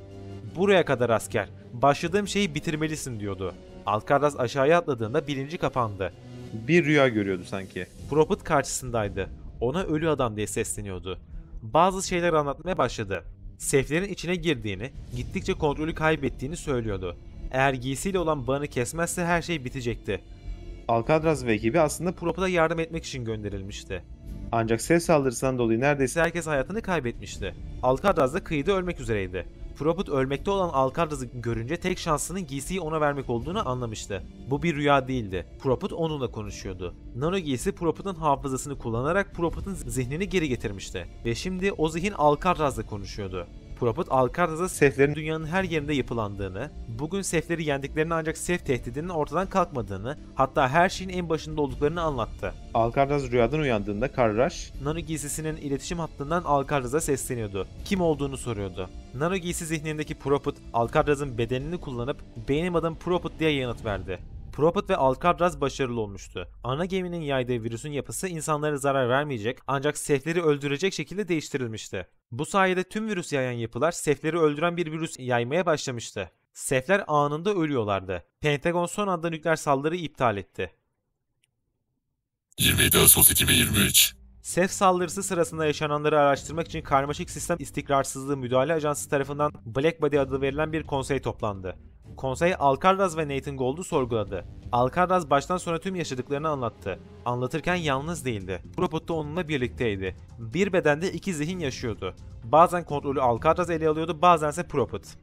"Buraya kadar asker. Başladığım şeyi bitirmelisin," diyordu. Alcatraz aşağıya atladığında bilinci kapandı. Bir rüya görüyordu sanki. Prophet karşısındaydı. Ona ölü adam diye sesleniyordu. Bazı şeyler anlatmaya başladı. Seflerin içine girdiğini, gittikçe kontrolü kaybettiğini söylüyordu. Eğer giysiyle olan bağını kesmezse her şey bitecekti. Alcatraz ve ekibi aslında Prophet'a yardım etmek için gönderilmişti. ancak sef saldırısından dolayı neredeyse Herkes hayatını kaybetmişti. Alcatraz da kıyıda ölmek üzereydi. Prophet ölmekte olan Alcatraz'ı görünce tek şansının giysiyi ona vermek olduğunu anlamıştı. Bu bir rüya değildi. Prophet onunla konuşuyordu. Nano giysi Prophet'ın hafızasını kullanarak Prophet'ın zihnini geri getirmişti. Ve şimdi o zihin Alcatraz'la konuşuyordu. Prophet Alcatraz'a seflerin dünyanın her yerinde yapılandığını, bugün sefleri yendiklerini ancak sef tehdidinin ortadan kalkmadığını, hatta her şeyin en başında olduklarını anlattı. Alcatraz rüyadan uyandığında Karraş, Nano giysisinin iletişim hattından Alcatraz'a sesleniyordu. Kim olduğunu soruyordu. Nano giysi zihnindeki Prophet, Alcatraz'ın bedenini kullanıp "Benim adım Prophet" diye yanıt verdi. Prophet ve Alcatraz başarılı olmuştu. Ana geminin yaydığı virüsün yapısı insanlara zarar vermeyecek ancak sefleri öldürecek şekilde değiştirilmişti. Bu sayede tüm virüs yayan yapılar sefleri öldüren bir virüs yaymaya başlamıştı. Sefler anında ölüyorlardı. Pentagon son anda nükleer saldırıyı iptal etti. 27 Ağustos 2023. Sef saldırısı sırasında yaşananları araştırmak için Karmaşık Sistem İstikrarsızlığı Müdahale Ajansı tarafından Black Body adı verilen bir konsey toplandı. Konsey Alcatraz ve Nathan Gold'u sorguladı. Alcatraz baştan sona tüm yaşadıklarını anlattı. Anlatırken yalnız değildi. Prophet da onunla birlikteydi. Bir bedende iki zihin yaşıyordu. Bazen kontrolü Alcatraz ele alıyordu, bazense Prophet.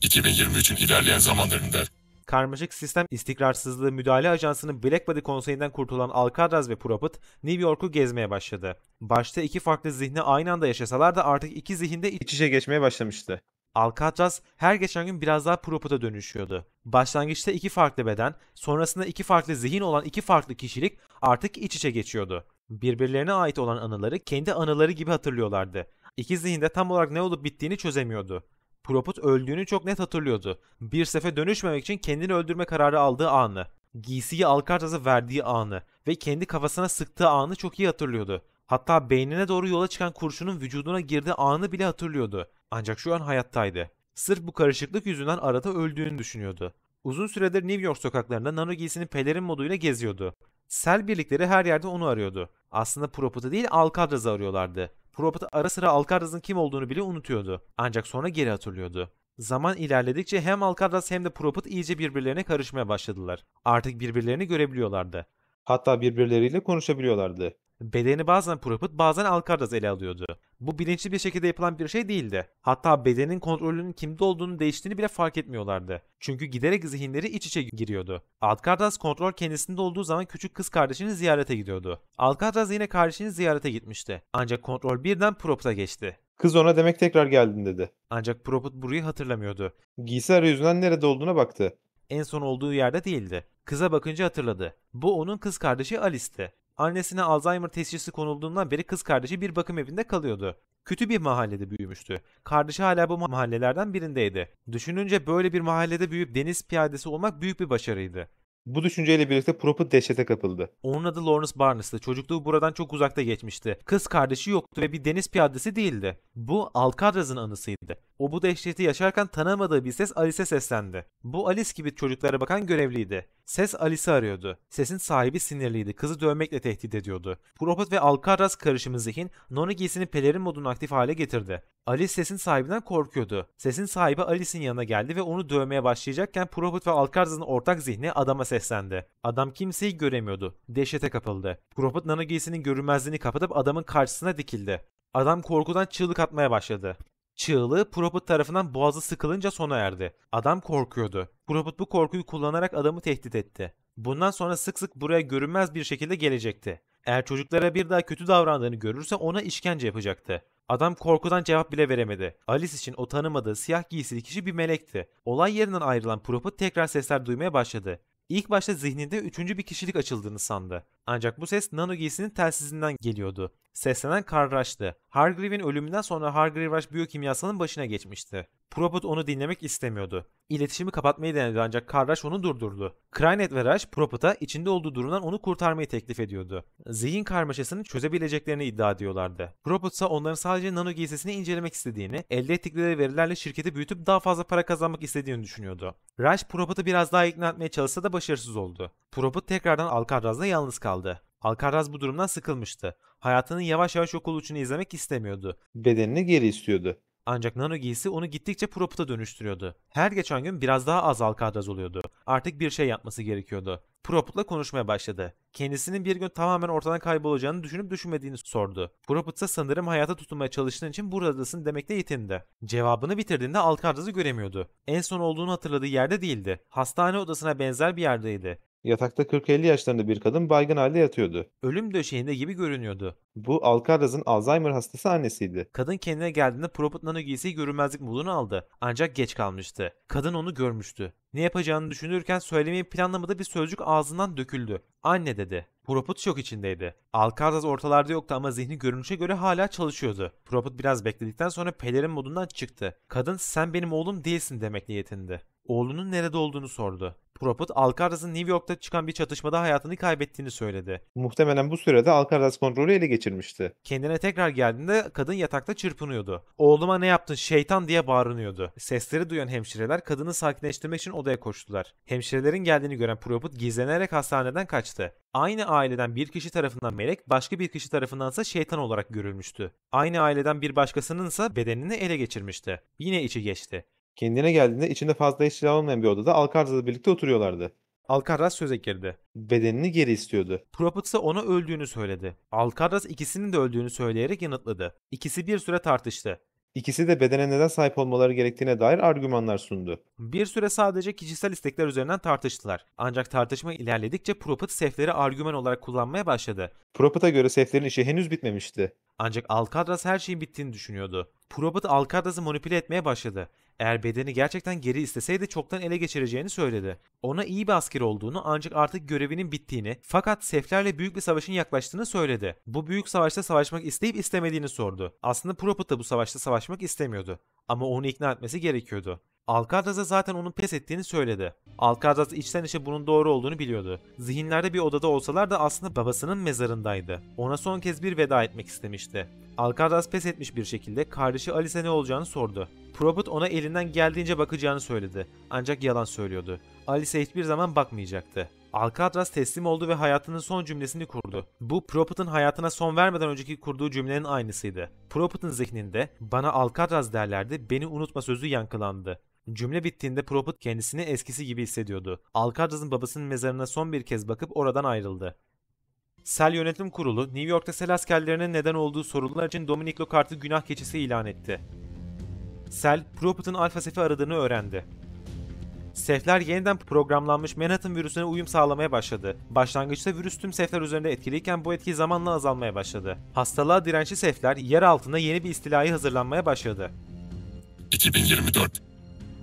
2023'ün ilerleyen zamanlarında Karmaşık Sistem İstikrarsızlığı Müdahale Ajansı'nın Black Body konseyinden kurtulan Alcatraz ve Prophet, New York'u gezmeye başladı. Başta iki farklı zihni aynı anda yaşasalar da artık iki zihinde iç içe geçmeye başlamıştı. Alcatraz her geçen gün biraz daha Prophet'a dönüşüyordu. Başlangıçta iki farklı beden, sonrasında iki farklı zihin olan iki farklı kişilik artık iç içe geçiyordu. Birbirlerine ait olan anıları kendi anıları gibi hatırlıyorlardı. İki zihinde tam olarak ne olup bittiğini çözemiyordu. Prophet öldüğünü çok net hatırlıyordu. Bir sefe dönüşmemek için kendini öldürme kararı aldığı anı, giysiyi Alcatraz'a verdiği anı ve kendi kafasına sıktığı anı çok iyi hatırlıyordu. Hatta beynine doğru yola çıkan kurşunun vücuduna girdiği anı bile hatırlıyordu. Ancak şu an hayattaydı. Sırf bu karışıklık yüzünden arada öldüğünü düşünüyordu. Uzun süredir New York sokaklarında Nano giysinin pelerin moduyla geziyordu. Sel birlikleri her yerde onu arıyordu. Aslında Prophet'ı değil Alcatraz'ı arıyorlardı. Prophet ara sıra Alcatraz'ın kim olduğunu bile unutuyordu. Ancak sonra geri hatırlıyordu. Zaman ilerledikçe hem Alcatraz hem de Prophet iyice birbirlerine karışmaya başladılar. Artık birbirlerini görebiliyorlardı. Hatta birbirleriyle konuşabiliyorlardı. Bedeni bazen Prophet bazen Alcatraz ele alıyordu. Bu bilinçli bir şekilde yapılan bir şey değildi. Hatta bedenin kontrolünün kimde olduğunu değiştiğini bile fark etmiyorlardı. Çünkü giderek zihinleri iç içe giriyordu. Alcatraz kontrol kendisinde olduğu zaman küçük kız kardeşini ziyarete gidiyordu. Alcatraz yine kardeşini ziyarete gitmişti. Ancak kontrol birden Prophet'a geçti. Kız ona demek tekrar geldin dedi. Ancak Prophet burayı hatırlamıyordu. Giysi arayüzünden nerede olduğuna baktı. En son olduğu yerde değildi. Kıza bakınca hatırladı. Bu onun kız kardeşi Alice'ti. Annesine Alzheimer teşhisi konulduğundan beri kız kardeşi bir bakım evinde kalıyordu. Kötü bir mahallede büyümüştü. Kardeşi hala bu mahallelerden birindeydi. Düşününce böyle bir mahallede büyüyüp deniz piyadesi olmak büyük bir başarıydı. Bu düşünceyle birlikte Prophet dehşete kapıldı. Onun adı Lawrence Barnes'tı. Çocukluğu buradan çok uzakta geçmişti. Kız kardeşi yoktu ve bir deniz piyadesi değildi. Bu Alcatraz'ın anısıydı. O bu dehşeti yaşarken tanımadığı bir ses Alice'e seslendi. Bu Alice gibi çocuklara bakan görevliydi. Ses Alice'i arıyordu. Sesin sahibi sinirliydi. Kızı dövmekle tehdit ediyordu. Prophet ve Alcatraz karışımı zihin, Nano giysinin pelerin modunu aktif hale getirdi. Alice sesin sahibinden korkuyordu. Sesin sahibi Alice'in yanına geldi ve onu dövmeye başlayacakken Prophet ve Alcatraz'ın ortak zihni adama seslendi. Adam kimseyi göremiyordu. Dehşete kapıldı. Prophet Nano giysinin görünmezliğini kapatıp adamın karşısına dikildi. Adam korkudan çığlık atmaya başladı. Çığlığı Prophet tarafından boğazı sıkılınca sona erdi. Adam korkuyordu. Prophet bu korkuyu kullanarak adamı tehdit etti. Bundan sonra sık sık buraya görünmez bir şekilde gelecekti. Eğer çocuklara bir daha kötü davrandığını görürse ona işkence yapacaktı. Adam korkudan cevap bile veremedi. Alice için o tanımadığı siyah giysili kişi bir melekti. Olay yerinden ayrılan Prophet tekrar sesler duymaya başladı. İlk başta zihninde üçüncü bir kişilik açıldığını sandı. Ancak bu ses Nano giysinin telsizinden geliyordu. Seslenen Carl Rush'tı. Hargreave'in ölümünden sonra Hargreave Rush biyokimyasalın başına geçmişti. Prophet onu dinlemek istemiyordu. İletişimi kapatmayı denedi ancak Carl Rush onu durdurdu. Krynet ve Rush Prophet'a içinde olduğu durumdan onu kurtarmayı teklif ediyordu. Zihin karmaşasını çözebileceklerini iddia ediyorlardı. Prophet ise onların sadece Nano giysisini incelemek istediğini, elde ettikleri verilerle şirketi büyütüp daha fazla para kazanmak istediğini düşünüyordu. Rush Prophet'ı biraz daha ikna etmeye çalışsa da başarısız oldu. Prophet tekrardan Alcatraz'da yalnız kaldı. Alcatraz bu durumdan sıkılmıştı. Hayatının yavaş yavaş yok oluşunu izlemek istemiyordu. Bedenini geri istiyordu. Ancak Nano giysi onu gittikçe Prophet'a dönüştürüyordu. Her geçen gün biraz daha az Alcatraz oluyordu. Artık bir şey yapması gerekiyordu. Prophet'la konuşmaya başladı. Kendisinin bir gün tamamen ortadan kaybolacağını düşünüp düşünmediğini sordu. Prophet ise sanırım hayata tutunmaya çalıştığın için buradasın demekle yetindi. Cevabını bitirdiğinde Alcatraz'ı göremiyordu. En son olduğunu hatırladığı yerde değildi. Hastane odasına benzer bir yerdeydi. Yatakta 40-50 yaşlarında bir kadın baygın halde yatıyordu. Ölüm döşeğinde gibi görünüyordu. Bu Alcatraz'ın Alzheimer hastası annesiydi. Kadın kendine geldiğinde Prophet Nano giysiyi görünmezlik modunu aldı. Ancak geç kalmıştı. Kadın onu görmüştü. Ne yapacağını düşünürken söylemeyi planlamadığı bir sözcük ağzından döküldü. Anne dedi. Prophet şok içindeydi. Alcatraz ortalarda yoktu ama zihni görünüşe göre hala çalışıyordu. Prophet biraz bekledikten sonra pelerin modundan çıktı. Kadın sen benim oğlum değilsin demekle yetindi. Oğlunun nerede olduğunu sordu. Prophet Alcatraz'ın New York'ta çıkan bir çatışmada hayatını kaybettiğini söyledi. Muhtemelen bu sürede Alcatraz kontrolü ele geçirmişti. Kendine tekrar geldiğinde kadın yatakta çırpınıyordu. Oğluma ne yaptın şeytan diye bağırıyordu. Sesleri duyan hemşireler kadını sakinleştirmek için odaya koştular. Hemşirelerin geldiğini gören Prophet gizlenerek hastaneden kaçtı. Aynı aileden bir kişi tarafından melek, başka bir kişi tarafındansa şeytan olarak görülmüştü. Aynı aileden bir başkasınınsa bedenini ele geçirmişti. Yine içi geçti. Kendine geldiğinde içinde fazla eşya olmayan bir odada Alcatraz'la birlikte oturuyorlardı. Alcatraz söze girdi. Bedenini geri istiyordu. Prophet ise ona öldüğünü söyledi. Alcatraz ikisinin de öldüğünü söyleyerek yanıtladı. İkisi bir süre tartıştı. İkisi de bedene neden sahip olmaları gerektiğine dair argümanlar sundu. Bir süre sadece kişisel istekler üzerinden tartıştılar. Ancak tartışma ilerledikçe Prophet sefleri argüman olarak kullanmaya başladı. Prophet'a göre seflerin işi henüz bitmemişti. Ancak Alcatraz her şeyin bittiğini düşünüyordu. Prophet Alcatraz'ı manipüle etmeye başladı. Eğer bedeni gerçekten geri isteseydi çoktan ele geçireceğini söyledi. Ona iyi bir asker olduğunu ancak artık görevinin bittiğini fakat seflerle büyük bir savaşın yaklaştığını söyledi. Bu büyük savaşta savaşmak isteyip istemediğini sordu. Aslında Prophet da bu savaşta savaşmak istemiyordu. Ama onu ikna etmesi gerekiyordu. Alcatraz'a zaten onun pes ettiğini söyledi. Alcatraz içten içe bunun doğru olduğunu biliyordu. Zihinlerde bir odada olsalar da aslında babasının mezarındaydı. Ona son kez bir veda etmek istemişti. Alcatraz pes etmiş bir şekilde kardeşi Alice'e ne olacağını sordu. Prophet ona elinden geldiğince bakacağını söyledi. Ancak yalan söylüyordu. Alice'e hiçbir zaman bakmayacaktı. Alcatraz teslim oldu ve hayatının son cümlesini kurdu. Bu Prophet'ın hayatına son vermeden önceki kurduğu cümlenin aynısıydı. Prophet'ın zihninde "Bana Alcatraz derlerdi, beni unutma" sözü yankılandı. Cümle bittiğinde Prophet kendisini eskisi gibi hissediyordu. Alcatraz'ın babasının mezarına son bir kez bakıp oradan ayrıldı. Sel Yönetim Kurulu, New York'ta sel askerlerinin neden olduğu sorunlar için Dominic Lockhart'ı günah keçisi ilan etti. Sel, Prophet'ın Alpha Sef'i aradığını öğrendi. Sefler yeniden programlanmış Manhattan virüsüne uyum sağlamaya başladı. Başlangıçta virüs tüm sefler üzerinde etkiliyken bu etki zamanla azalmaya başladı. Hastalığa dirençli sefler yer altında yeni bir istilaya hazırlanmaya başladı. 2024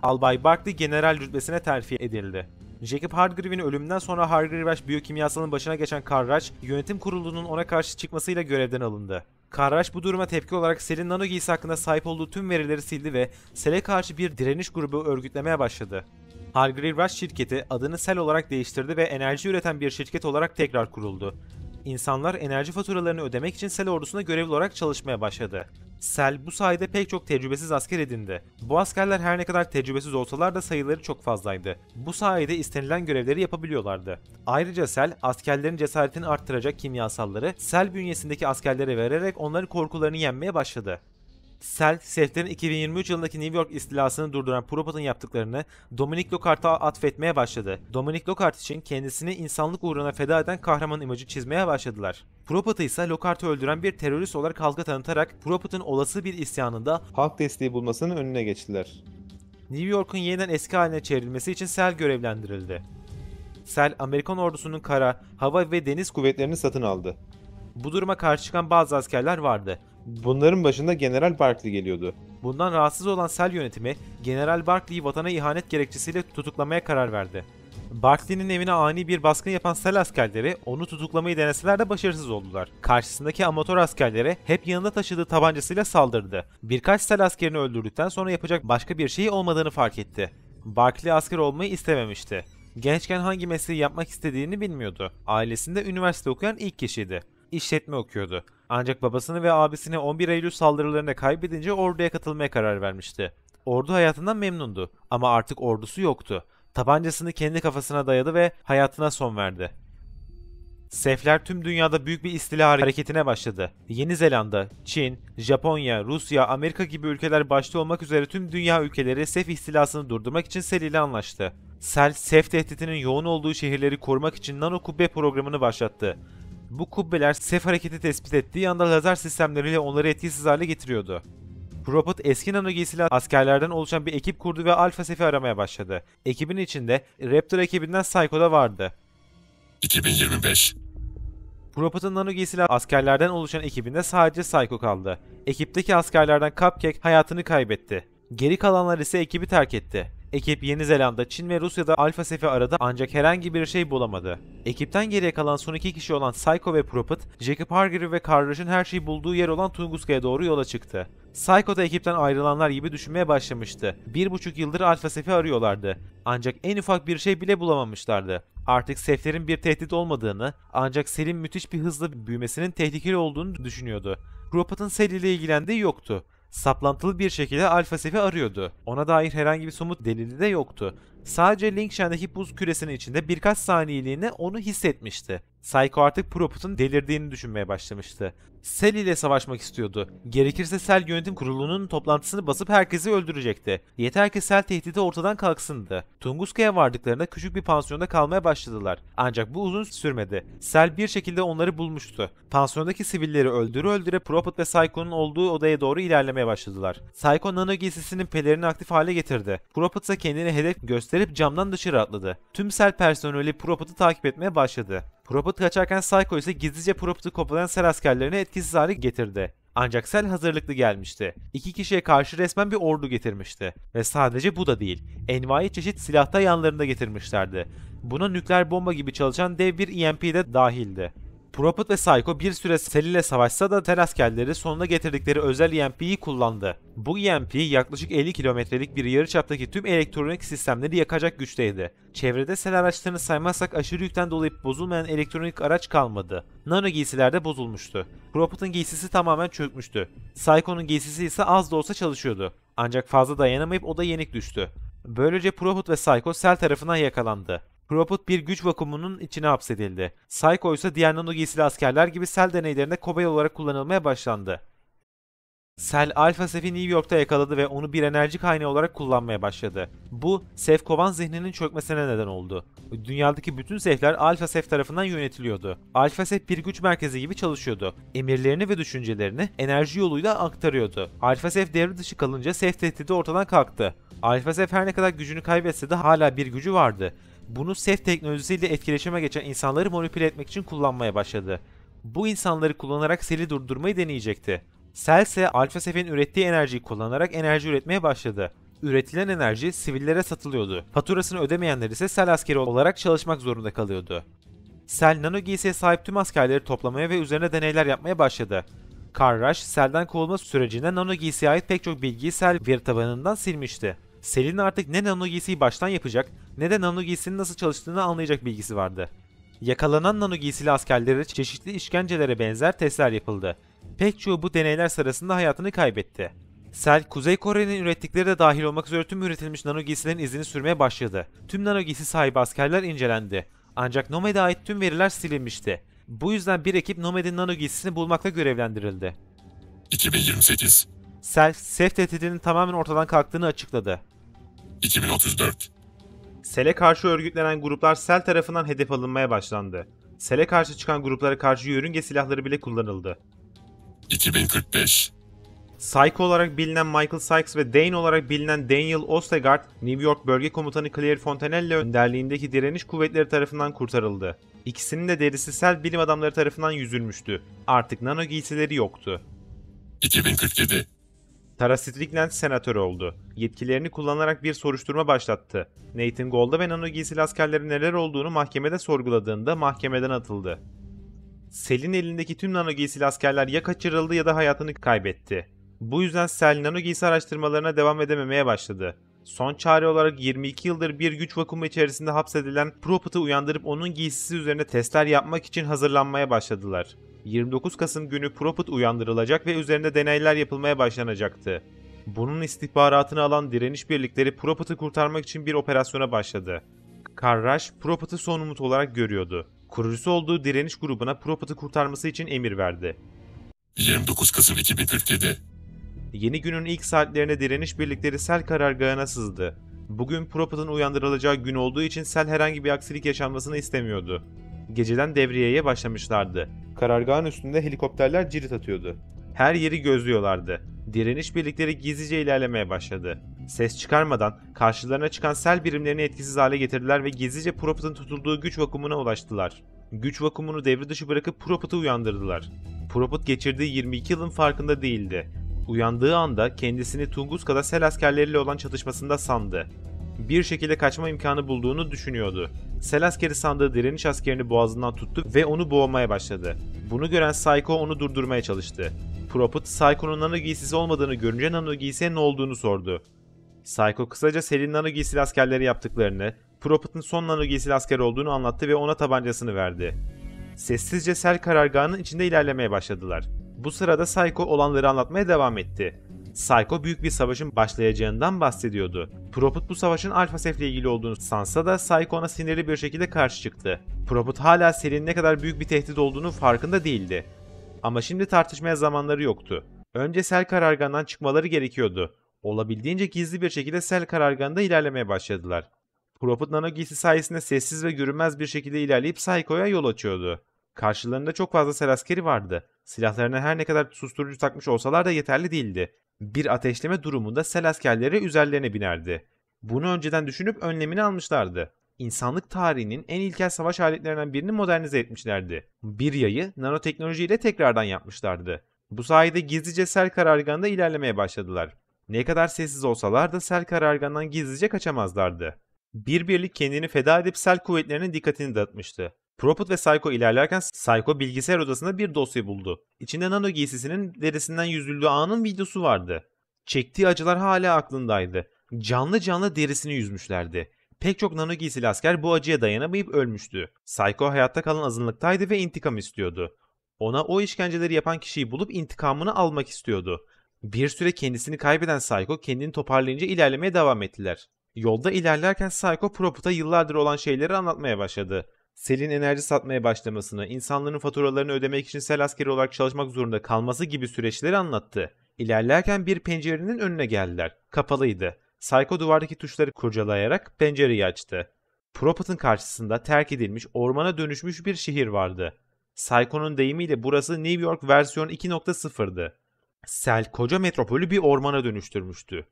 Albay Barkley general rütbesine terfi edildi. Jacob Hargreave'in ölümünden sonra Hargreaves biyokimyasalın başına geçen Karraş, yönetim kurulunun ona karşı çıkmasıyla görevden alındı. Karraş bu duruma tepki olarak Cell'in nano giysisi hakkında sahip olduğu tüm verileri sildi ve Cell'e karşı bir direniş grubu örgütlemeye başladı. Hargreaves şirketi adını Cell olarak değiştirdi ve enerji üreten bir şirket olarak tekrar kuruldu. İnsanlar enerji faturalarını ödemek için Cell ordusunda görevli olarak çalışmaya başladı. Cell bu sayede pek çok tecrübesiz asker edindi. Bu askerler her ne kadar tecrübesiz olsalar da sayıları çok fazlaydı. Bu sayede istenilen görevleri yapabiliyorlardı. Ayrıca Cell, askerlerin cesaretini arttıracak kimyasalları Cell bünyesindeki askerlere vererek onların korkularını yenmeye başladı. Cell, Seth'lerin 2023 yılındaki New York istilasını durduran Propat'ın yaptıklarını Dominic Lockhart'a atfetmeye başladı. Dominic Lockhart için kendisini insanlık uğruna feda eden kahraman imajı çizmeye başladılar. Propat'ı ise Lockhart'ı öldüren bir terörist olarak halka tanıtarak Propat'ın olası bir isyanında Halk desteği bulmasının önüne geçtiler. New York'un yeniden eski haline çevrilmesi için Cell görevlendirildi. Cell, Amerikan ordusunun kara, hava ve deniz Kuvvetlerini satın aldı. bu duruma karşı çıkan bazı askerler vardı. Bunların başında General Barkley geliyordu. Bundan rahatsız olan Cell yönetimi, General Barkley'i vatana ihanet gerekçesiyle tutuklamaya karar verdi. Barkley'nin evine ani bir baskın yapan Cell askerleri onu tutuklamayı deneseler de başarısız oldular. Karşısındaki amatör askerlere hep yanında taşıdığı tabancasıyla saldırdı. Birkaç Cell askerini öldürdükten sonra yapacak başka bir şey olmadığını fark etti. Barkley asker olmayı istememişti. Gençken hangi mesleği yapmak istediğini bilmiyordu. Ailesinde üniversite okuyan ilk kişiydi. İşletme okuyordu. Ancak babasını ve abisini 11 Eylül saldırılarında kaybedince orduya katılmaya karar vermişti. Ordu hayatından memnundu ama artık ordusu yoktu. Tabancasını kendi kafasına dayadı ve hayatına son verdi. Sefler tüm dünyada büyük bir istila hareketine başladı. Yeni Zelanda, Çin, Japonya, Rusya, Amerika gibi ülkeler başta olmak üzere tüm dünya ülkeleri Sef istilasını durdurmak için Cell ile anlaştı. Cell, Sef tehditinin yoğun olduğu şehirleri korumak için nano kubbe programını başlattı. Bu kubbeler Sef hareketi tespit ettiği anda lazer sistemleriyle onları etkisiz hale getiriyordu. Propat eski nano giysili askerlerden oluşan bir ekip kurdu ve Alpha Sef'i aramaya başladı. Ekibin içinde Raptor ekibinden Psycho da vardı. 2025. Propat'ın nano giysili askerlerden oluşan ekibinde sadece Psycho kaldı. Ekipteki askerlerden Cupcake hayatını kaybetti. Geri kalanlar ise ekibi terk etti. Ekip Yeni Zelanda, Çin ve Rusya'da Alpha Sef'i aradı ancak herhangi bir şey bulamadı. Ekipten geriye kalan son iki kişi olan Psycho ve Propat, Jacob Hargreaves ve Karraş'ın her şeyi bulduğu yer olan Tunguska'ya doğru yola çıktı. Psycho da ekipten ayrılanlar gibi düşünmeye başlamıştı. 1,5 yıldır Alpha Sef'i arıyorlardı. Ancak en ufak bir şey bile bulamamışlardı. Artık Sef'lerin bir tehdit olmadığını, ancak Cell'in müthiş bir hızla büyümesinin tehlikeli olduğunu düşünüyordu. Propat'ın Cell ile ilgilendiği yoktu. Saplantılı bir şekilde Alpha Sef'i arıyordu. Ona dair herhangi bir somut delili de yoktu. Sadece Lingshan'daki buz küresinin içinde birkaç saniyeliğine onu hissetmişti. Psycho artık Propat'ın delirdiğini düşünmeye başlamıştı. Cell ile savaşmak istiyordu. Gerekirse Cell yönetim kurulunun toplantısını basıp herkesi öldürecekti. Yeter ki Cell tehdidi ortadan kalksındı. Tunguska'ya vardıklarında küçük bir pansiyonda kalmaya başladılar. Ancak bu uzun sürmedi. Cell bir şekilde onları bulmuştu. Pansiyondaki sivilleri öldüre Propat ve Psycho'nun olduğu odaya doğru ilerlemeye başladılar. Psycho nano giysisinin pelerini aktif hale getirdi. Propat ise kendini hedef gösterip camdan dışarı atladı. Tüm Cell personeli Propat'ı takip etmeye başladı. Propat kaçarken Psycho ise gizlice Propat'ı koplayan Cell askerlerini etkisiz hale getirdi. Ancak Cell hazırlıklı gelmişti. İki kişiye karşı resmen bir ordu getirmişti. Ve sadece bu da değil. Envai çeşit silah da yanlarında getirmişlerdi. Buna nükleer bomba gibi çalışan dev bir EMP de dahildi. Propat ve Psycho bir süre Cell ile savaşsa da Cell askerleri sonuna getirdikleri özel EMP'yi kullandı. Bu EMP yaklaşık 50 kilometrelik bir yarıçaptaki tüm elektronik sistemleri yakacak güçteydi. Çevrede Cell araçlarını saymazsak aşırı yükten dolayı bozulmayan elektronik araç kalmadı. Nano giysiler de bozulmuştu. Propat'ın giysisi tamamen çökmüştü. Psycho'nun giysisi ise az da olsa çalışıyordu. Ancak fazla dayanamayıp o da yenik düştü. Böylece Propat ve Psycho Cell tarafından yakalandı. Propat bir güç vakumunun içine hapsedildi. Psycho ise diğer nano giysili askerler gibi Cell deneylerinde kobay olarak kullanılmaya başlandı. Cell, Alpha Sef'i New York'ta yakaladı ve onu bir enerji kaynağı olarak kullanmaya başladı. Bu, Sef kovan zihninin çökmesine neden oldu. Dünyadaki bütün Sef'ler Alpha Sef tarafından yönetiliyordu. Alpha Sef bir güç merkezi gibi çalışıyordu. Emirlerini ve düşüncelerini enerji yoluyla aktarıyordu. Alpha Sef devre dışı kalınca Sef tehdidi ortadan kalktı. Alpha Sef her ne kadar gücünü kaybetse de hala bir gücü vardı. Bunu Sef teknolojisiyle etkileşime geçen insanları manipüle etmek için kullanmaya başladı. Bu insanları kullanarak Cell'i durdurmayı deneyecekti. Cell ise Alpha Sef'in ürettiği enerjiyi kullanarak enerji üretmeye başladı. Üretilen enerji sivillere satılıyordu. Faturasını ödemeyenler ise Cell askeri olarak çalışmak zorunda kalıyordu. Cell nano giysiye sahip tüm askerleri toplamaya ve üzerine deneyler yapmaya başladı. Karl Rush, Cell'den kovulma sürecinde nano giysiye ait pek çok bilgiyi Cell veri tabanından silmişti. Cell'in artık ne nano giysiyi baştan yapacak ne de nano giysinin nasıl çalıştığını anlayacak bilgisi vardı. Yakalanan nano giysili askerlere çeşitli işkencelere benzer testler yapıldı. Pek çoğu bu deneyler sırasında hayatını kaybetti. Cell, Kuzey Kore'nin ürettikleri de dahil olmak üzere tüm üretilmiş nano giysilerin izini sürmeye başladı. Tüm nano giysi sahibi askerler incelendi. Ancak Nomed'e ait tüm veriler silinmişti. Bu yüzden bir ekip Nomed'in nano giysisini bulmakla görevlendirildi. 2028. Cell, SEF tehdidinin tamamen ortadan kalktığını açıkladı. 2034. Cell'e karşı örgütlenen gruplar Cell tarafından hedef alınmaya başlandı. Cell'e karşı çıkan gruplara karşı yörünge silahları bile kullanıldı. 2045. Psycho olarak bilinen Michael Sykes ve Dane olarak bilinen Daniel Ostegard, New York Bölge Komutanı Claire Fontanelle önderliğindeki direniş kuvvetleri tarafından kurtarıldı. İkisinin de derisi Cell bilim adamları tarafından yüzülmüştü. Artık nano giysileri yoktu. 2047. Tara Strickland senatör oldu. Yetkilerini kullanarak bir soruşturma başlattı. Nathan Gold'a ve nano giysili askerlerin neler olduğunu mahkemede sorguladığında mahkemeden atıldı. Cell'in elindeki tüm nano giysili askerler ya kaçırıldı ya da hayatını kaybetti. Bu yüzden Cell nano giysi araştırmalarına devam edememeye başladı. Son çare olarak 22 yıldır bir güç vakumu içerisinde hapsedilen Prophet'ı uyandırıp onun giysisi üzerine testler yapmak için hazırlanmaya başladılar. 29 Kasım günü Prophet uyandırılacak ve üzerinde deneyler yapılmaya başlanacaktı. Bunun istihbaratını alan direniş birlikleri Prophet'ı kurtarmak için bir operasyona başladı. Karl Rush, Prophet'ı son umut olarak görüyordu. Kurucusu olduğu direniş grubuna Prophet'ı kurtarması için emir verdi. 29 Kasım 2047. Yeni günün ilk saatlerinde direniş birlikleri Cell karargahına sızdı. Bugün Prophet'ın uyandırılacağı gün olduğu için Cell herhangi bir aksilik yaşanmasını istemiyordu. Geceden devriyeye başlamışlardı. Karargahın üstünde helikopterler cirit atıyordu. Her yeri gözlüyorlardı. Direniş birlikleri gizlice ilerlemeye başladı. Ses çıkarmadan karşılarına çıkan Cell birimlerini etkisiz hale getirdiler ve gizlice Prophet'ın tutulduğu güç vakumuna ulaştılar. Güç vakumunu devre dışı bırakıp Prophet'ı uyandırdılar. Prophet geçirdiği 22 yılın farkında değildi. Uyandığı anda kendisini Tunguska'da Cell askerleriyle olan çatışmasında sandı. Bir şekilde kaçma imkanı bulduğunu düşünüyordu. Cell askeri sandığı direniş askerini boğazından tuttu ve onu boğmaya başladı. Bunu gören Psycho onu durdurmaya çalıştı. Prophet, Psycho'nun nano giysisi olmadığını görünce nano giysiye ne olduğunu sordu. Psycho kısaca Cell'in nano giysili askerleri yaptıklarını, Prophet'ın son nano giysili asker olduğunu anlattı ve ona tabancasını verdi. Sessizce Cell karargahının içinde ilerlemeye başladılar. Bu sırada Psycho olanları anlatmaya devam etti. Psycho büyük bir savaşın başlayacağından bahsediyordu. Prophet bu savaşın Alpha Ceph ile ilgili olduğunu sansa da Psycho ona sinirli bir şekilde karşı çıktı. Prophet hala Cell'in ne kadar büyük bir tehdit olduğunu farkında değildi. Ama şimdi tartışmaya zamanları yoktu. Önce Cell karargahından çıkmaları gerekiyordu. Olabildiğince gizli bir şekilde Cell karargahında ilerlemeye başladılar. Prophet nano giysi sayesinde sessiz ve görünmez bir şekilde ilerleyip Psycho'ya yol açıyordu. Karşılarında çok fazla Cell askeri vardı. Silahlarına her ne kadar susturucu takmış olsalar da yeterli değildi. Bir ateşleme durumunda Cell askerleri üzerlerine binerdi. Bunu önceden düşünüp önlemini almışlardı. İnsanlık tarihinin en ilkel savaş aletlerinden birini modernize etmişlerdi. Bir yayı nanoteknolojiyle tekrardan yapmışlardı. Bu sayede gizlice Cell karargahında ilerlemeye başladılar. Ne kadar sessiz olsalar da Cell karargahından gizlice kaçamazlardı. Bir birlik kendini feda edip Cell kuvvetlerinin dikkatini dağıtmıştı. Prophet ve Psycho ilerlerken Psycho bilgisayar odasında bir dosya buldu. İçinde nano giysisinin derisinden yüzüldüğü anın videosu vardı. Çektiği acılar hala aklındaydı. Canlı canlı derisini yüzmüşlerdi. Pek çok nano giysili asker bu acıya dayanamayıp ölmüştü. Psycho hayatta kalan azınlıktaydı ve intikam istiyordu. Ona o işkenceleri yapan kişiyi bulup intikamını almak istiyordu. Bir süre kendisini kaybeden Psycho kendini toparlayınca ilerlemeye devam ettiler. Yolda ilerlerken Psycho Prophet'a yıllardır olan şeyleri anlatmaya başladı. Cell'in enerji satmaya başlamasını, insanların faturalarını ödemek için Cell askeri olarak çalışmak zorunda kalması gibi süreçleri anlattı. İlerlerken bir pencerenin önüne geldiler. Kapalıydı. Psycho duvardaki tuşları kurcalayarak pencereyi açtı. Prophet'ın karşısında terk edilmiş, ormana dönüşmüş bir şehir vardı. Psycho'nun deyimiyle burası New York versiyon 2.0'dı. Cell koca metropolü bir ormana dönüştürmüştü.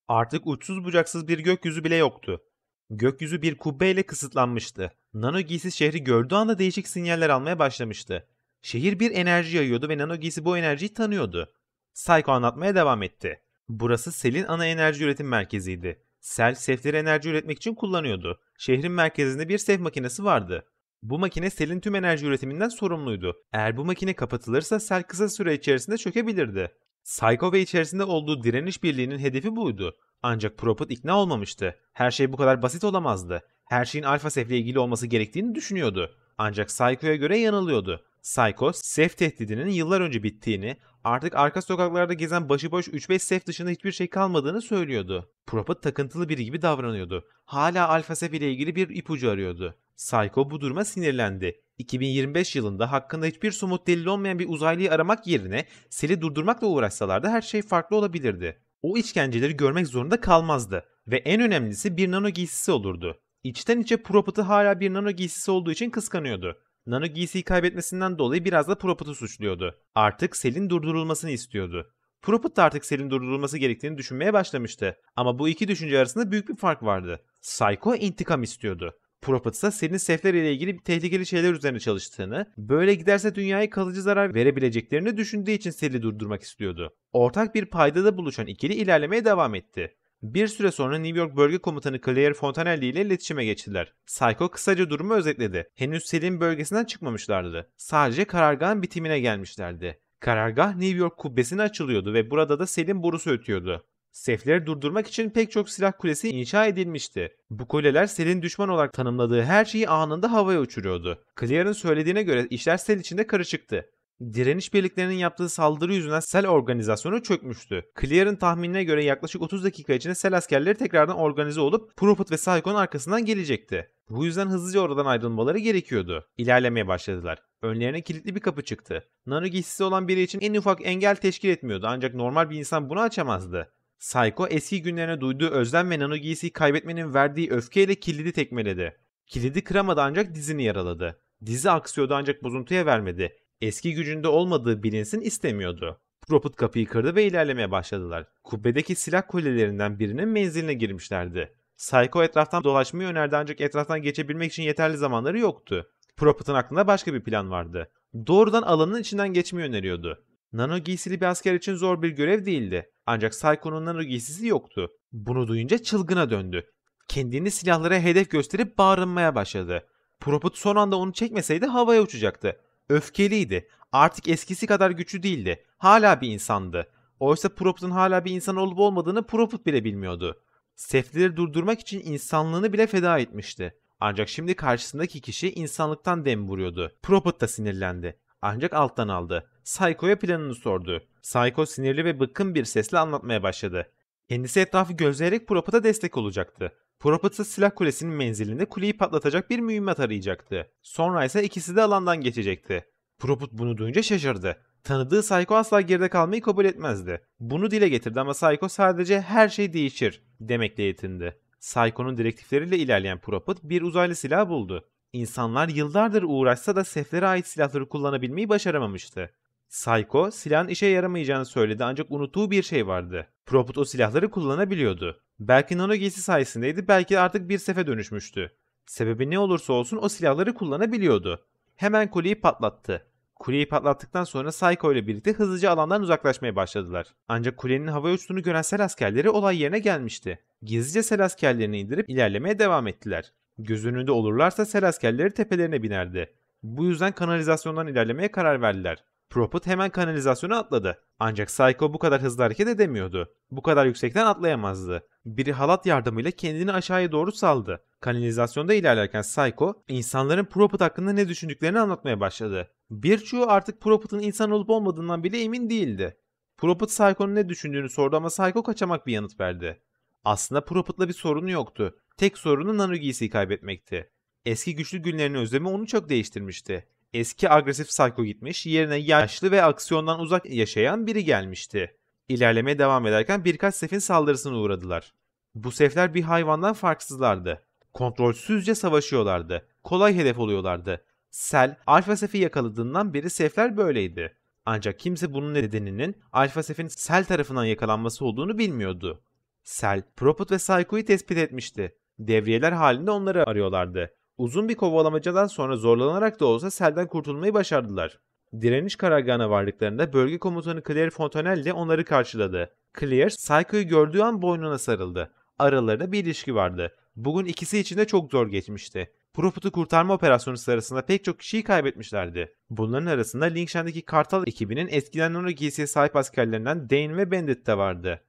Artık uçsuz bucaksız bir gökyüzü bile yoktu. Gökyüzü bir kubbeyle kısıtlanmıştı. Nano giysi şehri gördüğü anda değişik sinyaller almaya başlamıştı. Şehir bir enerji yayıyordu ve nano giysi bu enerjiyi tanıyordu. Psycho anlatmaya devam etti. Burası Sel'in ana enerji üretim merkeziydi. Sel, sefleri enerji üretmek için kullanıyordu. Şehrin merkezinde bir sef makinesi vardı. Bu makine Sel'in tüm enerji üretiminden sorumluydu. Eğer bu makine kapatılırsa Sel kısa süre içerisinde çökebilirdi. Psycho ve içerisinde olduğu direniş birliğinin hedefi buydu. Ancak Prophet ikna olmamıştı. Her şey bu kadar basit olamazdı. Her şeyin Alpha Sef'le ilgili olması gerektiğini düşünüyordu. Ancak Psycho'ya göre yanılıyordu. Psycho, Sef tehdidinin yıllar önce bittiğini, artık arka sokaklarda gezen başıboş 3-5 Sef dışında hiçbir şey kalmadığını söylüyordu. Prophet takıntılı biri gibi davranıyordu. Hala Alpha Sef ile ilgili bir ipucu arıyordu. Psycho bu duruma sinirlendi. 2025 yılında hakkında hiçbir somut delil olmayan bir uzaylıyı aramak yerine Sel'i durdurmakla uğraşsalardı her şey farklı olabilirdi. O işkenceleri görmek zorunda kalmazdı ve en önemlisi bir nano giysisi olurdu. İçten içe Prophet'ı hala bir nano giysisi olduğu için kıskanıyordu. Nano giysiyi kaybetmesinden dolayı biraz da Prophet'ı suçluyordu. Artık Sel'in durdurulmasını istiyordu. Prophet da artık Sel'in durdurulması gerektiğini düşünmeye başlamıştı. Ama bu iki düşünce arasında büyük bir fark vardı. Psycho intikam istiyordu. Prophet ise Sel'in Sefler ile ilgili tehlikeli şeyler üzerine çalıştığını, böyle giderse dünyaya kalıcı zarar verebileceklerini düşündüğü için Sel'i durdurmak istiyordu. Ortak bir paydada buluşan ikili ilerlemeye devam etti. Bir süre sonra New York Bölge Komutanı Claire Fontanelli ile iletişime geçtiler. Psycho kısaca durumu özetledi. Henüz Sel'in bölgesinden çıkmamışlardı. Sadece karargahın bitimine gelmişlerdi. Karargah New York kubbesine açılıyordu ve burada da Sel'in borusu ötüyordu. Sefleri durdurmak için pek çok silah kulesi inşa edilmişti. Bu kuleler Sel'in düşman olarak tanımladığı her şeyi anında havaya uçuruyordu. Claire'ın söylediğine göre işler Sel içinde karışıktı. Direniş birliklerinin yaptığı saldırı yüzünden Sel organizasyonu çökmüştü. Claire'ın tahminine göre yaklaşık 30 dakika içinde Sel askerleri tekrardan organize olup Prophet ve Psycho'nun arkasından gelecekti. Bu yüzden hızlıca oradan ayrılmaları gerekiyordu. İlerlemeye başladılar. Önlerine kilitli bir kapı çıktı. Nano giysisi olan biri için en ufak engel teşkil etmiyordu ancak normal bir insan bunu açamazdı. Psycho eski günlerine duyduğu özlem ve nano giysiyi kaybetmenin verdiği öfkeyle kilidi tekmeledi. Kilidi kıramadı ancak dizini yaraladı. Dizi aksıyordu ancak bozuntuya vermedi. Eski gücünde olmadığı bilinsin istemiyordu. Prophet kapıyı kırdı ve ilerlemeye başladılar. Kubbedeki silah kulelerinden birinin menziline girmişlerdi. Psycho etraftan dolaşmayı önerdi ancak etraftan geçebilmek için yeterli zamanları yoktu. Prophet'ın aklında başka bir plan vardı. Doğrudan alanın içinden geçmeyi öneriyordu. Nano giysili bir asker için zor bir görev değildi. Ancak Psycho'nun nano giysisi yoktu. Bunu duyunca çılgına döndü. Kendini silahlara hedef gösterip bağırmaya başladı. Prophet son anda onu çekmeseydi havaya uçacaktı. Öfkeliydi. Artık eskisi kadar güçlü değildi. Hala bir insandı. Oysa Prophet'ın hala bir insan olup olmadığını Prophet bile bilmiyordu. Sefleri durdurmak için insanlığını bile feda etmişti. Ancak şimdi karşısındaki kişi insanlıktan dem vuruyordu. Prophet da sinirlendi. Ancak alttan aldı. Psycho'ya planını sordu. Psycho sinirli ve bıkkın bir sesle anlatmaya başladı. Kendisi etrafı gözleyerek Prophet'a destek olacaktı. Prophet ise silah kulesinin menzilinde kuleyi patlatacak bir mühimmat arayacaktı. Sonra ise ikisi de alandan geçecekti. Prophet bunu duyunca şaşırdı. Tanıdığı Psycho asla geride kalmayı kabul etmezdi. Bunu dile getirdi ama Psycho sadece her şey değişir demekle yetindi. Psycho'nun direktifleriyle ilerleyen Prophet bir uzaylı silah buldu. İnsanlar yıllardır uğraşsa da Seflere ait silahları kullanabilmeyi başaramamıştı. Psycho silahın işe yaramayacağını söyledi ancak unuttuğu bir şey vardı. Prophet o silahları kullanabiliyordu. Belki nano giysi sayesindeydi, belki artık bir sefe dönüşmüştü. Sebebi ne olursa olsun o silahları kullanabiliyordu. Hemen kuleyi patlattı. Kuleyi patlattıktan sonra Psycho ile birlikte hızlıca alandan uzaklaşmaya başladılar. Ancak kulenin havaya uçtuğunu gören Sel askerleri olay yerine gelmişti. Gizlice Sel askerlerini indirip ilerlemeye devam ettiler. Göz önünde olurlarsa Sel askerleri tepelerine binerdi. Bu yüzden kanalizasyondan ilerlemeye karar verdiler. Prophet hemen kanalizasyona atladı. Ancak Psycho bu kadar hızlı hareket edemiyordu. Bu kadar yüksekten atlayamazdı. Biri halat yardımıyla kendini aşağıya doğru saldı. Kanalizasyonda ilerlerken Psycho, insanların Prophet hakkında ne düşündüklerini anlatmaya başladı. Birçoğu artık Prophet'ın insan olup olmadığından bile emin değildi. Prophet Psycho'nun ne düşündüğünü sordu ama Psycho kaçamak bir yanıt verdi. Aslında Prophet'la bir sorunu yoktu. Tek sorunu nano giysiyi kaybetmekti. Eski güçlü günlerini özlemi onu çok değiştirmişti. Eski agresif Psycho gitmiş, yerine yaşlı ve aksiyondan uzak yaşayan biri gelmişti. İlerlemeye devam ederken birkaç sefin saldırısına uğradılar. Bu sefler bir hayvandan farksızlardı. Kontrolsüzce savaşıyorlardı. Kolay hedef oluyorlardı. Sel, Alpha Sef'i yakaladığından beri sefler böyleydi. Ancak kimse bunun nedeninin Alpha Sef'in Sel tarafından yakalanması olduğunu bilmiyordu. Sel, Prophet ve Psycho'yu tespit etmişti. Devriyeler halinde onları arıyorlardı. Uzun bir kovalamacadan sonra zorlanarak da olsa Sel'den kurtulmayı başardılar. Direniş karargahına vardıklarında bölge komutanı Claire Fontanelle onları karşıladı. Claire, Psycho'yu gördüğü an boynuna sarıldı. Aralarında bir ilişki vardı. Bugün ikisi için de çok zor geçmişti. Proput'u kurtarma operasyonu sırasında pek çok kişiyi kaybetmişlerdi. Bunların arasında Lingshan'daki Kartal ekibinin eskiden Nano giysiye sahip askerlerinden Dane ve Bandit de vardı.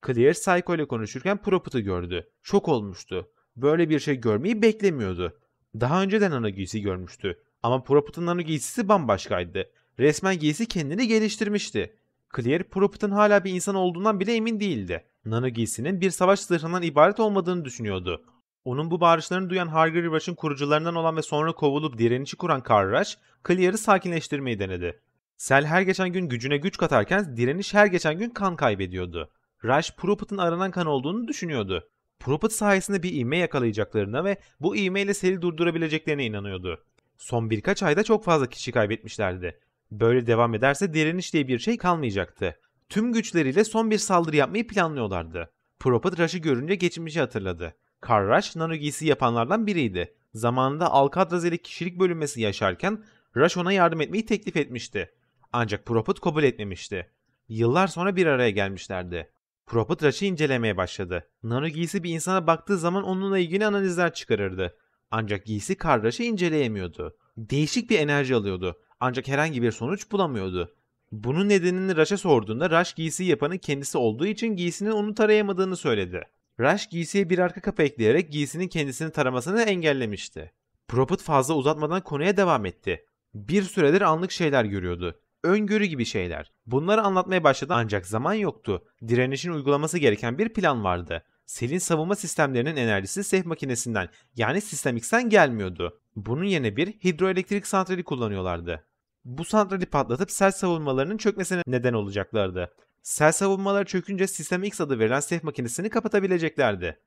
Claire Psycho ile konuşurken Proput'u gördü. Şok olmuştu. Böyle bir şey görmeyi beklemiyordu. Daha önceden Nano giysi görmüştü. Ama Proput'un Nano giysisi bambaşkaydı. Resmen giysi kendini geliştirmişti. Claire, Proput'un hala bir insan olduğundan bile emin değildi. Nano giysinin bir savaş zırhından ibaret olmadığını düşünüyordu. Onun bu bağırışlarını duyan Hargreave Rush'ın kurucularından olan ve sonra kovulup direnişi kuran Karl Rush, Claire'ı sakinleştirmeyi denedi. Sel her geçen gün gücüne güç katarken direniş her geçen gün kan kaybediyordu. Rush, Proput'un aranan kan olduğunu düşünüyordu. Proput sayesinde bir ivme yakalayacaklarına ve bu ivmeyle Sel'i durdurabileceklerine inanıyordu. Son birkaç ayda çok fazla kişi kaybetmişlerdi. Böyle devam ederse direniş diye bir şey kalmayacaktı. Tüm güçleriyle son bir saldırı yapmayı planlıyorlardı. Proput Rush'ı görünce geçmişi hatırladı. Karl Rush, Nano giysi yapanlardan biriydi. Zamanında Alcatraz ile kişilik bölünmesi yaşarken Rush ona yardım etmeyi teklif etmişti. Ancak Proput kabul etmemişti. Yıllar sonra bir araya gelmişlerdi. Proput Rush'ı incelemeye başladı. Nano giysi bir insana baktığı zaman onunla ilgili analizler çıkarırdı. Ancak giysi Karl Rush'ı inceleyemiyordu. Değişik bir enerji alıyordu. Ancak herhangi bir sonuç bulamıyordu. Bunun nedenini Rush'a sorduğunda Rush giysiyi yapanın kendisi olduğu için giysinin onu tarayamadığını söyledi. Rush giysiye bir arka kapı ekleyerek giysinin kendisini taramasını engellemişti. Proput fazla uzatmadan konuya devam etti. Bir süredir anlık şeyler görüyordu. Öngörü gibi şeyler. Bunları anlatmaya başladı ancak zaman yoktu. Direnişin uygulaması gereken bir plan vardı. Sel'in savunma sistemlerinin enerjisi Sef makinesinden yani Sistem X'ten gelmiyordu. Bunun yerine bir hidroelektrik santrali kullanıyorlardı. Bu santrali patlatıp Sel savunmalarının çökmesine neden olacaklardı. Sel savunmaları çökünce Sistem X adı verilen Sef makinesini kapatabileceklerdi.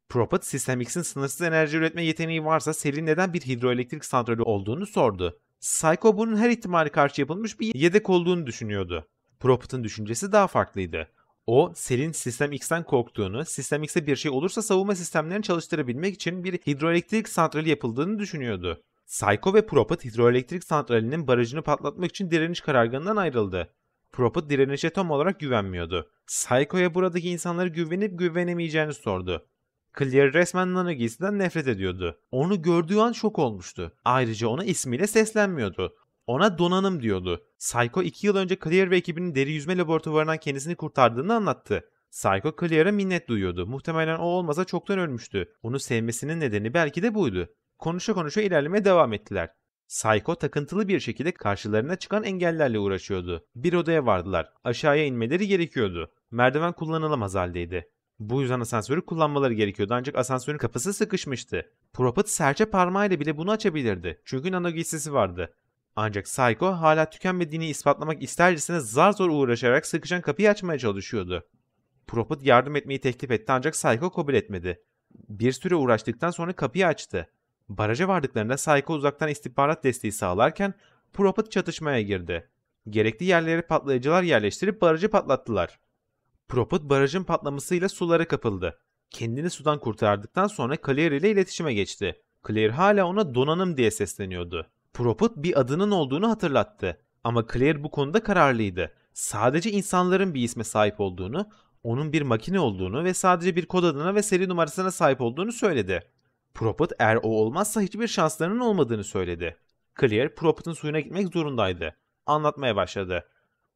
Proput, Sistem X'in sınırsız enerji üretme yeteneği varsa Sel'in neden bir hidroelektrik santrali olduğunu sordu. Psycho bunun her ihtimali karşı yapılmış bir yedek olduğunu düşünüyordu. Proput'un düşüncesi daha farklıydı. O, Sel'in Sistem X'ten korktuğunu, Sistem X'e bir şey olursa savunma sistemlerini çalıştırabilmek için bir hidroelektrik santrali yapıldığını düşünüyordu. Psycho ve Proput hidroelektrik santralinin barajını patlatmak için direniş karargahından ayrıldı. Proput direnişe tam olarak güvenmiyordu. Psycho'ya buradaki insanları güvenip güvenemeyeceğini sordu. Claire resmen Nano giysiden nefret ediyordu. Onu gördüğü an şok olmuştu. Ayrıca ona ismiyle seslenmiyordu. Ona donanım diyordu. Psycho 2 yıl önce Claire ve ekibinin deri yüzme laboratuvarından kendisini kurtardığını anlattı. Psycho Claire'a minnet duyuyordu. Muhtemelen o olmasa çoktan ölmüştü. Onu sevmesinin nedeni belki de buydu. Konuşa konuşa ilerlemeye devam ettiler. Psycho takıntılı bir şekilde karşılarına çıkan engellerle uğraşıyordu. Bir odaya vardılar. Aşağıya inmeleri gerekiyordu. Merdiven kullanılamaz haldeydi. Bu yüzden asansörü kullanmaları gerekiyordu ancak asansörün kapısı sıkışmıştı. Proput serçe parmağıyla bile bunu açabilirdi. Çünkü nano giysisi vardı. Ancak Psycho hala tükenmediğini ispatlamak istercesine zar zor uğraşarak sıkışan kapıyı açmaya çalışıyordu. Proput yardım etmeyi teklif etti ancak Psycho kabul etmedi. Bir süre uğraştıktan sonra kapıyı açtı. Baraja vardıklarında Psycho uzaktan istihbarat desteği sağlarken Proput çatışmaya girdi. Gerekli yerlere patlayıcılar yerleştirip barajı patlattılar. Proput barajın patlamasıyla sulara kapıldı. Kendini sudan kurtardıktan sonra Claire ile iletişime geçti. Claire hala ona donanım diye sesleniyordu. Proput bir adının olduğunu hatırlattı. Ama Claire bu konuda kararlıydı. Sadece insanların bir isme sahip olduğunu, onun bir makine olduğunu ve sadece bir kod adına ve seri numarasına sahip olduğunu söyledi. Proput eğer o olmazsa hiçbir şanslarının olmadığını söyledi. Claire Proput'un suyuna gitmek zorundaydı. Anlatmaya başladı.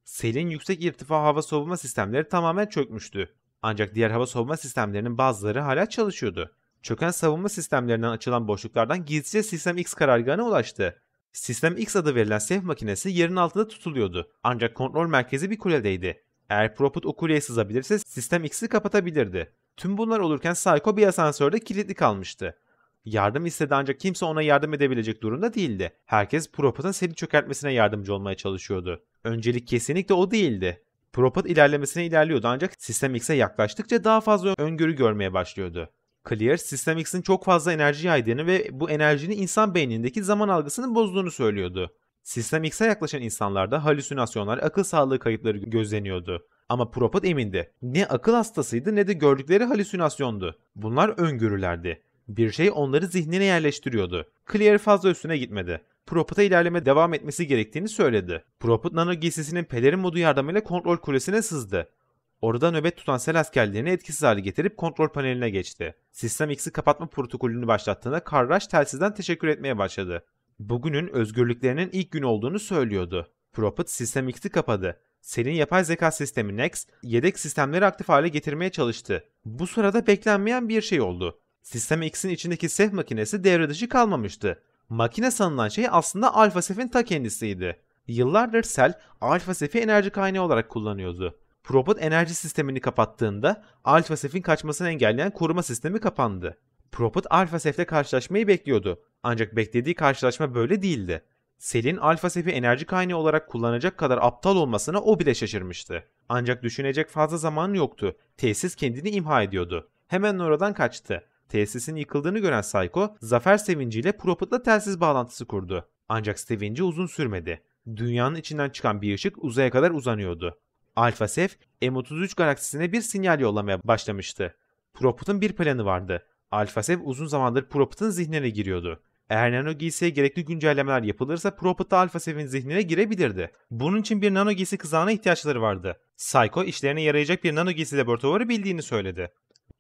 Sel'in yüksek irtifa hava savunma sistemleri tamamen çökmüştü. Ancak diğer hava savunma sistemlerinin bazıları hala çalışıyordu. Çöken savunma sistemlerinden açılan boşluklardan gizlice Sistem X karargahına ulaştı. Sistem X adı verilen Sef makinesi yerin altında tutuluyordu. Ancak kontrol merkezi bir kuledeydi. Eğer Proput o kuleye sızabilirse Sistem X'i kapatabilirdi. Tüm bunlar olurken Psycho bir asansörde kilitli kalmıştı. Yardım istedi ancak kimse ona yardım edebilecek durumda değildi. Herkes Proput'un Sel'i çökertmesine yardımcı olmaya çalışıyordu. Öncelik kesinlikle o değildi. Proput ilerlemesine ilerliyordu ancak Sistem X'e yaklaştıkça daha fazla öngörü görmeye başlıyordu. Claire, Sistem X'in çok fazla enerji yaydığını ve bu enerjinin insan beynindeki zaman algısını bozduğunu söylüyordu. Sistem X'e yaklaşan insanlarda halüsinasyonlar, akıl sağlığı kayıpları gözleniyordu. Ama Proput emindi. Ne akıl hastasıydı ne de gördükleri halüsinasyondu. Bunlar öngörülerdi. Bir şey onları zihnine yerleştiriyordu. Clear fazla üstüne gitmedi. Proput'a ilerleme devam etmesi gerektiğini söyledi. Proput nano giysisinin pelerin modu yardımıyla kontrol kulesine sızdı. Orada nöbet tutan sel askerlerini etkisiz hale getirip kontrol paneline geçti. Sistem X'i kapatma protokolünü başlattığında Karraş telsizden teşekkür etmeye başladı. Bugünün özgürlüklerinin ilk günü olduğunu söylüyordu. Proput Sistem X'i kapadı. Sel'in yapay zeka sistemi Nex, yedek sistemleri aktif hale getirmeye çalıştı. Bu sırada beklenmeyen bir şey oldu. Sistem X'in içindeki Sef makinesi devre dışı kalmamıştı. Makine sanılan şey aslında Alpha Sef'in ta kendisiydi. Yıllardır Sel, Alpha Sef'i enerji kaynağı olarak kullanıyordu. Proput enerji sistemini kapattığında Alpha Sef'in kaçmasını engelleyen koruma sistemi kapandı. Proput Alpha Sef'le karşılaşmayı bekliyordu. Ancak beklediği karşılaşma böyle değildi. Sel'in Alpha Sef'i enerji kaynağı olarak kullanacak kadar aptal olmasına o bile şaşırmıştı. Ancak düşünecek fazla zamanı yoktu. Tesis kendini imha ediyordu. Hemen oradan kaçtı. Tesisin yıkıldığını gören Psycho, zafer sevinciyle Proput'la telsiz bağlantısı kurdu. Ancak sevinci uzun sürmedi. Dünyanın içinden çıkan bir ışık uzaya kadar uzanıyordu. Alpha Sef, M33 galaksisine bir sinyal yollamaya başlamıştı. Proput'un bir planı vardı. Alpha Sef uzun zamandır Proput'un zihnine giriyordu. Eğer nano giysiye gerekli güncellemeler yapılırsa Proput da Alpha Sef'in zihnine girebilirdi. Bunun için bir nano giysi kızağına ihtiyaçları vardı. Psycho işlerine yarayacak bir nano giysi laboratuvarı bildiğini söyledi.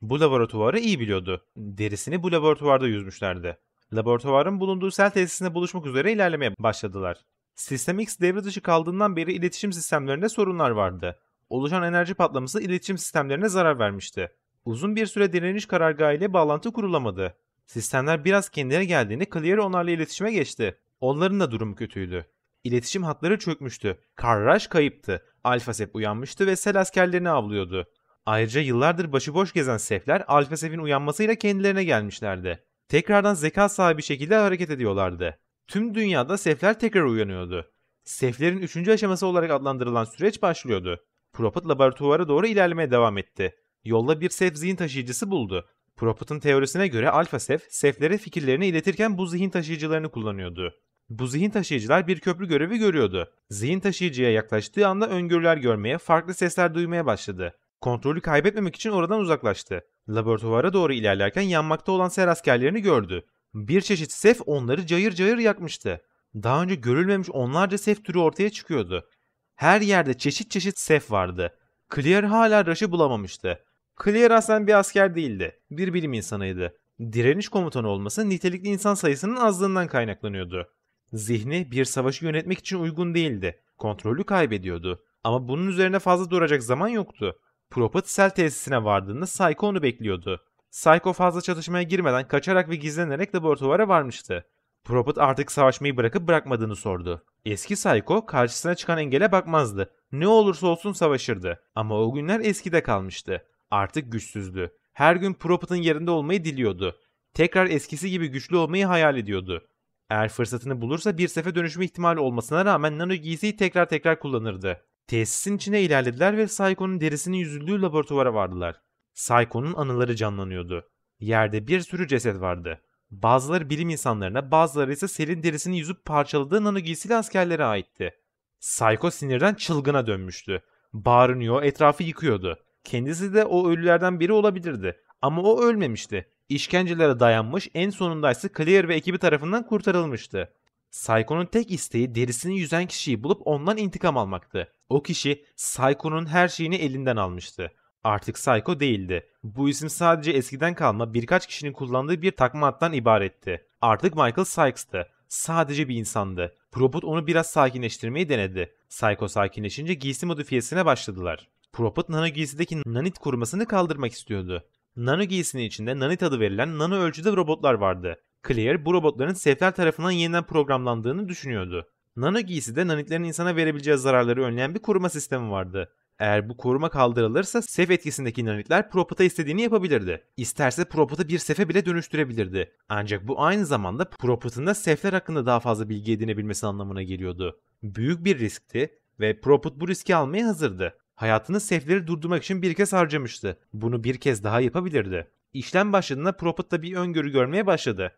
Bu laboratuvarı iyi biliyordu. Derisini bu laboratuvarda yüzmüşlerdi. Laboratuvarın bulunduğu sel tesisine buluşmak üzere ilerlemeye başladılar. Sistem X devre dışı kaldığından beri iletişim sistemlerinde sorunlar vardı. Oluşan enerji patlaması iletişim sistemlerine zarar vermişti. Uzun bir süre direniş karargahı ile bağlantı kurulamadı. Sistemler biraz kendine geldiğinde Clear onlarla iletişime geçti. Onların da durumu kötüydü. İletişim hatları çökmüştü. Karraş kayıptı. Alpha Sef uyanmıştı ve sel askerlerini avlıyordu. Ayrıca yıllardır başıboş gezen Sefler Alpha Sef'in uyanmasıyla kendilerine gelmişlerdi. Tekrardan zeka sahibi şekilde hareket ediyorlardı. Tüm dünyada Sefler tekrar uyanıyordu. Seflerin 3. aşaması olarak adlandırılan süreç başlıyordu. Proput laboratuvara doğru ilerlemeye devam etti. Yolda bir Sef zihin taşıyıcısı buldu. Proput'un teorisine göre Alpha Sef, Seflere fikirlerini iletirken bu zihin taşıyıcılarını kullanıyordu. Bu zihin taşıyıcılar bir köprü görevi görüyordu. Zihin taşıyıcıya yaklaştığı anda öngörüler görmeye, farklı sesler duymaya başladı. Kontrolü kaybetmemek için oradan uzaklaştı. Laboratuvara doğru ilerlerken yanmakta olan ser askerlerini gördü. Bir çeşit Sef onları cayır cayır yakmıştı. Daha önce görülmemiş onlarca Sef türü ortaya çıkıyordu. Her yerde çeşit çeşit Sef vardı. Clear hala Rush'ı bulamamıştı. Clear aslen bir asker değildi. Bir bilim insanıydı. Direniş komutanı olması nitelikli insan sayısının azlığından kaynaklanıyordu. Zihni bir savaşı yönetmek için uygun değildi. Kontrolü kaybediyordu. Ama bunun üzerine fazla duracak zaman yoktu. Proput sel tesisine vardığında Psycho onu bekliyordu. Psycho fazla çatışmaya girmeden kaçarak ve gizlenerek laboratuvara varmıştı. Proput artık savaşmayı bırakıp bırakmadığını sordu. Eski Psycho karşısına çıkan engele bakmazdı. Ne olursa olsun savaşırdı. Ama o günler eskide kalmıştı. Artık güçsüzdü. Her gün Proput'un yerinde olmayı diliyordu. Tekrar eskisi gibi güçlü olmayı hayal ediyordu. Eğer fırsatını bulursa bir sefe dönüşme ihtimali olmasına rağmen nano giysiyi tekrar kullanırdı. Tesisin içine ilerlediler ve Psycho'nun derisinin yüzüldüğü laboratuvara vardılar. Psycho'nun anıları canlanıyordu. Yerde bir sürü ceset vardı. Bazıları bilim insanlarına, bazıları ise Sel'in derisini yüzüp parçaladığı nano giysili askerlere aitti. Psycho sinirden çılgına dönmüştü. Bağırınıyor, etrafı yıkıyordu. Kendisi de o ölülerden biri olabilirdi. Ama o ölmemişti. İşkencelere dayanmış, en sonundaysa Clear ve ekibi tarafından kurtarılmıştı. Psycho'nun tek isteği derisini yüzen kişiyi bulup ondan intikam almaktı. O kişi Psycho'nun her şeyini elinden almıştı. Artık Psycho değildi. Bu isim sadece eskiden kalma birkaç kişinin kullandığı bir takma addan ibaretti. Artık Michael Sykes'tı. Sadece bir insandı. Proput onu biraz sakinleştirmeyi denedi. Psycho sakinleşince giysi modifiyesine başladılar. Proput nano giysideki nanit korumasını kaldırmak istiyordu. Nano giysinin içinde nanit adı verilen nano ölçüde robotlar vardı. Clear bu robotların Sefler tarafından yeniden programlandığını düşünüyordu. Nano giyside nanitlerin insana verebileceği zararları önleyen bir koruma sistemi vardı. Eğer bu koruma kaldırılırsa Sef etkisindeki nanitler Proput'a istediğini yapabilirdi. İsterse Proput'u bir Sef'e bile dönüştürebilirdi. Ancak bu aynı zamanda Proput'un da Sefler hakkında daha fazla bilgi edinebilmesi anlamına geliyordu. Büyük bir riskti ve Proput bu riski almaya hazırdı. Hayatını Sefleri durdurmak için bir kez harcamıştı. Bunu bir kez daha yapabilirdi. İşlem başladığında Proput da bir öngörü görmeye başladı.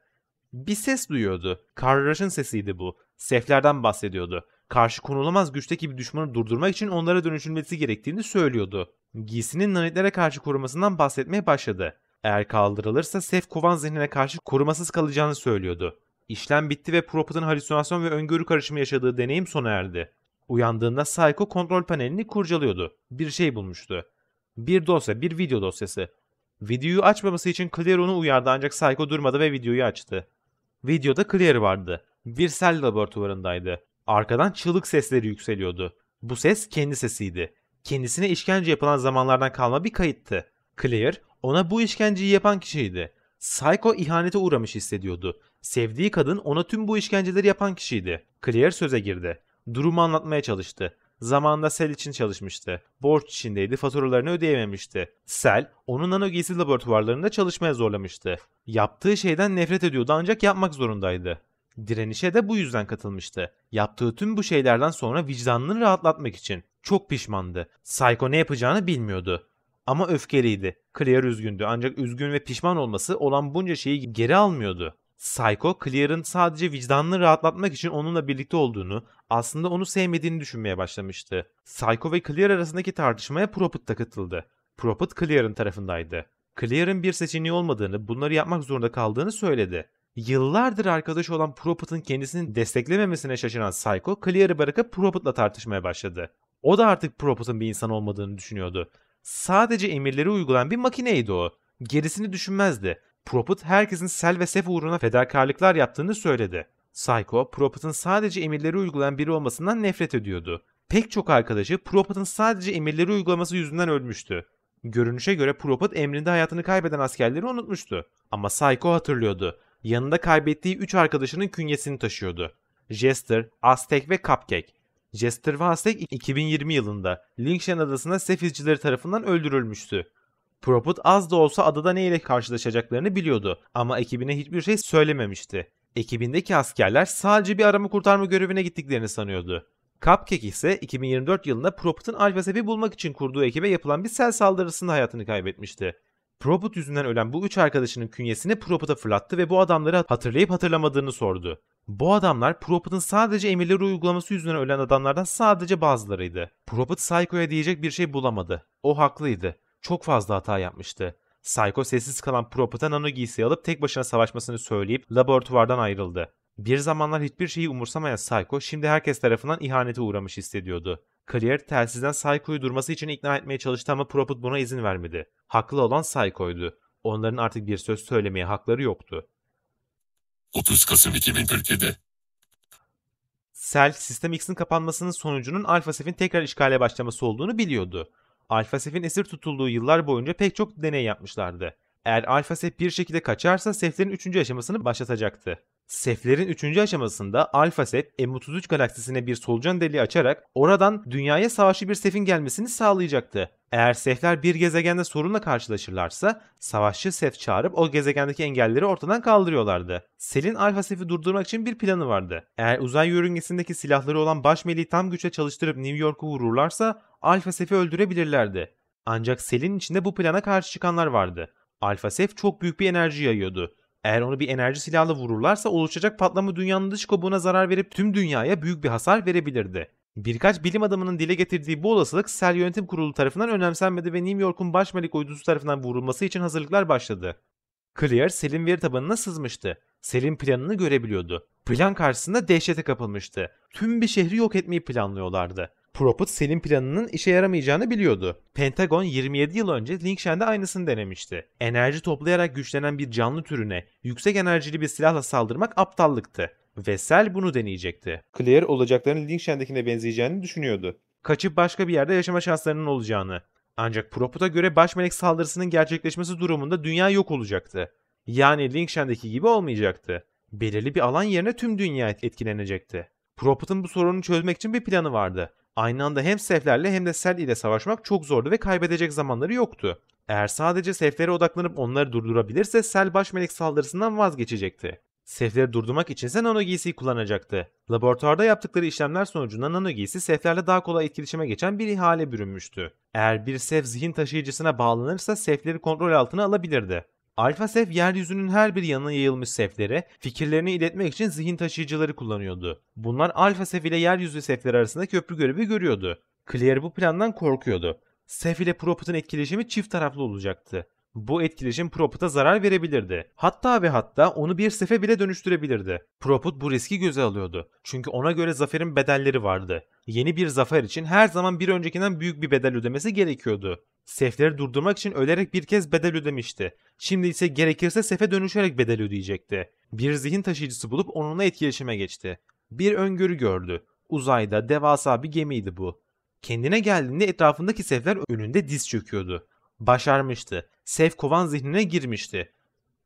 Bir ses duyuyordu. Karraş'ın sesiydi bu. Seflerden bahsediyordu. Karşı konulamaz güçteki bir düşmanı durdurmak için onlara dönüşülmesi gerektiğini söylüyordu. Giysinin nanitlere karşı korumasından bahsetmeye başladı. Eğer kaldırılırsa Seth kovan zihnine karşı korumasız kalacağını söylüyordu. İşlem bitti ve Prophet'ın halüsinasyon ve öngörü karışımı yaşadığı deneyim sona erdi. Uyandığında Psycho kontrol panelini kurcalıyordu. Bir şey bulmuştu. Bir dosya, bir video dosyası. Videoyu açmaması için Claire onu uyardı ancak Psycho durmadı ve videoyu açtı. Videoda Claire vardı. Bir sel laboratuvarındaydı. Arkadan çığlık sesleri yükseliyordu. Bu ses kendi sesiydi. Kendisine işkence yapılan zamanlardan kalma bir kayıttı. Claire, ona bu işkenceyi yapan kişiydi. Psycho ihanete uğramış hissediyordu. Sevdiği kadın ona tüm bu işkenceleri yapan kişiydi. Claire söze girdi. Durumu anlatmaya çalıştı. Zamanında Sel için çalışmıştı. Borç içindeydi, faturalarını ödeyememişti. Sel, onu nano giysi laboratuvarlarında çalışmaya zorlamıştı. Yaptığı şeyden nefret ediyordu ancak yapmak zorundaydı. Direnişe de bu yüzden katılmıştı. Yaptığı tüm bu şeylerden sonra vicdanını rahatlatmak için. Çok pişmandı. Psycho ne yapacağını bilmiyordu. Ama öfkeliydi. Claire üzgündü ancak üzgün ve pişman olması olan bunca şeyi geri almıyordu. Psycho, Claire'ın sadece vicdanını rahatlatmak için onunla birlikte olduğunu, aslında onu sevmediğini düşünmeye başlamıştı. Psycho ve Claire arasındaki tartışmaya Prophet da katıldı. Prophet Claire'ın tarafındaydı. Claire'ın bir seçeneği olmadığını, bunları yapmak zorunda kaldığını söyledi. Yıllardır arkadaş olan Prophet'ın kendisini desteklememesine şaşıran Psycho, Claire'ı bırakıp Prophet'la tartışmaya başladı. O da artık Prophet'ın bir insan olmadığını düşünüyordu. Sadece emirleri uygulayan bir makineydi o. Gerisini düşünmezdi. Prophet herkesin Sel ve Seth uğruna fedakarlıklar yaptığını söyledi. Psycho, Prophet'ın sadece emirleri uygulayan biri olmasından nefret ediyordu. Pek çok arkadaşı Prophet'ın sadece emirleri uygulaması yüzünden ölmüştü. Görünüşe göre Prophet emrinde hayatını kaybeden askerleri unutmuştu. Ama Psycho hatırlıyordu. Yanında kaybettiği 3 arkadaşının künyesini taşıyordu. Jester, Aztek ve Cupcake. Jester ve Aztek 2020 yılında Lingshan adasında Seth izcileri tarafından öldürülmüştü. Prophet az da olsa adada ne ile karşılaşacaklarını biliyordu ama ekibine hiçbir şey söylememişti. Ekibindeki askerler sadece bir arama kurtarma görevine gittiklerini sanıyordu. Cupcake ise 2024 yılında Prophet'ın Alpha Seph'i bulmak için kurduğu ekibe yapılan bir sel saldırısında hayatını kaybetmişti. Prophet yüzünden ölen bu 3 arkadaşının künyesini Prophet'a fırlattı ve bu adamları hatırlayıp hatırlamadığını sordu. Bu adamlar Prophet'ın sadece emirleri uygulaması yüzünden ölen adamlardan sadece bazılarıydı. Prophet Psycho'ya diyecek bir şey bulamadı. O haklıydı. Çok fazla hata yapmıştı. Psycho sessiz kalan Prophet'a nano giysi alıp tek başına savaşmasını söyleyip laboratuvardan ayrıldı. Bir zamanlar hiçbir şeyi umursamayan Psycho şimdi herkes tarafından ihanete uğramış hissediyordu. Claire telsizden Psycho'yu durması için ikna etmeye çalıştı ama Prophet buna izin vermedi. Haklı olan Psycho'ydu. Onların artık bir söz söylemeye hakları yoktu. 30 Kasım 2047. Cell, Sistem X'in kapanmasının sonucunun Alpha Seph'in tekrar işgale başlaması olduğunu biliyordu. Alpha Seph'in esir tutulduğu yıllar boyunca pek çok deney yapmışlardı. Eğer Alpha Seph bir şekilde kaçarsa Seph'lerin 3. aşamasını başlatacaktı. Seph'lerin 3. aşamasında Alpha Seph M33 galaksisine bir solucan deliği açarak oradan dünyaya savaşçı bir Seph'in gelmesini sağlayacaktı. Eğer Seph'ler bir gezegende sorunla karşılaşırlarsa savaşçı Seph çağırıp o gezegendeki engelleri ortadan kaldırıyorlardı. Cell'in Alpha Seph'i durdurmak için bir planı vardı. Eğer uzay yörüngesindeki silahları olan baş meleği tam güçle çalıştırıp New York'u vururlarsa Alpha Seph'i öldürebilirlerdi. Ancak Cell'in içinde bu plana karşı çıkanlar vardı. Alpha Seph çok büyük bir enerji yayıyordu. Eğer onu bir enerji silahla vururlarsa oluşacak patlama dünyanın dış kabuğuna zarar verip tüm dünyaya büyük bir hasar verebilirdi. Birkaç bilim adamının dile getirdiği bu olasılık Cell Yönetim Kurulu tarafından önemsenmedi ve New York'un baş melek uydusu tarafından vurulması için hazırlıklar başladı. Claire, Cell'in veri tabanına sızmıştı. Cell'in planını görebiliyordu. Plan karşısında dehşete kapılmıştı. Tüm bir şehri yok etmeyi planlıyorlardı. Prophet Cell'in planının işe yaramayacağını biliyordu. Pentagon 27 yıl önce Lingshan'da aynısını denemişti. Enerji toplayarak güçlenen bir canlı türüne yüksek enerjili bir silahla saldırmak aptallıktı. Ve Cell bunu deneyecekti. Claire olacaklarının Lingshan'dakine benzeyeceğini düşünüyordu. Kaçıp başka bir yerde yaşama şanslarının olacağını. Ancak Prophet'a göre baş melek saldırısının gerçekleşmesi durumunda dünya yok olacaktı. Yani Lingshan'daki gibi olmayacaktı. Belirli bir alan yerine tüm dünya etkilenecekti. Prophet'ın bu sorunu çözmek için bir planı vardı. Aynı anda hem Seph'lerle hem de Cell ile savaşmak çok zordu ve kaybedecek zamanları yoktu. Eğer sadece Seph'lere odaklanıp onları durdurabilirse Cell baş melek saldırısından vazgeçecekti. Seph'leri durdurmak içinse nano giysiyi kullanacaktı. Laboratuvarda yaptıkları işlemler sonucunda nano giysi Seph'lerle daha kolay etkileşime geçen bir hale bürünmüştü. Eğer bir Seph zihin taşıyıcısına bağlanırsa Seph'leri kontrol altına alabilirdi. Alpha Seph yeryüzünün her bir yanına yayılmış Seph'lere fikirlerini iletmek için zihin taşıyıcıları kullanıyordu. Bunlar Alpha Seph ile yeryüzü Seph'leri arasında köprü görevi görüyordu. Claire bu plandan korkuyordu. Seph ile Prophet'ın etkileşimi çift taraflı olacaktı. Bu etkileşim Proput'a zarar verebilirdi. Hatta ve hatta onu bir sefe bile dönüştürebilirdi. Proput bu riski göze alıyordu. Çünkü ona göre zaferin bedelleri vardı. Yeni bir zafer için her zaman bir öncekinden büyük bir bedel ödemesi gerekiyordu. Sefleri durdurmak için ölerek bir kez bedel ödemişti. Şimdi ise gerekirse sefe dönüşerek bedel ödeyecekti. Bir zihin taşıyıcısı bulup onunla etkileşime geçti. Bir öngörü gördü. Uzayda devasa bir gemiydi bu. Kendine geldiğinde etrafındaki sefler önünde diz çöküyordu. Başarmıştı. Sef kovan zihnine girmişti.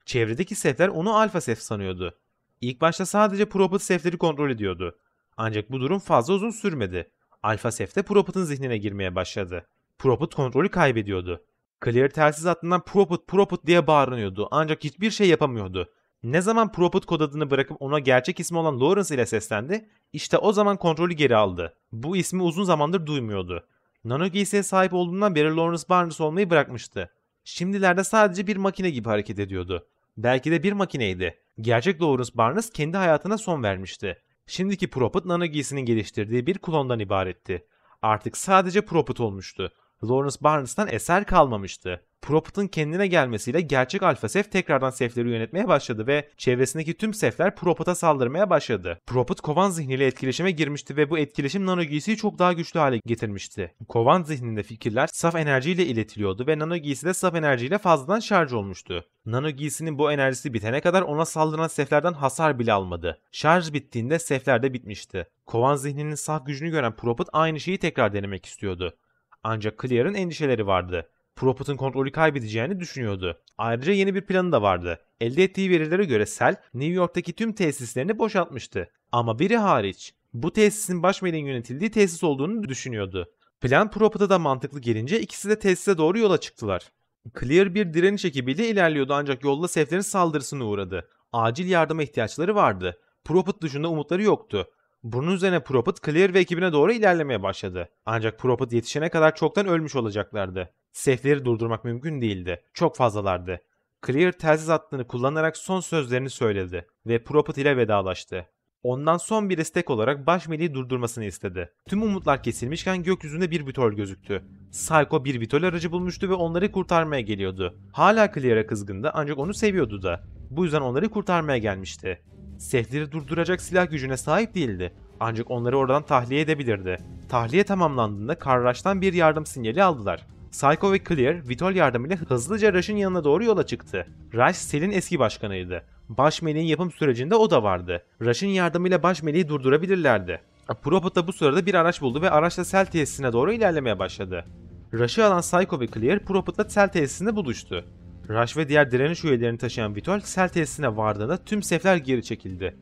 Çevredeki sefler onu alfa sef sanıyordu. İlk başta sadece Proput sefleri kontrol ediyordu. Ancak bu durum fazla uzun sürmedi. Alfa sef de Proput'un zihnine girmeye başladı. Proput kontrolü kaybediyordu. Clear telsiz hattından Proput diye bağırıyordu ancak hiçbir şey yapamıyordu. Ne zaman Proput kod adını bırakıp ona gerçek ismi olan Lawrence ile seslendi, işte o zaman kontrolü geri aldı. Bu ismi uzun zamandır duymuyordu. Nano giysiye sahip olduğundan beri Lawrence Barnes olmayı bırakmıştı. Şimdilerde sadece bir makine gibi hareket ediyordu. Belki de bir makineydi. Gerçek Lawrence Barnes kendi hayatına son vermişti. Şimdiki Proput nano giysinin geliştirdiği bir klondan ibaretti. Artık sadece Proput olmuştu. Lawrence Barnes'tan eser kalmamıştı. Proput'un kendine gelmesiyle gerçek Alpha Sef tekrardan sefleri yönetmeye başladı ve çevresindeki tüm sefler Proput'a saldırmaya başladı. Proput kovan zihniyle etkileşime girmişti ve bu etkileşim nano giysiyi çok daha güçlü hale getirmişti. Kovan zihninde fikirler saf enerjiyle iletiliyordu ve nano giysi de saf enerjiyle fazladan şarj olmuştu. Nano giysinin bu enerjisi bitene kadar ona saldıran seflerden hasar bile almadı. Şarj bittiğinde sefler de bitmişti. Kovan zihninin saf gücünü gören Proput aynı şeyi tekrar denemek istiyordu. Ancak Clear'ın endişeleri vardı. Proput'un kontrolü kaybedeceğini düşünüyordu. Ayrıca yeni bir planı da vardı. Elde ettiği verilere göre Cell, New York'taki tüm tesislerini boşaltmıştı. Ama biri hariç. Bu tesisin baş meleğin yönetildiği tesis olduğunu düşünüyordu. Plan Proput'a da mantıklı gelince ikisi de tesise doğru yola çıktılar. Clear bir direniş ekibiyle ilerliyordu ancak yolda seflerin saldırısına uğradı. Acil yardıma ihtiyaçları vardı. Proput dışında umutları yoktu. Bunun üzerine Proput, Clear ve ekibine doğru ilerlemeye başladı. Ancak Proput yetişene kadar çoktan ölmüş olacaklardı. Sefleri durdurmak mümkün değildi. Çok fazlalardı. Clear telsiz hattını kullanarak son sözlerini söyledi ve Proput ile vedalaştı. Ondan son bir istek olarak baş meleği durdurmasını istedi. Tüm umutlar kesilmişken gökyüzünde bir bitol gözüktü. Psycho bir bitol aracı bulmuştu ve onları kurtarmaya geliyordu. Hala Clear'a kızgındı ancak onu seviyordu da. Bu yüzden onları kurtarmaya gelmişti. Sefleri durduracak silah gücüne sahip değildi. Ancak onları oradan tahliye edebilirdi. Tahliye tamamlandığında Karraş'tan bir yardım sinyali aldılar. Psycho ve Clear, Vitol yardımıyla hızlıca Rush'ın yanına doğru yola çıktı. Rush, Cell'in eski başkanıydı. Baş meleğin yapım sürecinde o da vardı. Rush'ın yardımıyla baş meleği durdurabilirlerdi. Proput da bu sırada bir araç buldu ve araçla Cell tesisine doğru ilerlemeye başladı. Rush'ı alan Psycho ve Clear, Proput'la Cell tesisinde buluştu. Rush ve diğer direniş üyelerini taşıyan Vitol, Cell tesisine vardığında tüm sefler geri çekildi.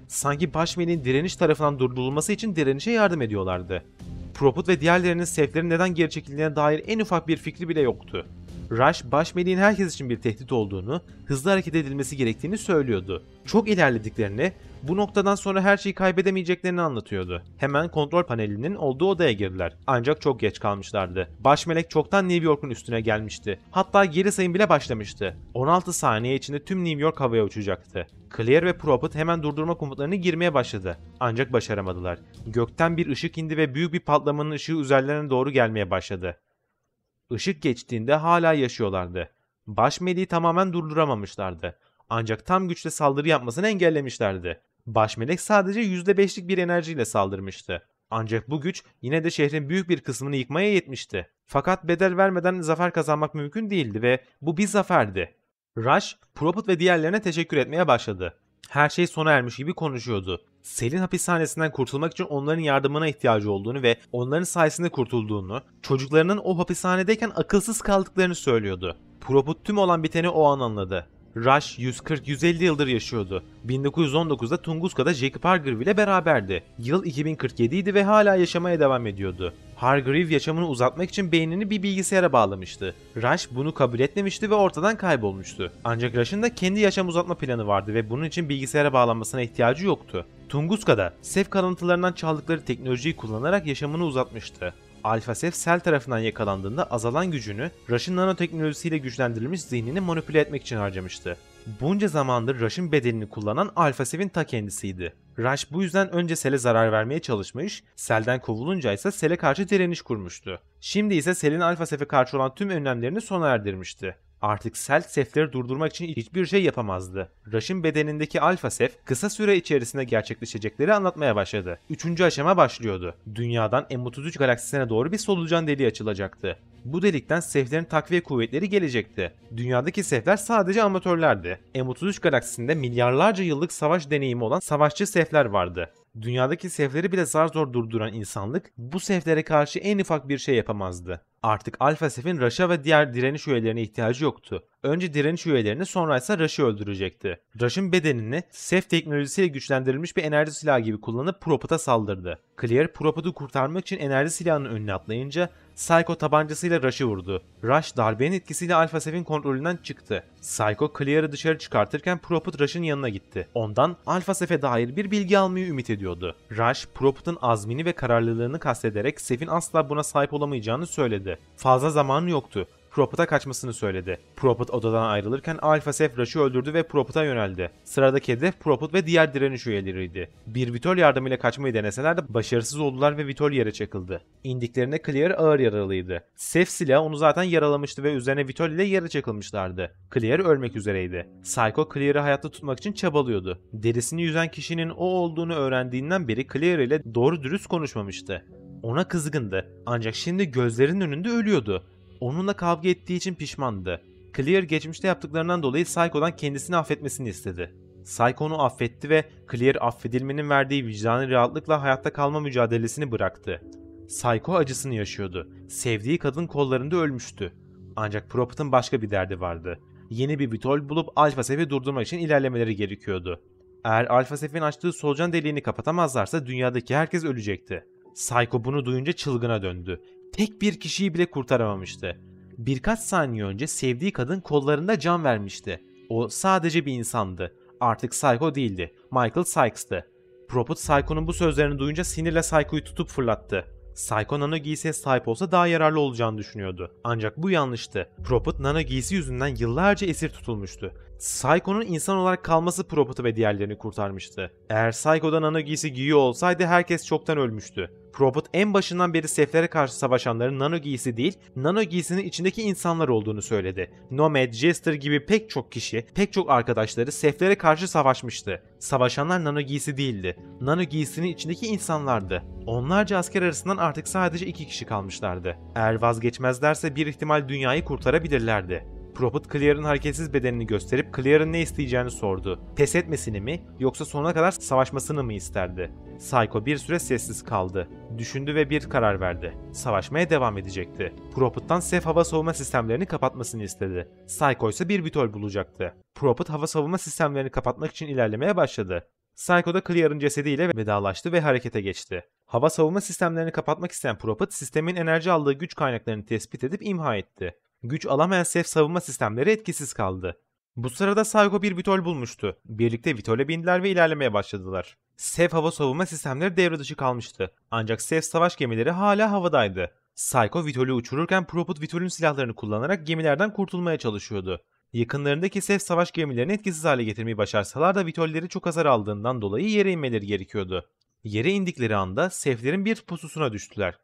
Sanki baş meleğin direniş tarafından durdurulması için direnişe yardım ediyorlardı. Proput ve diğerlerinin seflerin neden geri çekildiğine dair en ufak bir fikri bile yoktu. Rush, baş meleğin herkes için bir tehdit olduğunu, hızlı hareket edilmesi gerektiğini söylüyordu. Çok ilerlediklerini, bu noktadan sonra her şeyi kaybedemeyeceklerini anlatıyordu. Hemen kontrol panelinin olduğu odaya girdiler. Ancak çok geç kalmışlardı. Baş melek çoktan New York'un üstüne gelmişti. Hatta geri sayım bile başlamıştı. 16 saniye içinde tüm New York havaya uçacaktı. Clear ve Proput hemen durdurma komutlarını girmeye başladı. Ancak başaramadılar. Gökten bir ışık indi ve büyük bir patlamanın ışığı üzerlerine doğru gelmeye başladı. Işık geçtiğinde hala yaşıyorlardı. Baş meleği tamamen durduramamışlardı. Ancak tam güçle saldırı yapmasını engellemişlerdi. Baş melek sadece %5'lik bir enerjiyle saldırmıştı. Ancak bu güç yine de şehrin büyük bir kısmını yıkmaya yetmişti. Fakat bedel vermeden zafer kazanmak mümkün değildi ve bu bir zaferdi. Rush, Proput ve diğerlerine teşekkür etmeye başladı. Her şey sona ermiş gibi konuşuyordu. Cell'in hapishanesinden kurtulmak için onların yardımına ihtiyacı olduğunu ve onların sayesinde kurtulduğunu, çocuklarının o hapishanedeyken akılsız kaldıklarını söylüyordu. Proput tüm olan biteni o an anladı. Rush 140-150 yıldır yaşıyordu. 1919'da Tunguska'da Jacob Hargreave ile beraberdi. Yıl 2047 idi ve hala yaşamaya devam ediyordu. Hargreave yaşamını uzatmak için beynini bir bilgisayara bağlamıştı. Rush bunu kabul etmemişti ve ortadan kaybolmuştu. Ancak Rush'ın da kendi yaşam uzatma planı vardı ve bunun için bilgisayara bağlanmasına ihtiyacı yoktu. Tunguska'da Sef kalıntılarından çaldıkları teknolojiyi kullanarak yaşamını uzatmıştı. Alpha Sef Cell tarafından yakalandığında azalan gücünü Rush'ın nanoteknolojisiyle güçlendirilmiş zihnini manipüle etmek için harcamıştı. Bunca zamandır Rush'ın bedenini kullanan Alpha Sef'in ta kendisiydi. Rush bu yüzden önce Cell'e zarar vermeye çalışmış, Cell'den kovulunca ise Cell'e karşı direniş kurmuştu. Şimdi ise Cell'in Alpha Sef'e karşı olan tüm önlemlerini sona erdirmişti. Artık Celt Sef'leri durdurmak için hiçbir şey yapamazdı. Rush'ın bedenindeki Alpha Sef kısa süre içerisinde gerçekleşecekleri anlatmaya başladı. 3. aşama başlıyordu. Dünyadan M33 galaksisine doğru bir solucan deliği açılacaktı. Bu delikten Sef'lerin takviye kuvvetleri gelecekti. Dünyadaki Sef'ler sadece amatörlerdi. M33 galaksisinde milyarlarca yıllık savaş deneyimi olan savaşçı Sef'ler vardı. Dünyadaki Sef'leri bile zar zor durduran insanlık bu Sef'lere karşı en ufak bir şey yapamazdı. Artık Alpha Sef'in Rush'a ve diğer direniş üyelerine ihtiyacı yoktu. Önce direniş üyelerini, sonra ise Rush'ı öldürecekti. Rush'ın bedenini Sef teknolojisiyle güçlendirilmiş bir enerji silahı gibi kullanıp Prophet'a saldırdı. Clear, Prophet'u kurtarmak için enerji silahının önüne atlayınca Psycho tabancasıyla Rush'ı vurdu. Rush darbenin etkisiyle Alpha Sef'in kontrolünden çıktı. Psycho Clear'ı dışarı çıkartırken Prophet Rush'ın yanına gitti. Ondan Alpha Sef'e dair bir bilgi almayı ümit ediyordu. Rush, Prophet'ın azmini ve kararlılığını kastederek Sef'in asla buna sahip olamayacağını söyledi. Fazla zamanı yoktu. Prophet'a kaçmasını söyledi. Prophet odadan ayrılırken Alpha Sef Rush'ı öldürdü ve Prophet'a yöneldi. Sıradaki hedef Prophet ve diğer direniş üyeleriydi. Bir Vitol yardımıyla kaçmayı deneseler de başarısız oldular ve Vitol yere çakıldı. İndiklerinde Clear ağır yaralıydı. Sef silahı onu zaten yaralamıştı ve üzerine Vitol ile yere çakılmışlardı. Clear ölmek üzereydi. Psycho Clear'ı hayatta tutmak için çabalıyordu. Derisini yüzen kişinin o olduğunu öğrendiğinden beri Clear ile doğru dürüst konuşmamıştı. Ona kızgındı, ancak şimdi gözlerinin önünde ölüyordu. Onunla kavga ettiği için pişmandı. Clear geçmişte yaptıklarından dolayı Psycho'dan kendisini affetmesini istedi. Psycho onu affetti ve Clear affedilmenin verdiği vicdani rahatlıkla hayatta kalma mücadelesini bıraktı. Psycho acısını yaşıyordu. Sevdiği kadın kollarında ölmüştü. Ancak Prophet'ın başka bir derdi vardı. Yeni bir Vitol bulup Alpha Sef'i durdurmak için ilerlemeleri gerekiyordu. Eğer Alpha Sef'in açtığı solucan deliğini kapatamazlarsa dünyadaki herkes ölecekti. Psycho bunu duyunca çılgına döndü. Tek bir kişiyi bile kurtaramamıştı. Birkaç saniye önce sevdiği kadın kollarında can vermişti. O sadece bir insandı. Artık Psycho değildi. Michael Sykes'tı. Prophet Psycho'nun bu sözlerini duyunca sinirle Psycho'yu tutup fırlattı. Psycho nano giysiye sahip olsa daha yararlı olacağını düşünüyordu. Ancak bu yanlıştı. Prophet nano giysi yüzünden yıllarca esir tutulmuştu. Psycho'nun insan olarak kalması Prophet'ı ve diğerlerini kurtarmıştı. Eğer Psycho'da nano giysi giyiyor olsaydı herkes çoktan ölmüştü. Prophet en başından beri Sef'lere karşı savaşanların nano giysi değil, nano giysinin içindeki insanlar olduğunu söyledi. Nomad, Jester gibi pek çok kişi, pek çok arkadaşları Sef'lere karşı savaşmıştı. Savaşanlar nano giysi değildi. Nano giysinin içindeki insanlardı. Onlarca asker arasından artık sadece 2 kişi kalmışlardı. Eğer vazgeçmezlerse bir ihtimal dünyayı kurtarabilirlerdi. Prophet Clear'ın hareketsiz bedenini gösterip Clear'ın ne isteyeceğini sordu. Pes etmesini mi yoksa sonuna kadar savaşmasını mı isterdi? Psycho bir süre sessiz kaldı. Düşündü ve bir karar verdi. Savaşmaya devam edecekti. Prophet'tan Sef hava savunma sistemlerini kapatmasını istedi. Psycho ise bir Vitol bulacaktı. Prophet hava savunma sistemlerini kapatmak için ilerlemeye başladı. Psycho da Clear'ın cesediyle vedalaştı ve harekete geçti. Hava savunma sistemlerini kapatmak isteyen Prophet sistemin enerji aldığı güç kaynaklarını tespit edip imha etti. Güç alamayan Sef savunma sistemleri etkisiz kaldı. Bu sırada Psycho bir Vitol bulmuştu. Birlikte Vitol'e bindiler ve ilerlemeye başladılar. Sef hava savunma sistemleri devre dışı kalmıştı. Ancak Sef savaş gemileri hala havadaydı. Psycho Vitol'ü uçururken Prophet Vitol'ün silahlarını kullanarak gemilerden kurtulmaya çalışıyordu. Yakınlarındaki Sef savaş gemilerini etkisiz hale getirmeyi başarsalar da Vitol'leri çok hasar aldığından dolayı yere inmeleri gerekiyordu. Yere indikleri anda Sef'lerin bir pususuna düştüler.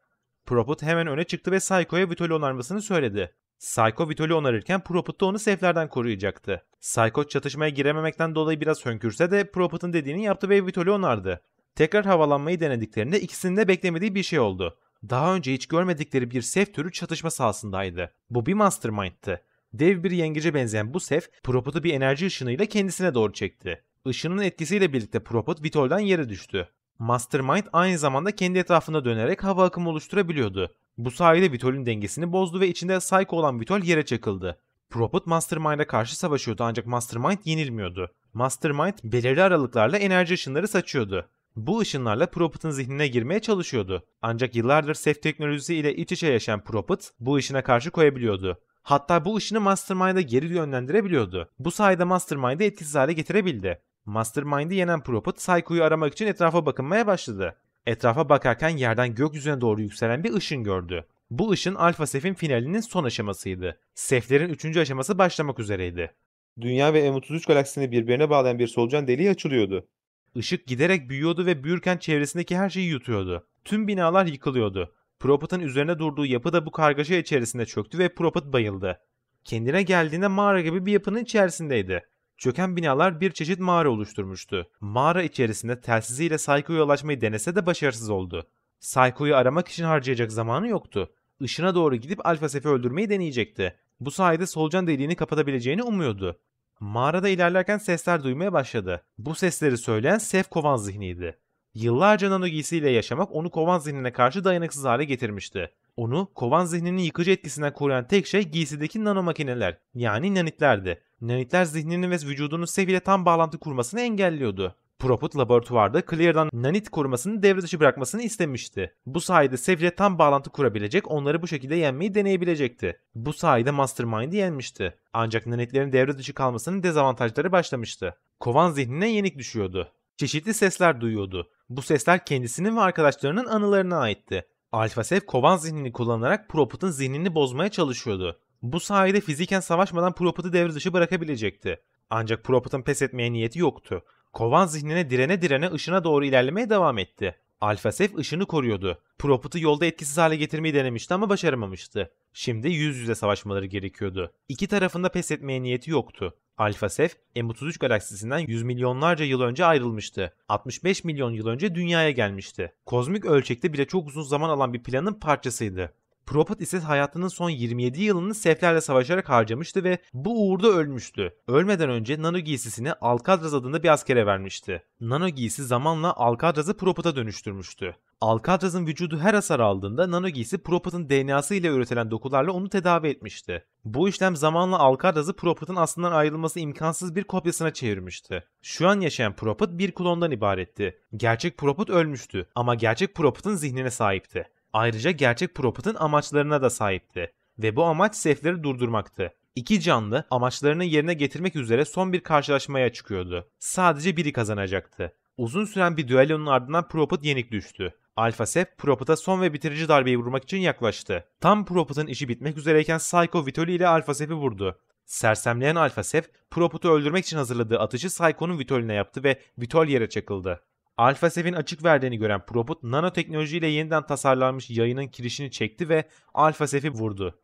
Prophet hemen öne çıktı ve Psycho'ya Vitol'ü onarmasını söyledi. Psycho Vitol'ü onarırken Prophet da onu Sef'lerden koruyacaktı. Psycho çatışmaya girememekten dolayı biraz hönkürse de Prophet'ın dediğini yaptı ve Vitol'ü onardı. Tekrar havalanmayı denediklerinde ikisinin de beklemediği bir şey oldu. Daha önce hiç görmedikleri bir Sef türü çatışma sahasındaydı. Bu bir Mastermind'tı. Dev bir yengece benzeyen bu Sef, Prophet'ı bir enerji ışınıyla kendisine doğru çekti. Işının etkisiyle birlikte Prophet Vitol'den yere düştü. Mastermind aynı zamanda kendi etrafında dönerek hava akımı oluşturabiliyordu. Bu sayede Vitol'ün dengesini bozdu ve içinde Psycho olan Vitol yere çakıldı. Prophet Mastermind'a karşı savaşıyordu ancak Mastermind yenilmiyordu. Mastermind belirli aralıklarla enerji ışınları saçıyordu. Bu ışınlarla Prophet'ın zihnine girmeye çalışıyordu. Ancak yıllardır Sef teknolojisi ile iç içe yaşayan Prophet bu ışına karşı koyabiliyordu. Hatta bu ışını Mastermind'a geri yönlendirebiliyordu. Bu sayede Mastermind'ı etkisiz hale getirebildi. Mastermind'i yenen Prophet Psycho'yu aramak için etrafa bakınmaya başladı. Etrafa bakarken yerden gökyüzüne doğru yükselen bir ışın gördü. Bu ışın Alpha Sef'in finalinin son aşamasıydı. Sef'lerin 3. aşaması başlamak üzereydi. Dünya ve M33 galaksisini birbirine bağlayan bir solucan deliği açılıyordu. Işık giderek büyüyordu ve büyürken çevresindeki her şeyi yutuyordu. Tüm binalar yıkılıyordu. Prophet'ın üzerine durduğu yapı da bu kargaşa içerisinde çöktü ve Prophet bayıldı. Kendine geldiğinde mağara gibi bir yapının içerisindeydi. Çöken binalar bir çeşit mağara oluşturmuştu. Mağara içerisinde telsiziyle Psycho'ya ulaşmayı denese de başarısız oldu. Psycho'yu aramak için harcayacak zamanı yoktu. Işına doğru gidip Alpha Sef'i öldürmeyi deneyecekti. Bu sayede solucan deliğini kapatabileceğini umuyordu. Mağarada ilerlerken sesler duymaya başladı. Bu sesleri söyleyen Sef kovan zihniydi. Yıllarca nano giysiyle yaşamak onu kovan zihnine karşı dayanıksız hale getirmişti. Onu kovan zihninin yıkıcı etkisinden koruyan tek şey giysideki nano makineler, yani nanitlerdi. Nanitler zihninin ve vücudunun Sef ile tam bağlantı kurmasını engelliyordu. Proput laboratuvarda Clear'dan nanit korumasını devre dışı bırakmasını istemişti. Bu sayede Sef ile tam bağlantı kurabilecek, onları bu şekilde yenmeyi deneyebilecekti. Bu sayede Mastermind'i yenmişti. Ancak nanitlerin devre dışı kalmasının dezavantajları başlamıştı. Kovan zihnine yenik düşüyordu. Çeşitli sesler duyuyordu. Bu sesler kendisinin ve arkadaşlarının anılarına aitti. Alpha Sef kovan zihnini kullanarak Proput'un zihnini bozmaya çalışıyordu. Bu sayede fiziken savaşmadan Proput'u devre dışı bırakabilecekti. Ancak Proput'un pes etmeye niyeti yoktu. Kovan zihnine direne direne ışına doğru ilerlemeye devam etti. Alpha Sef ışını koruyordu. Proput'u yolda etkisiz hale getirmeyi denemişti ama başaramamıştı. Şimdi yüz yüze savaşmaları gerekiyordu. İki tarafında pes etmeye niyeti yoktu. Alpha Sef, M33 galaksisinden yüz milyonlarca yıl önce ayrılmıştı. 65 milyon yıl önce dünyaya gelmişti. Kozmik ölçekte bile çok uzun zaman alan bir planın parçasıydı. Proput ise hayatının son 27 yılını Seflerle savaşarak harcamıştı ve bu uğurda ölmüştü. Ölmeden önce nano giysisini Alcatraz adında bir askere vermişti. Nano giysi zamanla Alcatraz'ı Proput'a dönüştürmüştü. Alcatraz'ın vücudu her hasar aldığında nano giysi Proput'un DNA'sı ile üretilen dokularla onu tedavi etmişti. Bu işlem zamanla Alcatraz'ı Proput'un aslından ayrılması imkansız bir kopyasına çevirmişti. Şu an yaşayan Proput bir klondan ibaretti. Gerçek Proput ölmüştü ama gerçek Proput'un zihnine sahipti. Ayrıca gerçek Proput'un amaçlarına da sahipti ve bu amaç Sefleri durdurmaktı. İki canlı amaçlarını yerine getirmek üzere son bir karşılaşmaya çıkıyordu. Sadece biri kazanacaktı. Uzun süren bir düellonun ardından Proput yenik düştü. Alpha Sef Proput'a son ve bitirici darbeyi vurmak için yaklaştı. Tam Proput'un işi bitmek üzereyken Psycho Vitoli ile Alpha Sef'i vurdu. Sersemleyen Alpha Sef Proput'u öldürmek için hazırladığı atışı Psycho'nun Vitoli'ne yaptı ve Vitol yere çakıldı. Alpha Sef'in açık verdiğini gören Proput nanoteknolojiyle yeniden tasarlanmış yayının kirişini çekti ve Alpha Sef'i vurdu.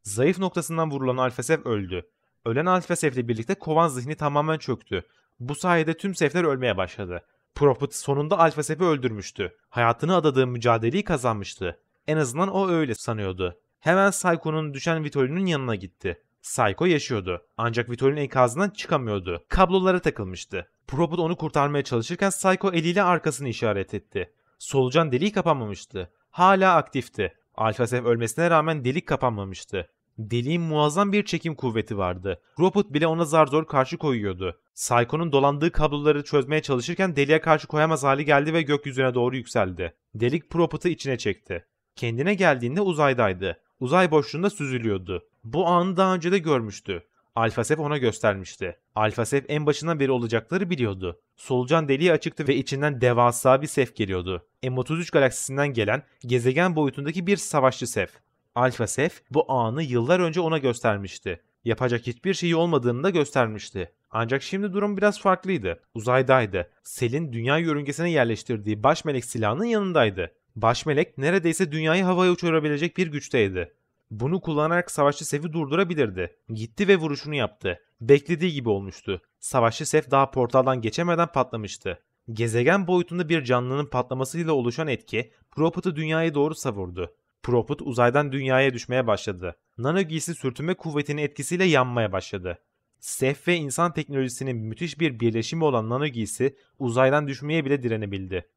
Zayıf noktasından vurulan Alpha Sef öldü. Ölen Alpha Sef ile birlikte kovan zihni tamamen çöktü. Bu sayede tüm Sefler ölmeye başladı. Proput sonunda Alpha Sef'i öldürmüştü. Hayatını adadığı mücadeleyi kazanmıştı. En azından o öyle sanıyordu. Hemen Psycho'nun düşen Vitoli'nin yanına gitti. Psycho yaşıyordu. Ancak Vitoli'nin enkazından çıkamıyordu. Kablolara takılmıştı. Proput onu kurtarmaya çalışırken Psycho eliyle arkasını işaret etti. Solucan deliği kapanmamıştı. Hala aktifti. Alpha Sef ölmesine rağmen delik kapanmamıştı. Deliğin muazzam bir çekim kuvveti vardı. Proput bile ona zar zor karşı koyuyordu. Psycho'nun dolandığı kabloları çözmeye çalışırken deliğe karşı koyamaz hali geldi ve gökyüzüne doğru yükseldi. Delik Proput'u içine çekti. Kendine geldiğinde uzaydaydı. Uzay boşluğunda süzülüyordu. Bu anı daha önce de görmüştü. Alpha Sef ona göstermişti. Alpha Sef en başından beri olacakları biliyordu. Solucan deliği açıktı ve içinden devasa bir Sef geliyordu. M33 galaksisinden gelen gezegen boyutundaki bir savaşçı Sef. Alpha Sef bu anı yıllar önce ona göstermişti. Yapacak hiçbir şeyi olmadığını da göstermişti. Ancak şimdi durum biraz farklıydı. Uzaydaydı. Sel'in dünya yörüngesine yerleştirdiği baş melek silahının yanındaydı. Baş melek neredeyse dünyayı havaya uçurabilecek bir güçteydi. Bunu kullanarak savaşçı Sef'i durdurabilirdi. Gitti ve vuruşunu yaptı. Beklediği gibi olmuştu. Savaşçı Sef daha portaldan geçemeden patlamıştı. Gezegen boyutunda bir canlının patlamasıyla oluşan etki Proput'u dünyaya doğru savurdu. Proput uzaydan dünyaya düşmeye başladı. Nano giysi sürtünme kuvvetinin etkisiyle yanmaya başladı. Sef ve insan teknolojisinin müthiş bir birleşimi olan nano giysi uzaydan düşmeye bile direnebildi.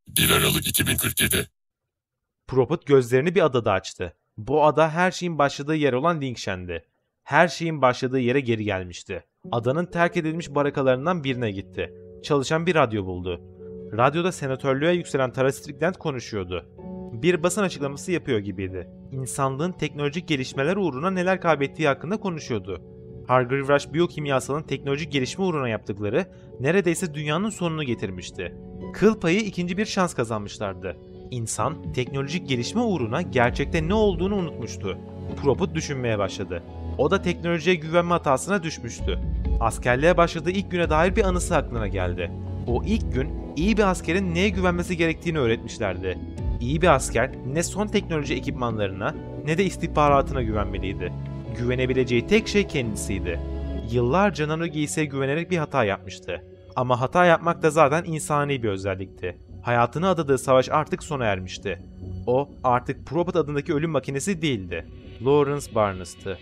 1 Aralık 2047. Proput gözlerini bir adada açtı. Bu ada her şeyin başladığı yer olan Lingshen'di. Her şeyin başladığı yere geri gelmişti. Adanın terk edilmiş barakalarından birine gitti. Çalışan bir radyo buldu. Radyoda senatörlüğe yükselen Tara Strickland konuşuyordu. Bir basın açıklaması yapıyor gibiydi. İnsanlığın teknolojik gelişmeler uğruna neler kaybettiği hakkında konuşuyordu. Hargreave Rush biyokimyasalın teknolojik gelişme uğruna yaptıkları neredeyse dünyanın sonunu getirmişti. Kıl payı ikinci bir şans kazanmışlardı. İnsan teknolojik gelişme uğruna gerçekte ne olduğunu unutmuştu. Proput düşünmeye başladı. O da teknolojiye güvenme hatasına düşmüştü. Askerliğe başladığı ilk güne dair bir anısı aklına geldi. O ilk gün iyi bir askerin neye güvenmesi gerektiğini öğretmişlerdi. İyi bir asker ne son teknoloji ekipmanlarına ne de istihbaratına güvenmeliydi. Güvenebileceği tek şey kendisiydi. Yıllarca Nano giysiye güvenerek bir hata yapmıştı. Ama hata yapmak da zaten insani bir özellikti. Hayatını adadığı savaş artık sona ermişti. O artık Probot adındaki ölüm makinesi değildi. Lawrence Barnes'tı.